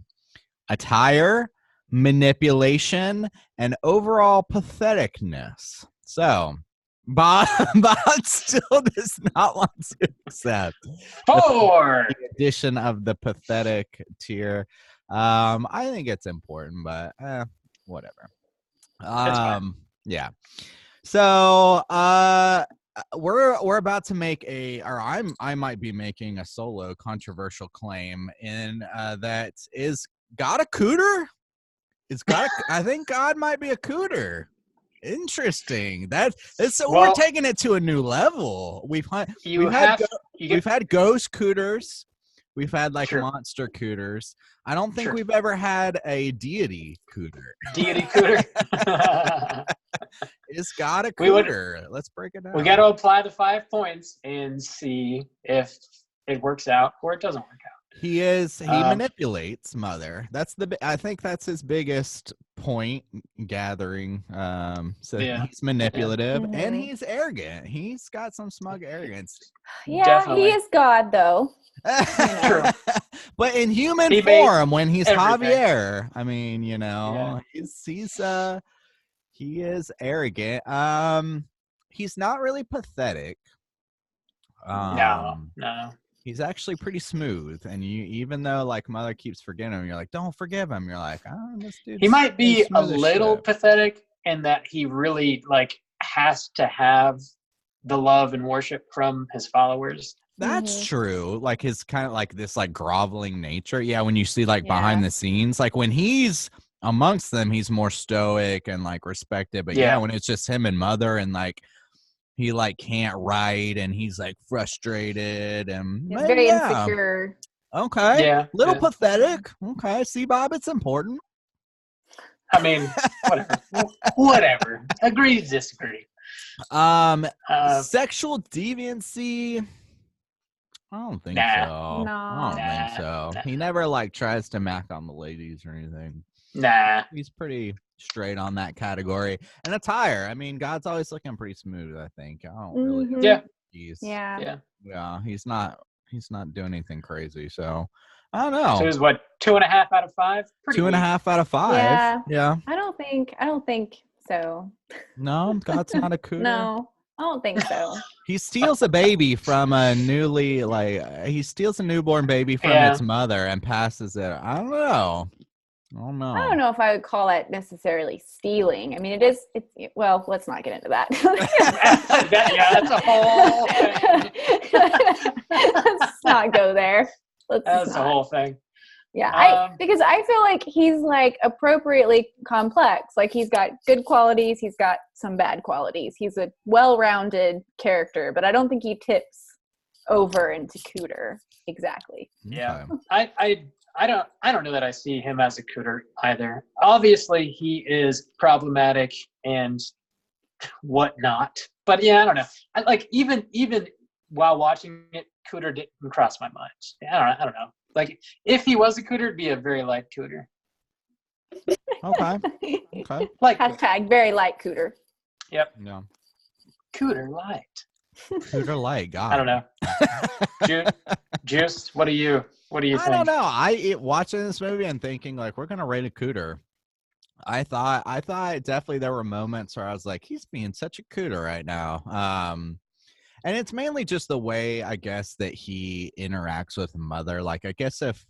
attire, manipulation, and overall patheticness. So, Bob still does not want to accept 4. the addition of the pathetic tier. I think it's important, but whatever. fine. Yeah. So we're about to make I might be making a solo controversial claim in that is God a cooter? I think God might be a cooter. Interesting. We're taking it to a new level. We've had ghost cooters. We've had like Sure. monster cooters. I don't think Sure. we've ever had a deity cooter. Deity cooter. Is God a We would- cooter? Let's break it down. We got to apply the 5 points and see if it works out or it doesn't work out. He manipulates mother. I think that's his biggest point gathering. So Yeah. he's manipulative and Mhm. he's arrogant. He's got some smug arrogance. Yeah, Definitely. he is God though. True. But in human He made form, when he's everything. Javier, I mean, he is arrogant. He's not really pathetic. No. He's actually pretty smooth, and even though like mother keeps forgiving him, you're like, don't forgive him. You're like, this dude. He might be a little pathetic in that he really like has to have the love and worship from his followers. That's Mhm. true. Like his kind of like this like groveling nature. Yeah, when you see like behind Yeah. the scenes, like when he's amongst them, he's more stoic and like respected. But Yeah. when it's just him and mother, and like he like can't write, and he's like frustrated, and He's very yeah. insecure. Okay, Yeah, little yeah. pathetic. Okay, see, Bob, it's important. I mean, whatever. Agree to disagree. Sexual deviancy. I don't think Nah. so. No. I don't think so. Nah. He never like tries to mac on the ladies or anything. Nah. He's pretty straight on that category. And attire. I mean, God's always looking pretty smooth, I think. I don't really Mhm. Yeah. Yeah. Yeah. He's not doing anything crazy. So I don't know. So it was what, 2.5 out of 5? Pretty 2.5 out of 5. Yeah. Yeah. I don't think so. No, God's not a cooter. No, I don't think so. He steals a baby from a he steals a newborn baby from Yeah. its mother and passes it. I don't know. I don't know if I would call it necessarily stealing. I mean, it's well, let's not get into that. That's a whole thing. Let's not go there. That's the not. whole thing. Yeah, because I feel like he's like appropriately complex. Like he's got good qualities, he's got some bad qualities. He's a well-rounded character, but I don't think he tips over into cooter exactly. Yeah. Okay. I don't know that I see him as a cooter either. Obviously, he is problematic and whatnot. But yeah, I don't know. I like even while watching it, cooter didn't cross my mind. I don't know. Like if he was a cooter, it'd be a very light cooter. Okay. Okay. Like Hashtag very light cooter. Yep. Yeah. Cooter light. Cooter light. God. I don't know. Juice, what do you think? I don't know. Watching this movie and thinking like we're gonna rate a cooter. I thought definitely there were moments where I was like, he's being such a cooter right now. And it's mainly just the way I guess that he interacts with mother. Like I guess if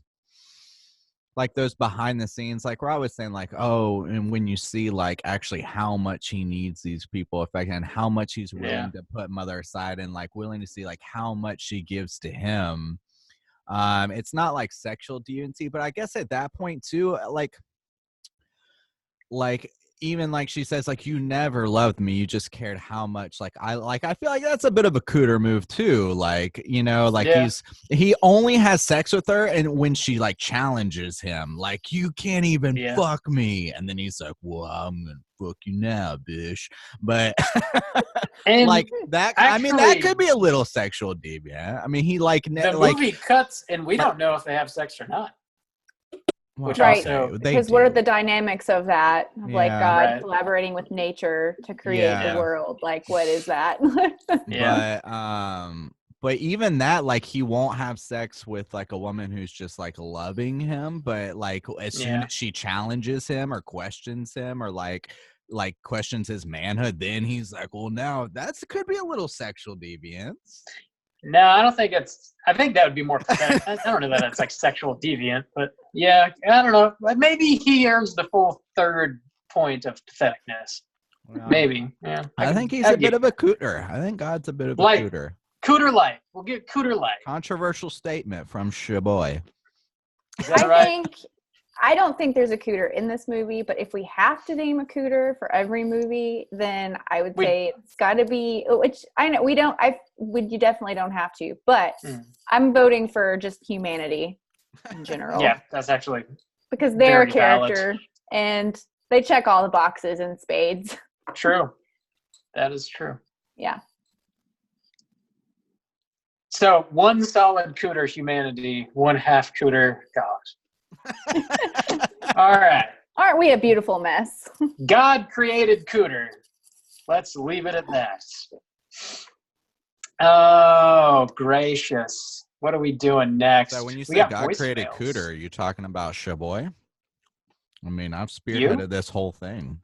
like those behind the scenes, like we're always saying like, oh, and when you see like actually how much he needs these people and how much he's willing to put mother aside and like willing to see like how much she gives to him. It's not like sexual deviancy, but I guess at that point too, like even like she says, like, you never loved me, you just cared how much I feel like that's a bit of a cooter move too. Like, like Yeah. he only has sex with her and when she like challenges him, like, you can't even Yeah. fuck me, and then he's like, well, I'm gonna fuck you now, bitch. But And like that, I mean, that actually, could be a little sexual deviant. I mean, he like the like movie cuts, and we don't know if they have sex or not. well, which Right. also they Because what are do. the dynamics of that? Of like Yeah. God Right. collaborating with nature to create Yeah. the world. Like, what is that? Yeah. But even that, like, he won't have sex with like a woman who's just like loving him, but like as soon Yeah. as she challenges him or questions him or like questions his manhood, then he's like, well, now that's could be a little sexual deviance. No, I don't think it's. I think that would be more pathetic. I don't know that it's like sexual deviant, but yeah, I don't know. Maybe he earns the full third point of patheticness. Well, Maybe. Yeah. I think he's a bit of a cooter. I think God's a bit of a Like- cooter. Cooter Light. We'll get Cooter Light. Controversial statement from Shaboy. Is that right? I don't think there's a cooter in this movie, but if we have to name a cooter for every movie, then I would say it's got to be. Which I know we don't. You definitely don't have to, but I'm voting for just humanity in general. Yeah, that's actually because they're a very valid. character and they check all the boxes in spades. True. That is true. Yeah. So one solid cooter humanity, one half cooter God. All right. Aren't we a beautiful mess? God created cooter. Let's leave it at that. Oh, gracious. What are we doing next? So when you We say got God created voicemails. cooter, are you talking about Shaboy? I mean, I've spearheaded this whole thing.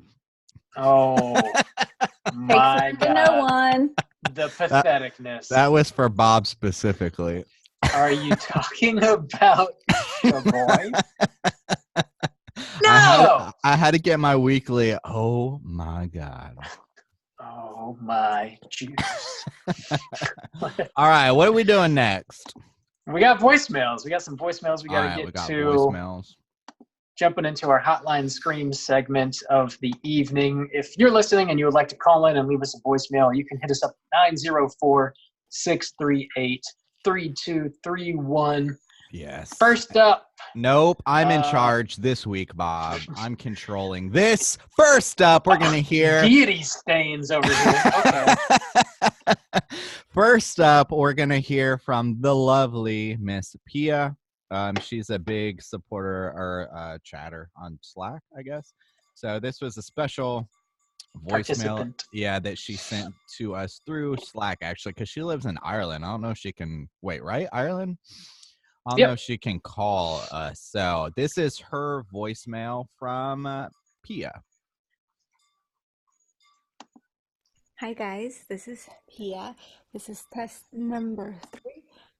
Oh, my Takes one to know God. one. The patheticness. That was for Bob specifically. Are you talking about the boy? I had to get my weekly. Oh my God. Oh my Jesus. All right, what are we doing next? We got voicemails. We got some voicemails we got to All right, get we got to. voicemails. Jumping into our Hotline Scream segment of the evening. If you're listening and you would like to call in and leave us a voicemail, you can hit us up at 904-638-3231. Yes. First up. Nope, I'm in charge this week, Bob. I'm controlling this. First up, we're going to hear Deity stains over here. Okay. First up, we're going to hear from the lovely Miss Pia. She's a big supporter or chatter on Slack, I guess. So this was a special voicemail, that she sent to us through Slack, actually, because she lives in Ireland. I don't know if she can wait, right? Ireland? I don't know if she can call us. So this is her voicemail from Pia. Hi guys, this is Pia. This is test number 3.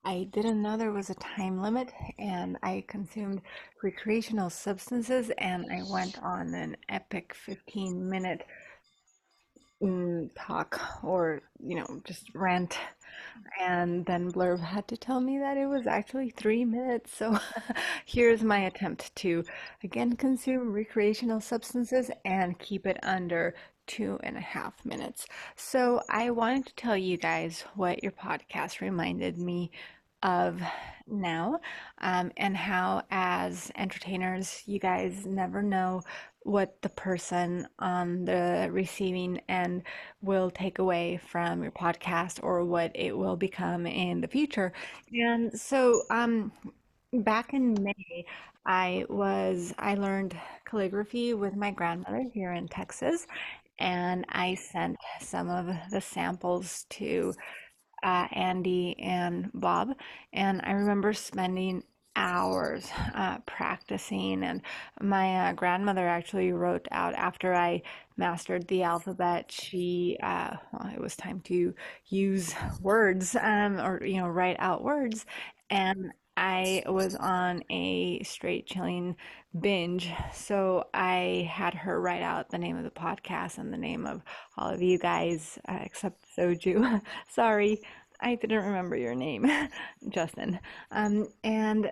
I didn't know there was a time limit and I consumed recreational substances and I went on an epic 15-minute talk or, just rant. And then Blurb had to tell me that it was actually 3 minutes. So here's my attempt to again consume recreational substances and keep it under 2.5 minutes. So I wanted to tell you guys what your podcast reminded me of now, and how as entertainers, you guys never know what the person on the receiving end will take away from your podcast or what it will become in the future. And so back in May, I learned calligraphy with my grandmother here in Texas, and I sent some of the samples to Andy and Bob, and I remember spending hours practicing. And my grandmother actually wrote out after I mastered the alphabet. It was time to use words, or write out words, and I was on a straight chilling binge, so I had her write out the name of the podcast and the name of all of you guys, except Soju. Sorry, I didn't remember your name, Justin. And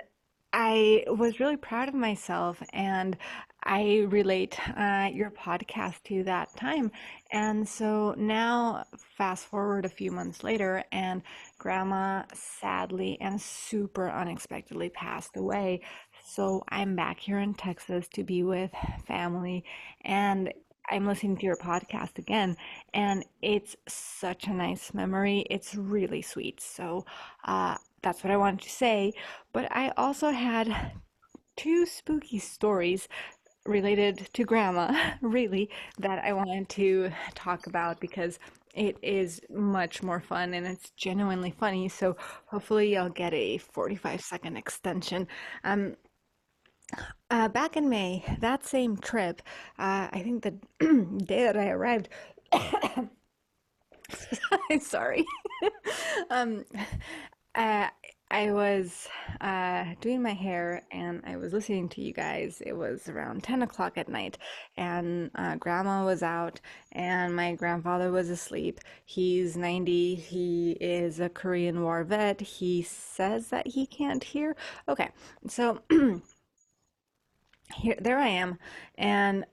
I was really proud of myself, and I relate your podcast to that time. And so now, fast forward a few months later, and Grandma sadly and super unexpectedly passed away. So I'm back here in Texas to be with family, and I'm listening to your podcast again, and it's such a nice memory. It's really sweet. So that's what I wanted to say. But I also had two spooky stories related to Grandma, really, that I wanted to talk about because it is much more fun and it's genuinely funny. So hopefully I'll get a 45-second extension. Um, Back in May, that same trip, I think the day that I arrived, sorry. um, uh, I was doing my hair and I was listening to you guys. It was around 10 o'clock at night, and Grandma was out, and my grandfather was asleep. He's 90. He is a Korean War vet. He says that he can't hear. Okay, so there I am, and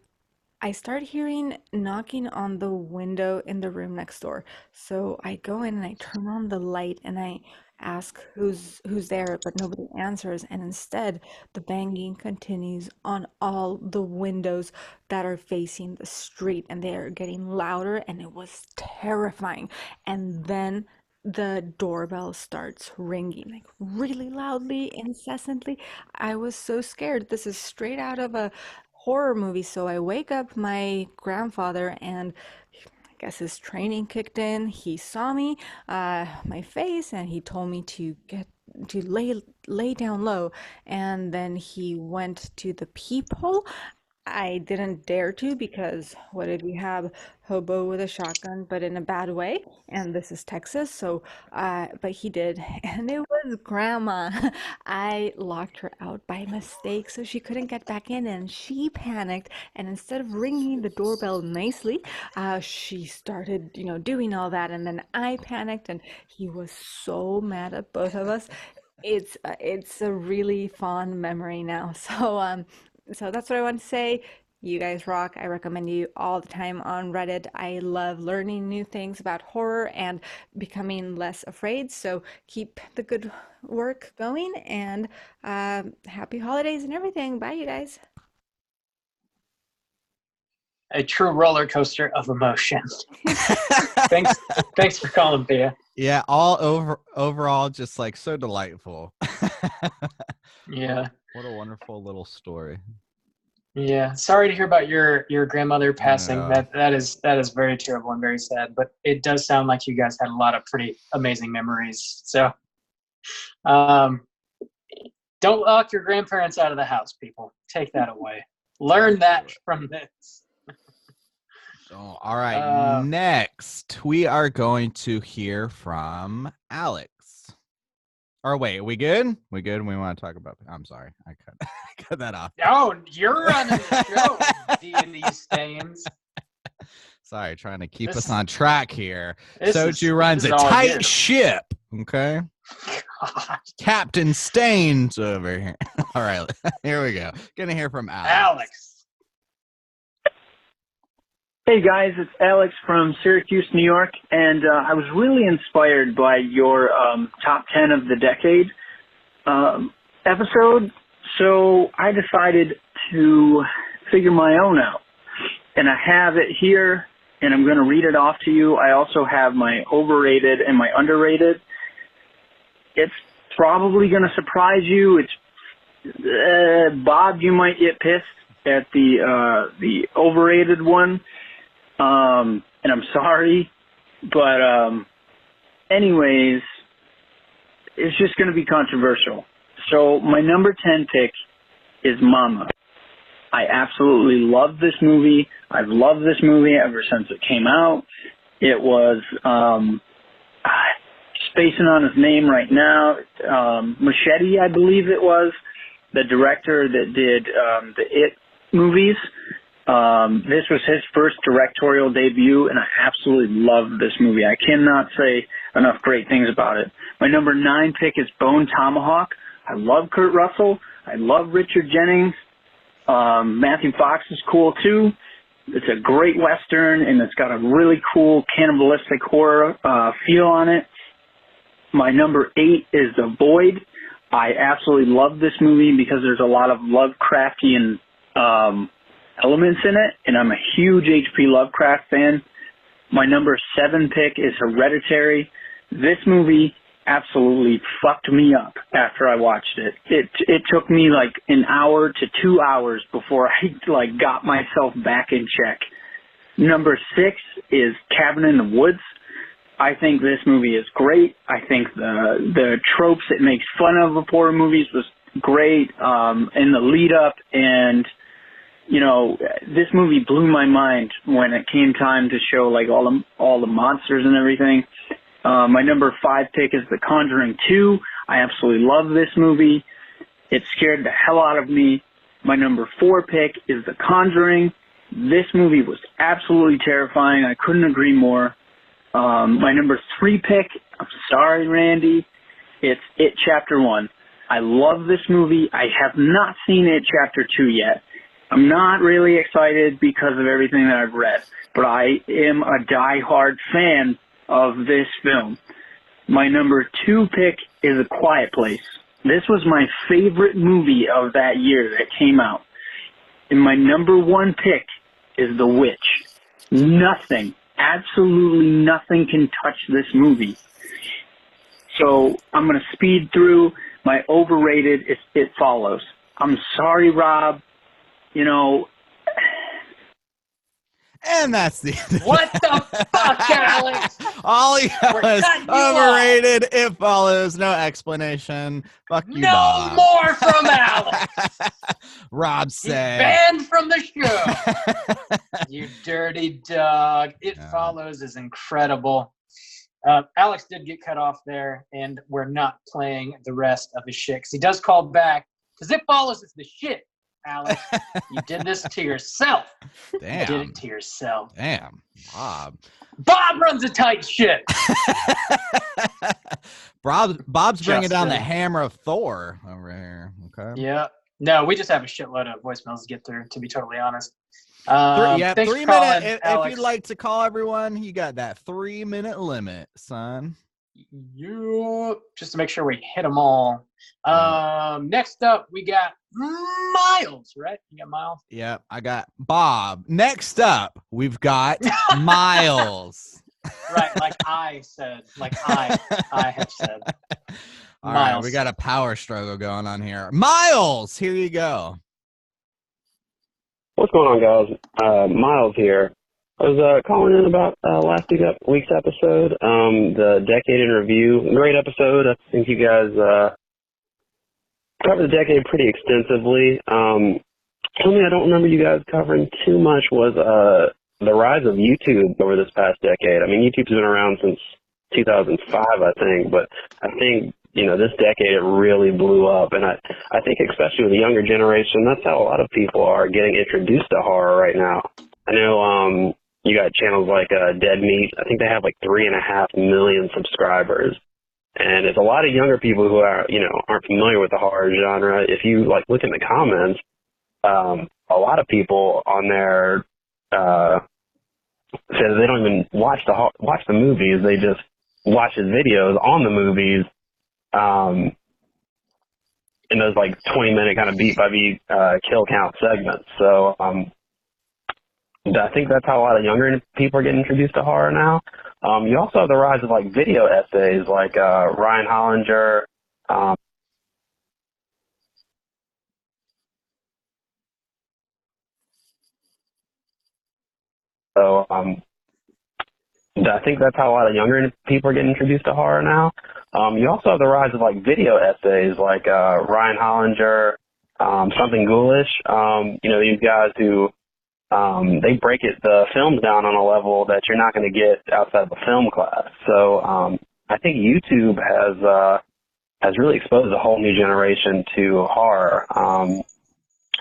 I start hearing knocking on the window in the room next door. So I go in and I turn on the light and I ask who's there, but nobody answers. And instead, the banging continues on all the windows that are facing the street, and they are getting louder, and it was terrifying. And then the doorbell starts ringing like really loudly, incessantly. I was so scared. This is straight out of a horror movie. So I wake up my grandfather, and I guess his training kicked in. He saw me, my face, and he told me to get to lay down low. And then he went to the peephole. I didn't dare to because what did we have? Hobo with a shotgun, but in a bad way. And this is Texas, so but he did, and it was Grandma. I locked her out by mistake, so she couldn't get back in, and she panicked. And instead of ringing the doorbell nicely, she started, doing all that, and then I panicked, and he was so mad at both of us. It's a really fond memory now. So that's what I want to say. You guys rock. I recommend you all the time on Reddit. I love learning new things about horror and becoming less afraid. So keep the good work going, and happy holidays and everything. Bye, you guys. A true roller coaster of emotion. Thanks for calling, Thea. Yeah, overall, just like so delightful. Yeah. What a wonderful little story. Yeah. Sorry to hear about your grandmother passing. Yeah. That is very terrible and very sad. But it does sound like you guys had a lot of pretty amazing memories. So, don't lock your grandparents out of the house, people. Take that away. Learn that from this. Oh, all right. Next, we are going to hear from Alex. Or wait, we good? We good? We want to talk about. I'm sorry, I cut that off. Oh, you're running the show, D&D Stains. Sorry, trying to keep us on track here. This Soju runs is a all tight you. ship. Okay, God. Captain Stains over here. All right, here we go. Gonna hear from Alex. Alex. Hey guys, it's Alex from Syracuse, New York, and I was really inspired by your top 10 of the decade episode, so I decided to figure my own out. And I have it here, and I'm going to read it off to you. I also have my overrated and my underrated. It's probably going to surprise you. It's Bob, you might get pissed at the overrated one. And I'm sorry, but, anyways, it's just going to be controversial. So my number 10 pick is Mama. I absolutely love this movie. I've loved this movie ever since it came out. It was, spacing on his name right now, Machete, I believe it was, the director that did, the It movies. This was his first directorial debut, and I absolutely love this movie. I cannot say enough great things about it. My number 9 pick is Bone Tomahawk. I love Kurt Russell. I love Richard Jennings. Matthew Fox is cool too. It's a great Western, and it's got a really cool cannibalistic horror feel on it. My number 8 is The Void. I absolutely love this movie because there's a lot of Lovecraftian elements in it, and I'm a huge H.P. Lovecraft fan. My number 7 pick is Hereditary. This movie absolutely fucked me up after I watched it. It took me like an hour to 2 hours before I got myself back in check. Number 6 is Cabin in the Woods. I think this movie is great. I think the tropes it makes fun of horror movies was great in the lead up, and this movie blew my mind when it came time to show all the monsters and everything. My number 5 pick is The Conjuring 2. I absolutely love this movie. It scared the hell out of me. My number 4 pick is The Conjuring. This movie was absolutely terrifying. I couldn't agree more. My number 3 pick, I'm sorry, Randy, it's It Chapter 1. I love this movie. I have not seen It Chapter 2 yet. I'm not really excited because of everything that I've read, but I am a die-hard fan of this film. My number 2 pick is A Quiet Place. This was my favorite movie of that year that came out. And my number 1 pick is The Witch. Nothing, absolutely nothing can touch this movie. So I'm going to speed through. My overrated is It Follows. I'm sorry, Rob. And that's the end. What the fuck, Alex? All he We're was cutting you overrated. It follows. No explanation. Fuck you, No Bob. more from Alex. Rob He's said. banned from the show. You dirty dog. It Follows is incredible. Alex did get cut off there, and we're not playing the rest of his shit because he does call back because It Follows is the shit. Alex, you did this to yourself. Damn. You did it to yourself. Damn, Bob. Bob runs a tight ship. Bob's bringing down the Justin. hammer of Thor over here. Okay. Yeah. No, we just have a shitload of voicemails to get through, to be totally honest. Three Thanks 3 for calling, minute. If Alex. you'd like to call everyone, you got that 3-minute limit, son. You just to make sure we hit them all. Next up, we got Miles, right? You got Miles? Yep, I got Bob. Next up, we've got Miles. Right, like I said. Like I have said. All right, Miles. we got a power struggle going on here. Miles, here you go. What's going on, guys? Miles here. I was calling in about last week's episode, the Decade in Review. Great episode. I think you guys covered the decade pretty extensively. Something I don't remember you guys covering too much was the rise of YouTube over this past decade. I mean, YouTube's been around since 2005, I think, but I think, this decade it really blew up. And I think especially with the younger generation, that's how a lot of people are getting introduced to horror right now. I know you got channels like Dead Meat. I think they have like 3.5 million subscribers. And it's a lot of younger people who are, aren't familiar with the horror genre. If you look in the comments, a lot of people on there say they don't even watch the movies. They just watch his videos on the movies, in those 20-minute kind of beat by beat kill count segments. So I think that's how a lot of younger people are getting introduced to horror now. You also have the rise of video essays like Ryan Hollinger. So I think that's how a lot of younger people are getting introduced to horror now. You also have the rise of video essays like Ryan Hollinger, Something Ghoulish. These guys who they break the films down on a level that you're not going to get outside of a film class. So I think YouTube has really exposed a whole new generation to horror,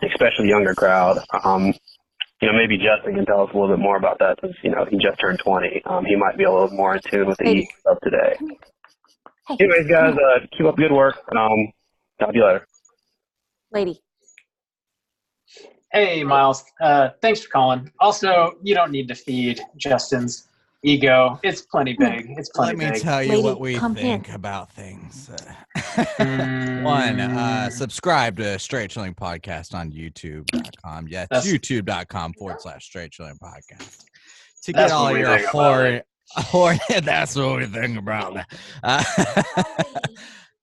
especially the younger crowd. Maybe Justin can tell us a little bit more about that since, he just turned 20. He might be a little more in tune with the Lady. ethos of today. Hey, Anyways, guys, keep up the good work. Talk to you later. lady. Hey, Miles. Thanks for calling. Also, you don't need to feed Justin's ego. It's plenty big. It's plenty Let me big. tell you Lady, what we come here. think about things. One, subscribe to Straight Chilling Podcast on YouTube.com. Yeah, it's That's- youtube.com/Straight Chilling Podcast. To get That's all what we your think about horror, that's what we think about it.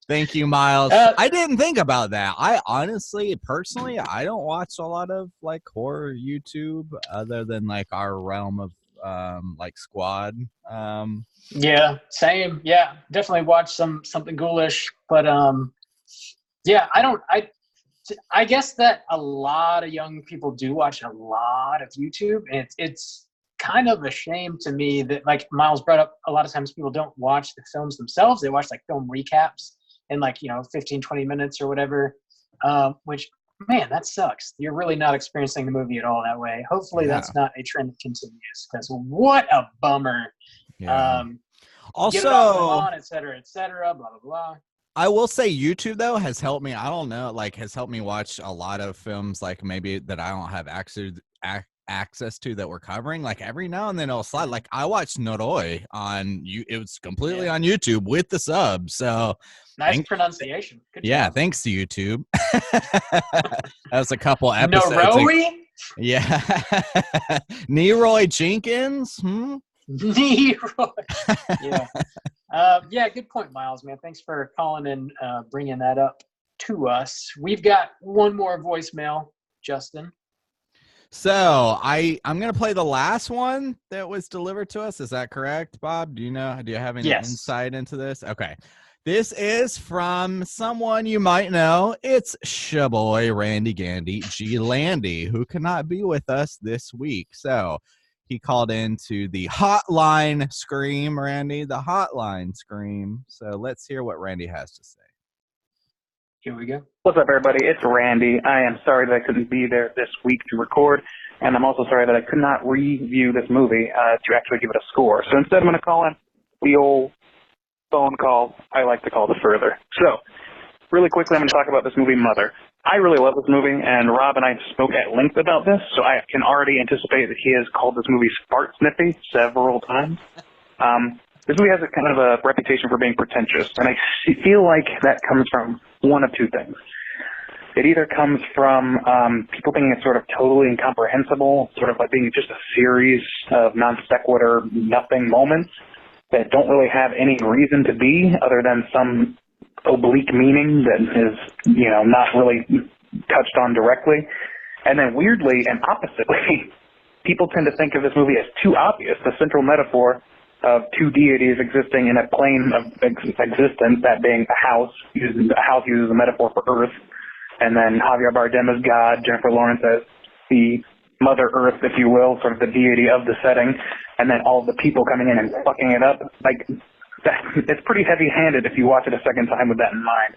Thank you, Miles. Uh, I didn't think about that. I honestly, personally, I don't watch a lot of like horror YouTube other than like our realm of like Squad. Yeah, same. Yeah, definitely watch something ghoulish, but yeah, I guess that a lot of young people do watch a lot of YouTube, and it's kind of a shame to me that, like Miles brought up, a lot of times people don't watch the films themselves. They watch like film recaps in like 15, 20 minutes or whatever, which, man, that sucks. You're really not experiencing the movie at all that way. Hopefully that's not a trend that continues, because what a bummer. Yeah. Get it off the Also, lawn, et cetera, blah, blah, blah. I will say YouTube though has helped me. I don't know, like has helped me watch a lot of films like maybe that I don't have access to that we're covering. Like every now and then it'll slide. Like I watched Noroi on you. It was completely on YouTube with the sub. So Nice pronunciation. Good job. thanks to YouTube. That was a couple episodes. Noroi? Yeah. Neroy Jenkins. Neroy. Yeah. Yeah, good point, Miles, man. Thanks for calling and bringing that up to us. We've got one more voicemail, Justin. So I'm gonna play the last one that was delivered to us. Is that correct, Bob? Do you have any insight into this? Okay. This is from someone you might know. It's Shaboy Randy Gandy G Landy, who cannot be with us this week. So he called into the hotline scream, Randy, the hotline scream. So let's hear what Randy has to say. Here we go. What's up, everybody? It's Randy. I am sorry that I couldn't be there this week to record, and I'm also sorry that I could not review this movie to actually give it a score. So instead, I'm going to call in the old phone call I like to call the further. So, really quickly, I'm going to talk about this movie, Mother. I really love this movie, and Rob and I spoke at length about this, so I can already anticipate that he has called this movie fart sniffy several times. This movie has a kind of a reputation for being pretentious, and I feel like that comes from one of two things. It either comes from people thinking it's sort of totally incomprehensible, sort of like being just a series of non sequitur nothing moments that don't really have any reason to be other than some oblique meaning that is, not really touched on directly. And then weirdly and oppositely, people tend to think of this movie as too obvious, the central metaphor of two deities existing in a plane of existence, that being a house uses a metaphor for Earth, and then Javier Bardem as God, Jennifer Lawrence as the Mother Earth, if you will, sort of the deity of the setting, and then all the people coming in and fucking it up. Like, it's pretty heavy-handed if you watch it a second time with that in mind.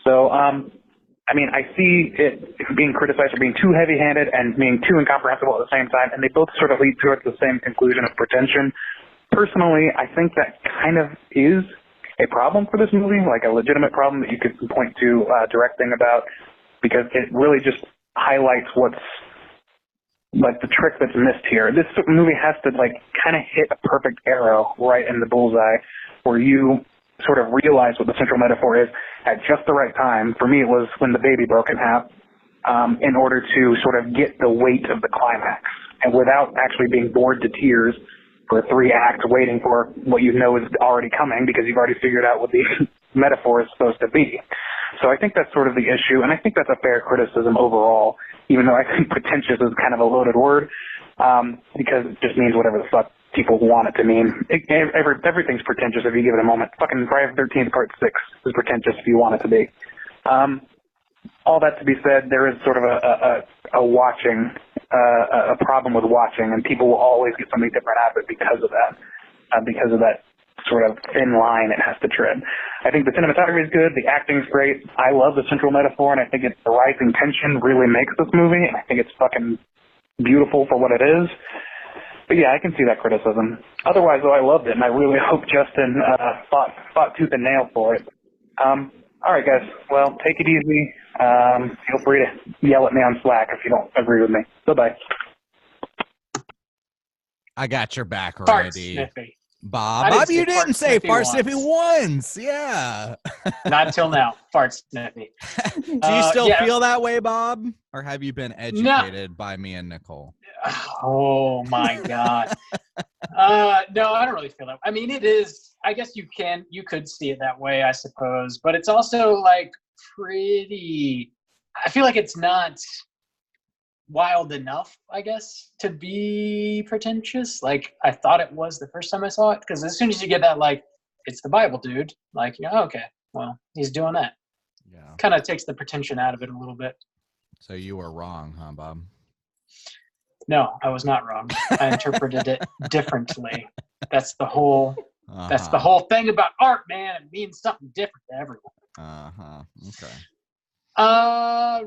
So, I see it being criticized for being too heavy-handed and being too incomprehensible at the same time, and they both sort of lead towards the same conclusion of pretension. Personally, I think that kind of is a problem for this movie, like a legitimate problem that you could point to directing about, because it really just highlights what's like the trick that's missed here. This movie has to like kind of hit a perfect arrow right in the bullseye where you sort of realize what the central metaphor is at just the right time. For me, it was when the baby broke in half, in order to sort of get the weight of the climax, and without actually being bored to tears for 3 acts waiting for what you know is already coming because you've already figured out what the metaphor is supposed to be. So I think that's sort of the issue, and I think that's a fair criticism overall, even though I think pretentious is kind of a loaded word, because it just means whatever the fuck people want it to mean. Everything's pretentious if you give it a moment. Fucking Friday the 13th Part 6 is pretentious if you want it to be. All that to be said, there is sort of a problem with watching, and people will always get something different out of it because of that sort of thin line it has to tread. I think the cinematography is good, the acting's great. I love the central metaphor, and I think the rising tension really makes this movie, and I think it's fucking beautiful for what it is. But yeah, I can see that criticism. Otherwise, though, I loved it, and I really hope Justin fought tooth and nail for it. All right, guys. Well, take it easy. Feel free to yell at me on Slack if you don't agree with me. Bye-bye. I got your back, Fart Randy. Sniffy. Bob. I didn't Bob, say you didn't fart say sniffy fart once. sniffy once. Yeah. Not till now. Fart Sniffy. Do you still yeah. feel that way, Bob? Or have you been educated by me and Nicole? Oh my God. No, I don't really feel that. I mean, it is, I guess you could see it that way, I suppose, but it's also like pretty, I feel like it's not wild enough, I guess, to be pretentious. Like I thought it was the first time I saw it, because as soon as you get that, like, it's the Bible, dude, like, yeah, okay, well, he's doing that. Yeah. Kind of takes the pretension out of it a little bit. So you were wrong, huh, Bob? No, I was not wrong. I interpreted it differently. That's the whole thing about art, man. It means something different to everyone. Okay.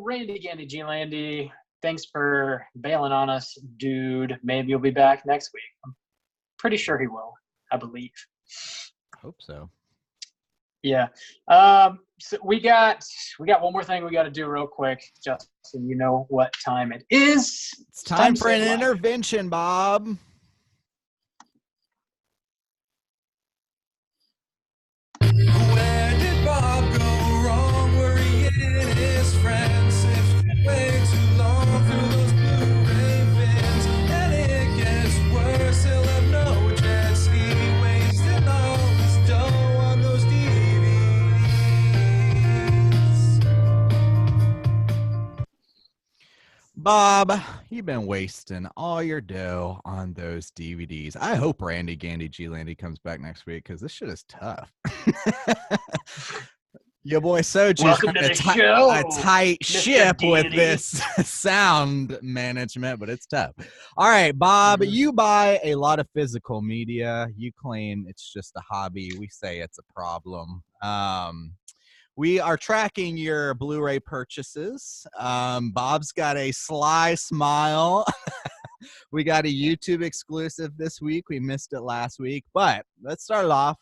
Randy Gandy G Landy, thanks for bailing on us, dude. Maybe you'll be back next week. I'm pretty sure he will, I believe. Hope so. Yeah. So we got one more thing we got to do real quick, just so you know what time it is. It's time to for an say live. intervention, Bob. Where did Bob go wrong? Worrying his friends, sifting way too long through those Blu-ray bins, and it gets worse. He'll have no jet ski, wasting all his dough on those DVDs. Bob, you've been wasting all your dough on those DVDs. I hope Randy Gandy G Landy comes back next week, because this shit is tough. Your boy Sochi's Welcome to the show, a tight Mr. ship with Deity. this sound management, but it's tough. All right, Bob, you buy a lot of physical media. You claim it's just a hobby. We say it's a problem. We are tracking your Blu-ray purchases. Bob's got a sly smile. We got a YouTube exclusive this week. We missed it last week, but let's start it off.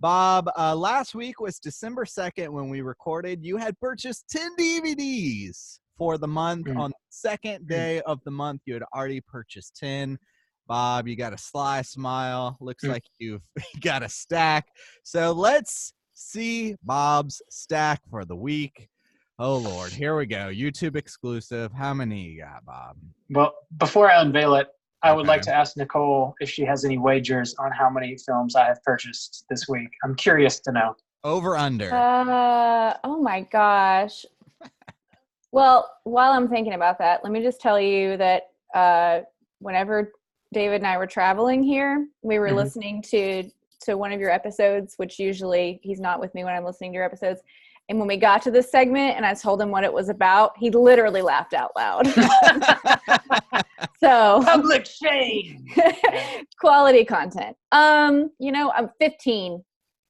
Bob, last week was December 2nd when we recorded. You had purchased 10 DVDs for the month. On the second day of the month, you had already purchased 10. Bob, you got a sly smile. Looks like you've got a stack. So let's see Bob's stack for the week. Oh, Lord. Here we go. YouTube exclusive. How many you got, Bob? Well, before I unveil it, I would Okay. like to ask Nicole if she has any wagers on how many films I have purchased this week. I'm curious to know. Over, under. Oh my gosh. Well, while I'm thinking about that, let me just tell you that whenever David and I were traveling here, we were listening to one of your episodes, which usually he's not with me when I'm listening to your episodes. And when we got to this segment and I told him what it was about, he literally laughed out loud. So Public shame. quality content. You know, I'm 15.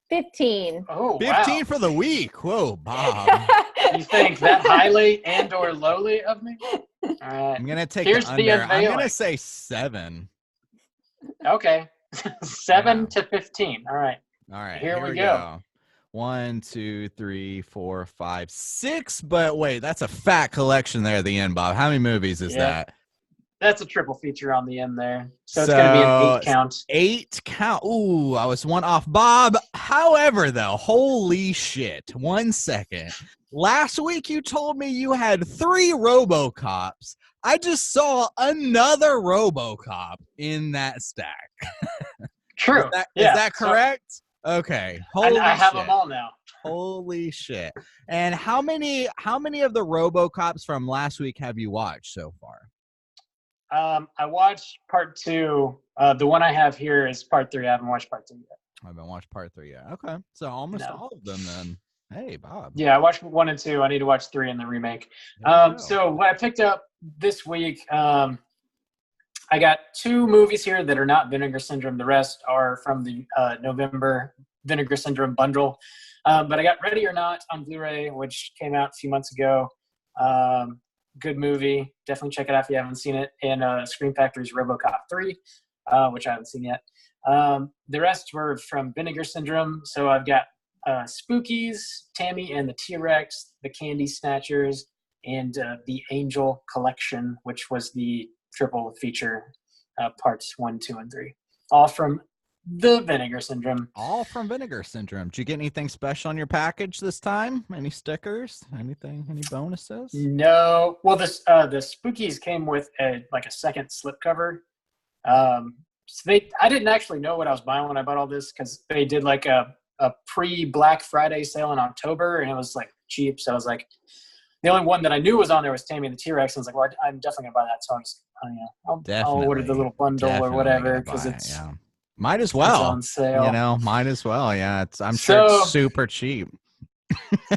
15. Oh, 15 wow. for the week. Whoa, Bob. You think that highly and or lowly of me? All right. I'm going to take Here's the the under. I'm going unveiling. to say 7. Okay. 7 Yeah. to 15. All right. All right. Here we go. 1, 2, 3, 4, 5, 6. But wait, that's a fat collection there at the end, Bob. How many movies is Yeah. that? That's a triple feature on the end there. So it's going to be an 8 count. 8 count. Ooh, I was one off. Bob, however, though, holy shit. 1 second. Last week you told me you had 3 RoboCops. I just saw another RoboCop in that stack. True. Is that, Yeah. is that So correct? Okay. Holy I have shit. them all now. Holy shit. And how many of the RoboCops from last week have you watched so far? I watched part 2. The one I have here is part 3. I haven't watched part 2 yet. I haven't watched part 3 yet. Okay. So almost No. all of them then. Hey, Bob. Yeah, I watched 1 and 2. I need to watch 3 in the remake. There you go. So what I picked up this week, I got 2 movies here that are not Vinegar Syndrome. The rest are from the November Vinegar Syndrome bundle. But I got Ready or Not on Blu-ray, which came out a few months ago. Good movie. Definitely check it out if you haven't seen it. And Scream Factory's RoboCop 3, which I haven't seen yet. The rest were from Vinegar Syndrome. So I've got Spookies, Tammy and the T-Rex, the Candy Snatchers, and the Angel Collection, which was the triple feature, parts 1, 2, and 3. All from the Vinegar Syndrome. All from Vinegar Syndrome. Did you get anything special on your package this time? Any stickers? Anything? Any bonuses? No. Well, the Spookies came with a second slipcover. So I didn't actually know what I was buying when I bought all this, because they did like a pre-Black Friday sale in October, and it was like cheap. So I was like, the only one that I knew was on there was Tammy and the T-Rex. And I was like, well, I'm definitely gonna buy that. So I'll order the little bundle or whatever, because it's might as it's well. on sale. Might as well. Yeah, I'm sure it's super cheap.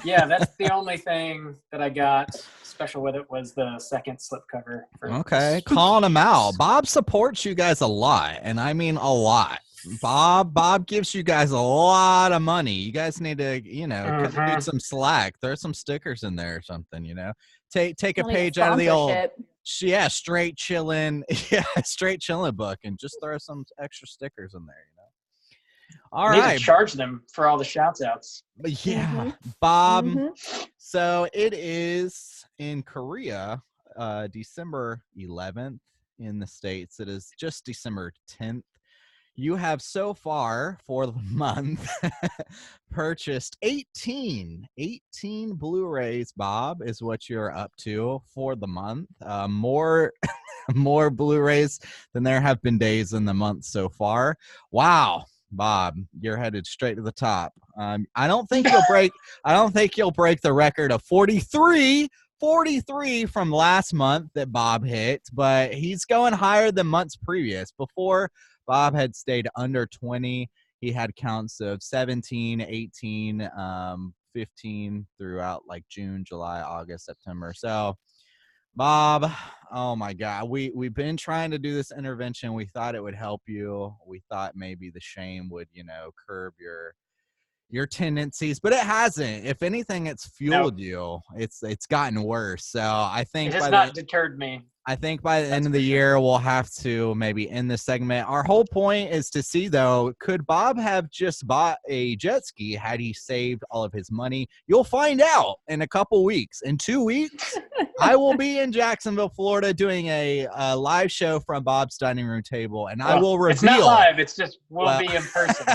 Yeah, that's the only thing that I got special with it was the second slipcover. Okay, calling him out. Bob supports you guys a lot, and I mean a lot. Bob gives you guys a lot of money. You guys need to, cut the dude some slack. Throw some stickers in there or something. Take a page out of the old, straight chillin', straight chillin' book, and just throw some extra stickers in there. All right. Need to charge them for all the shouts outs. Yeah, Bob. So it is in Korea, December 11th. In the States, it is just December 10th. You have so far for the month purchased 18 Blu-rays, Bob, is what you're up to for the month. More Blu-rays than there have been days in the month so far. Wow. Bob, you're headed straight to the top. I don't think you'll break the record of 43 from last month that Bob hit, but he's going higher than months previous. Before, Bob had stayed under 20. He had counts of 17, 18, 15 throughout like June, July, August, September. So Bob, oh my God, we've been trying to do this intervention. We thought it would help you. We thought maybe the shame would, curb your tendencies, but it hasn't. If anything, it's fueled you. It's gotten worse. So I think it has not deterred me. I think by the end of the year, we'll have to maybe end this segment. Our whole point is to see, though, could Bob have just bought a jet ski had he saved all of his money? You'll find out in a couple weeks. In 2 weeks, I will be in Jacksonville, Florida, doing a live show from Bob's Dining Room Table, and I will reveal. It's not live. It's just we'll be in person.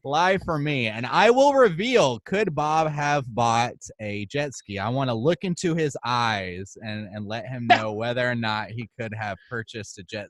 Live for me, and I will reveal, could Bob have bought a jet ski? I want to look into his eyes and let him know whether or not he could have purchased a jet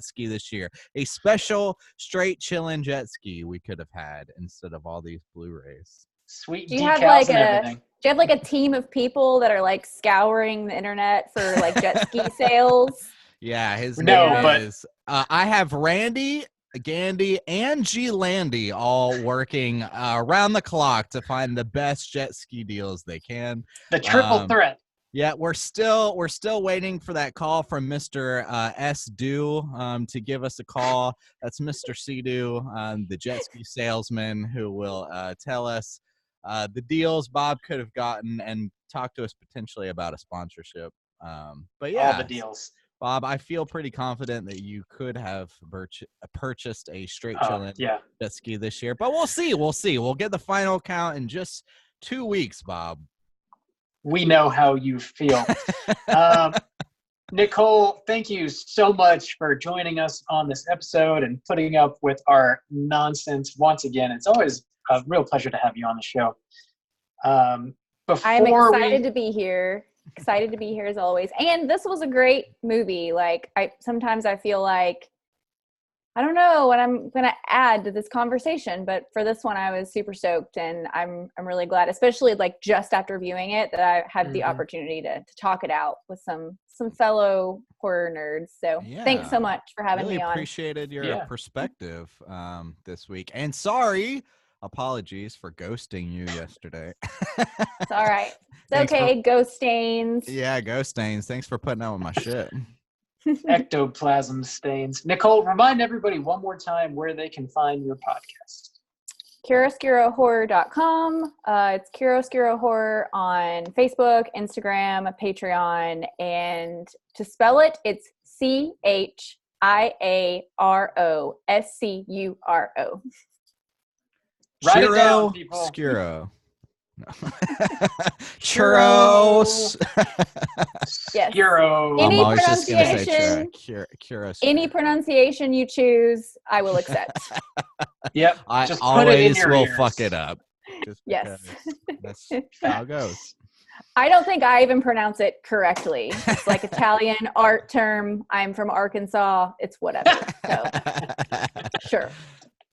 ski this year. A special straight chillin' jet ski we could have had instead of all these Blu-rays. Sweet. Do you have like a team of people that are like scouring the internet for like jet ski sales? Yeah, his name is I have Randy, Gandy, and G Landy all working around the clock to find the best jet ski deals they can. The triple threat. Yeah, we're still waiting for that call from Mr. S. Do to give us a call. That's Mr. C. Do, the jet ski salesman, who will tell us the deals Bob could have gotten and talk to us potentially about a sponsorship. But yeah, all the deals. Bob, I feel pretty confident that you could have purchased a straight chillin' jet ski this year. But we'll see. We'll get the final count in just 2 weeks, Bob. We know how you feel. Nicole, thank you so much for joining us on this episode and putting up with our nonsense once again. It's always a real pleasure to have you on the show. I'm excited to be here. Excited to be here as always. And this was a great movie. Like sometimes I feel like I don't know what I'm going to add to this conversation, but for this one I was super stoked, and I'm really glad, especially like just after viewing it, that I had the opportunity to talk it out with some fellow horror nerds. So thanks so much for having me on. Appreciated your perspective this week. And apologies for ghosting you yesterday. It's all right. It's okay. Ghost stains. Yeah, ghost stains. Thanks for putting up with my shit. Ectoplasm stains. Nicole, remind everybody one more time where they can find your podcast. ChiaroscuroHorror.com. It's Chiaroscuro Horror on Facebook, Instagram, Patreon, and to spell it, it's ChiarosCuro. Write it down, people. Skuro. No. Churros. Yes. Hero. Any I'm always just gonna say pronunciation- churros. Any pronunciation you choose, I will accept. Yep. I just put it in always your will ears. fuck it up. Just Yes. because that's how it goes. I don't think I even pronounce it correctly. It's like Italian art term. I'm from Arkansas. It's whatever. So sure.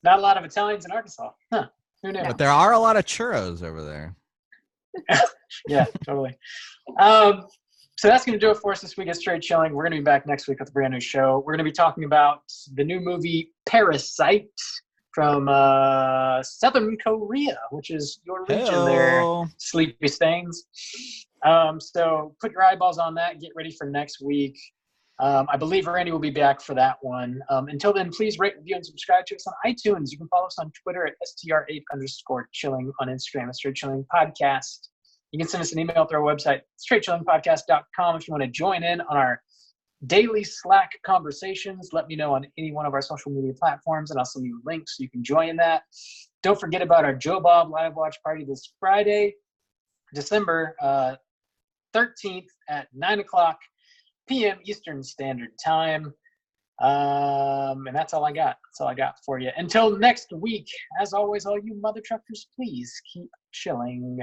Not a lot of Italians in Arkansas. Huh. Who knew? But there are a lot of churros over there. Yeah, totally. So that's going to do it for us this week at Straight Chilling. We're going to be back next week with a brand new show. We're going to be talking about the new movie Parasite from Southern Korea, which is your region there, Hey-o. Sleepy Stains. So put your eyeballs on that. Get ready for next week. I believe Randy will be back for that one. Until then, please rate, review, and subscribe to us on iTunes. You can follow us on Twitter at STR8_chilling, on Instagram at Straight Chilling Podcast. You can send us an email through our website, straightchillingpodcast.com, if you want to join in on our daily Slack conversations. Let me know on any one of our social media platforms, and I'll send you links so you can join that. Don't forget about our Joe Bob Live Watch Party this Friday, December 13th at 9 o'clock p.m. Eastern Standard Time. And that's all I got. That's all I got for you. Until next week, as always, all you mother truckers, please keep chilling.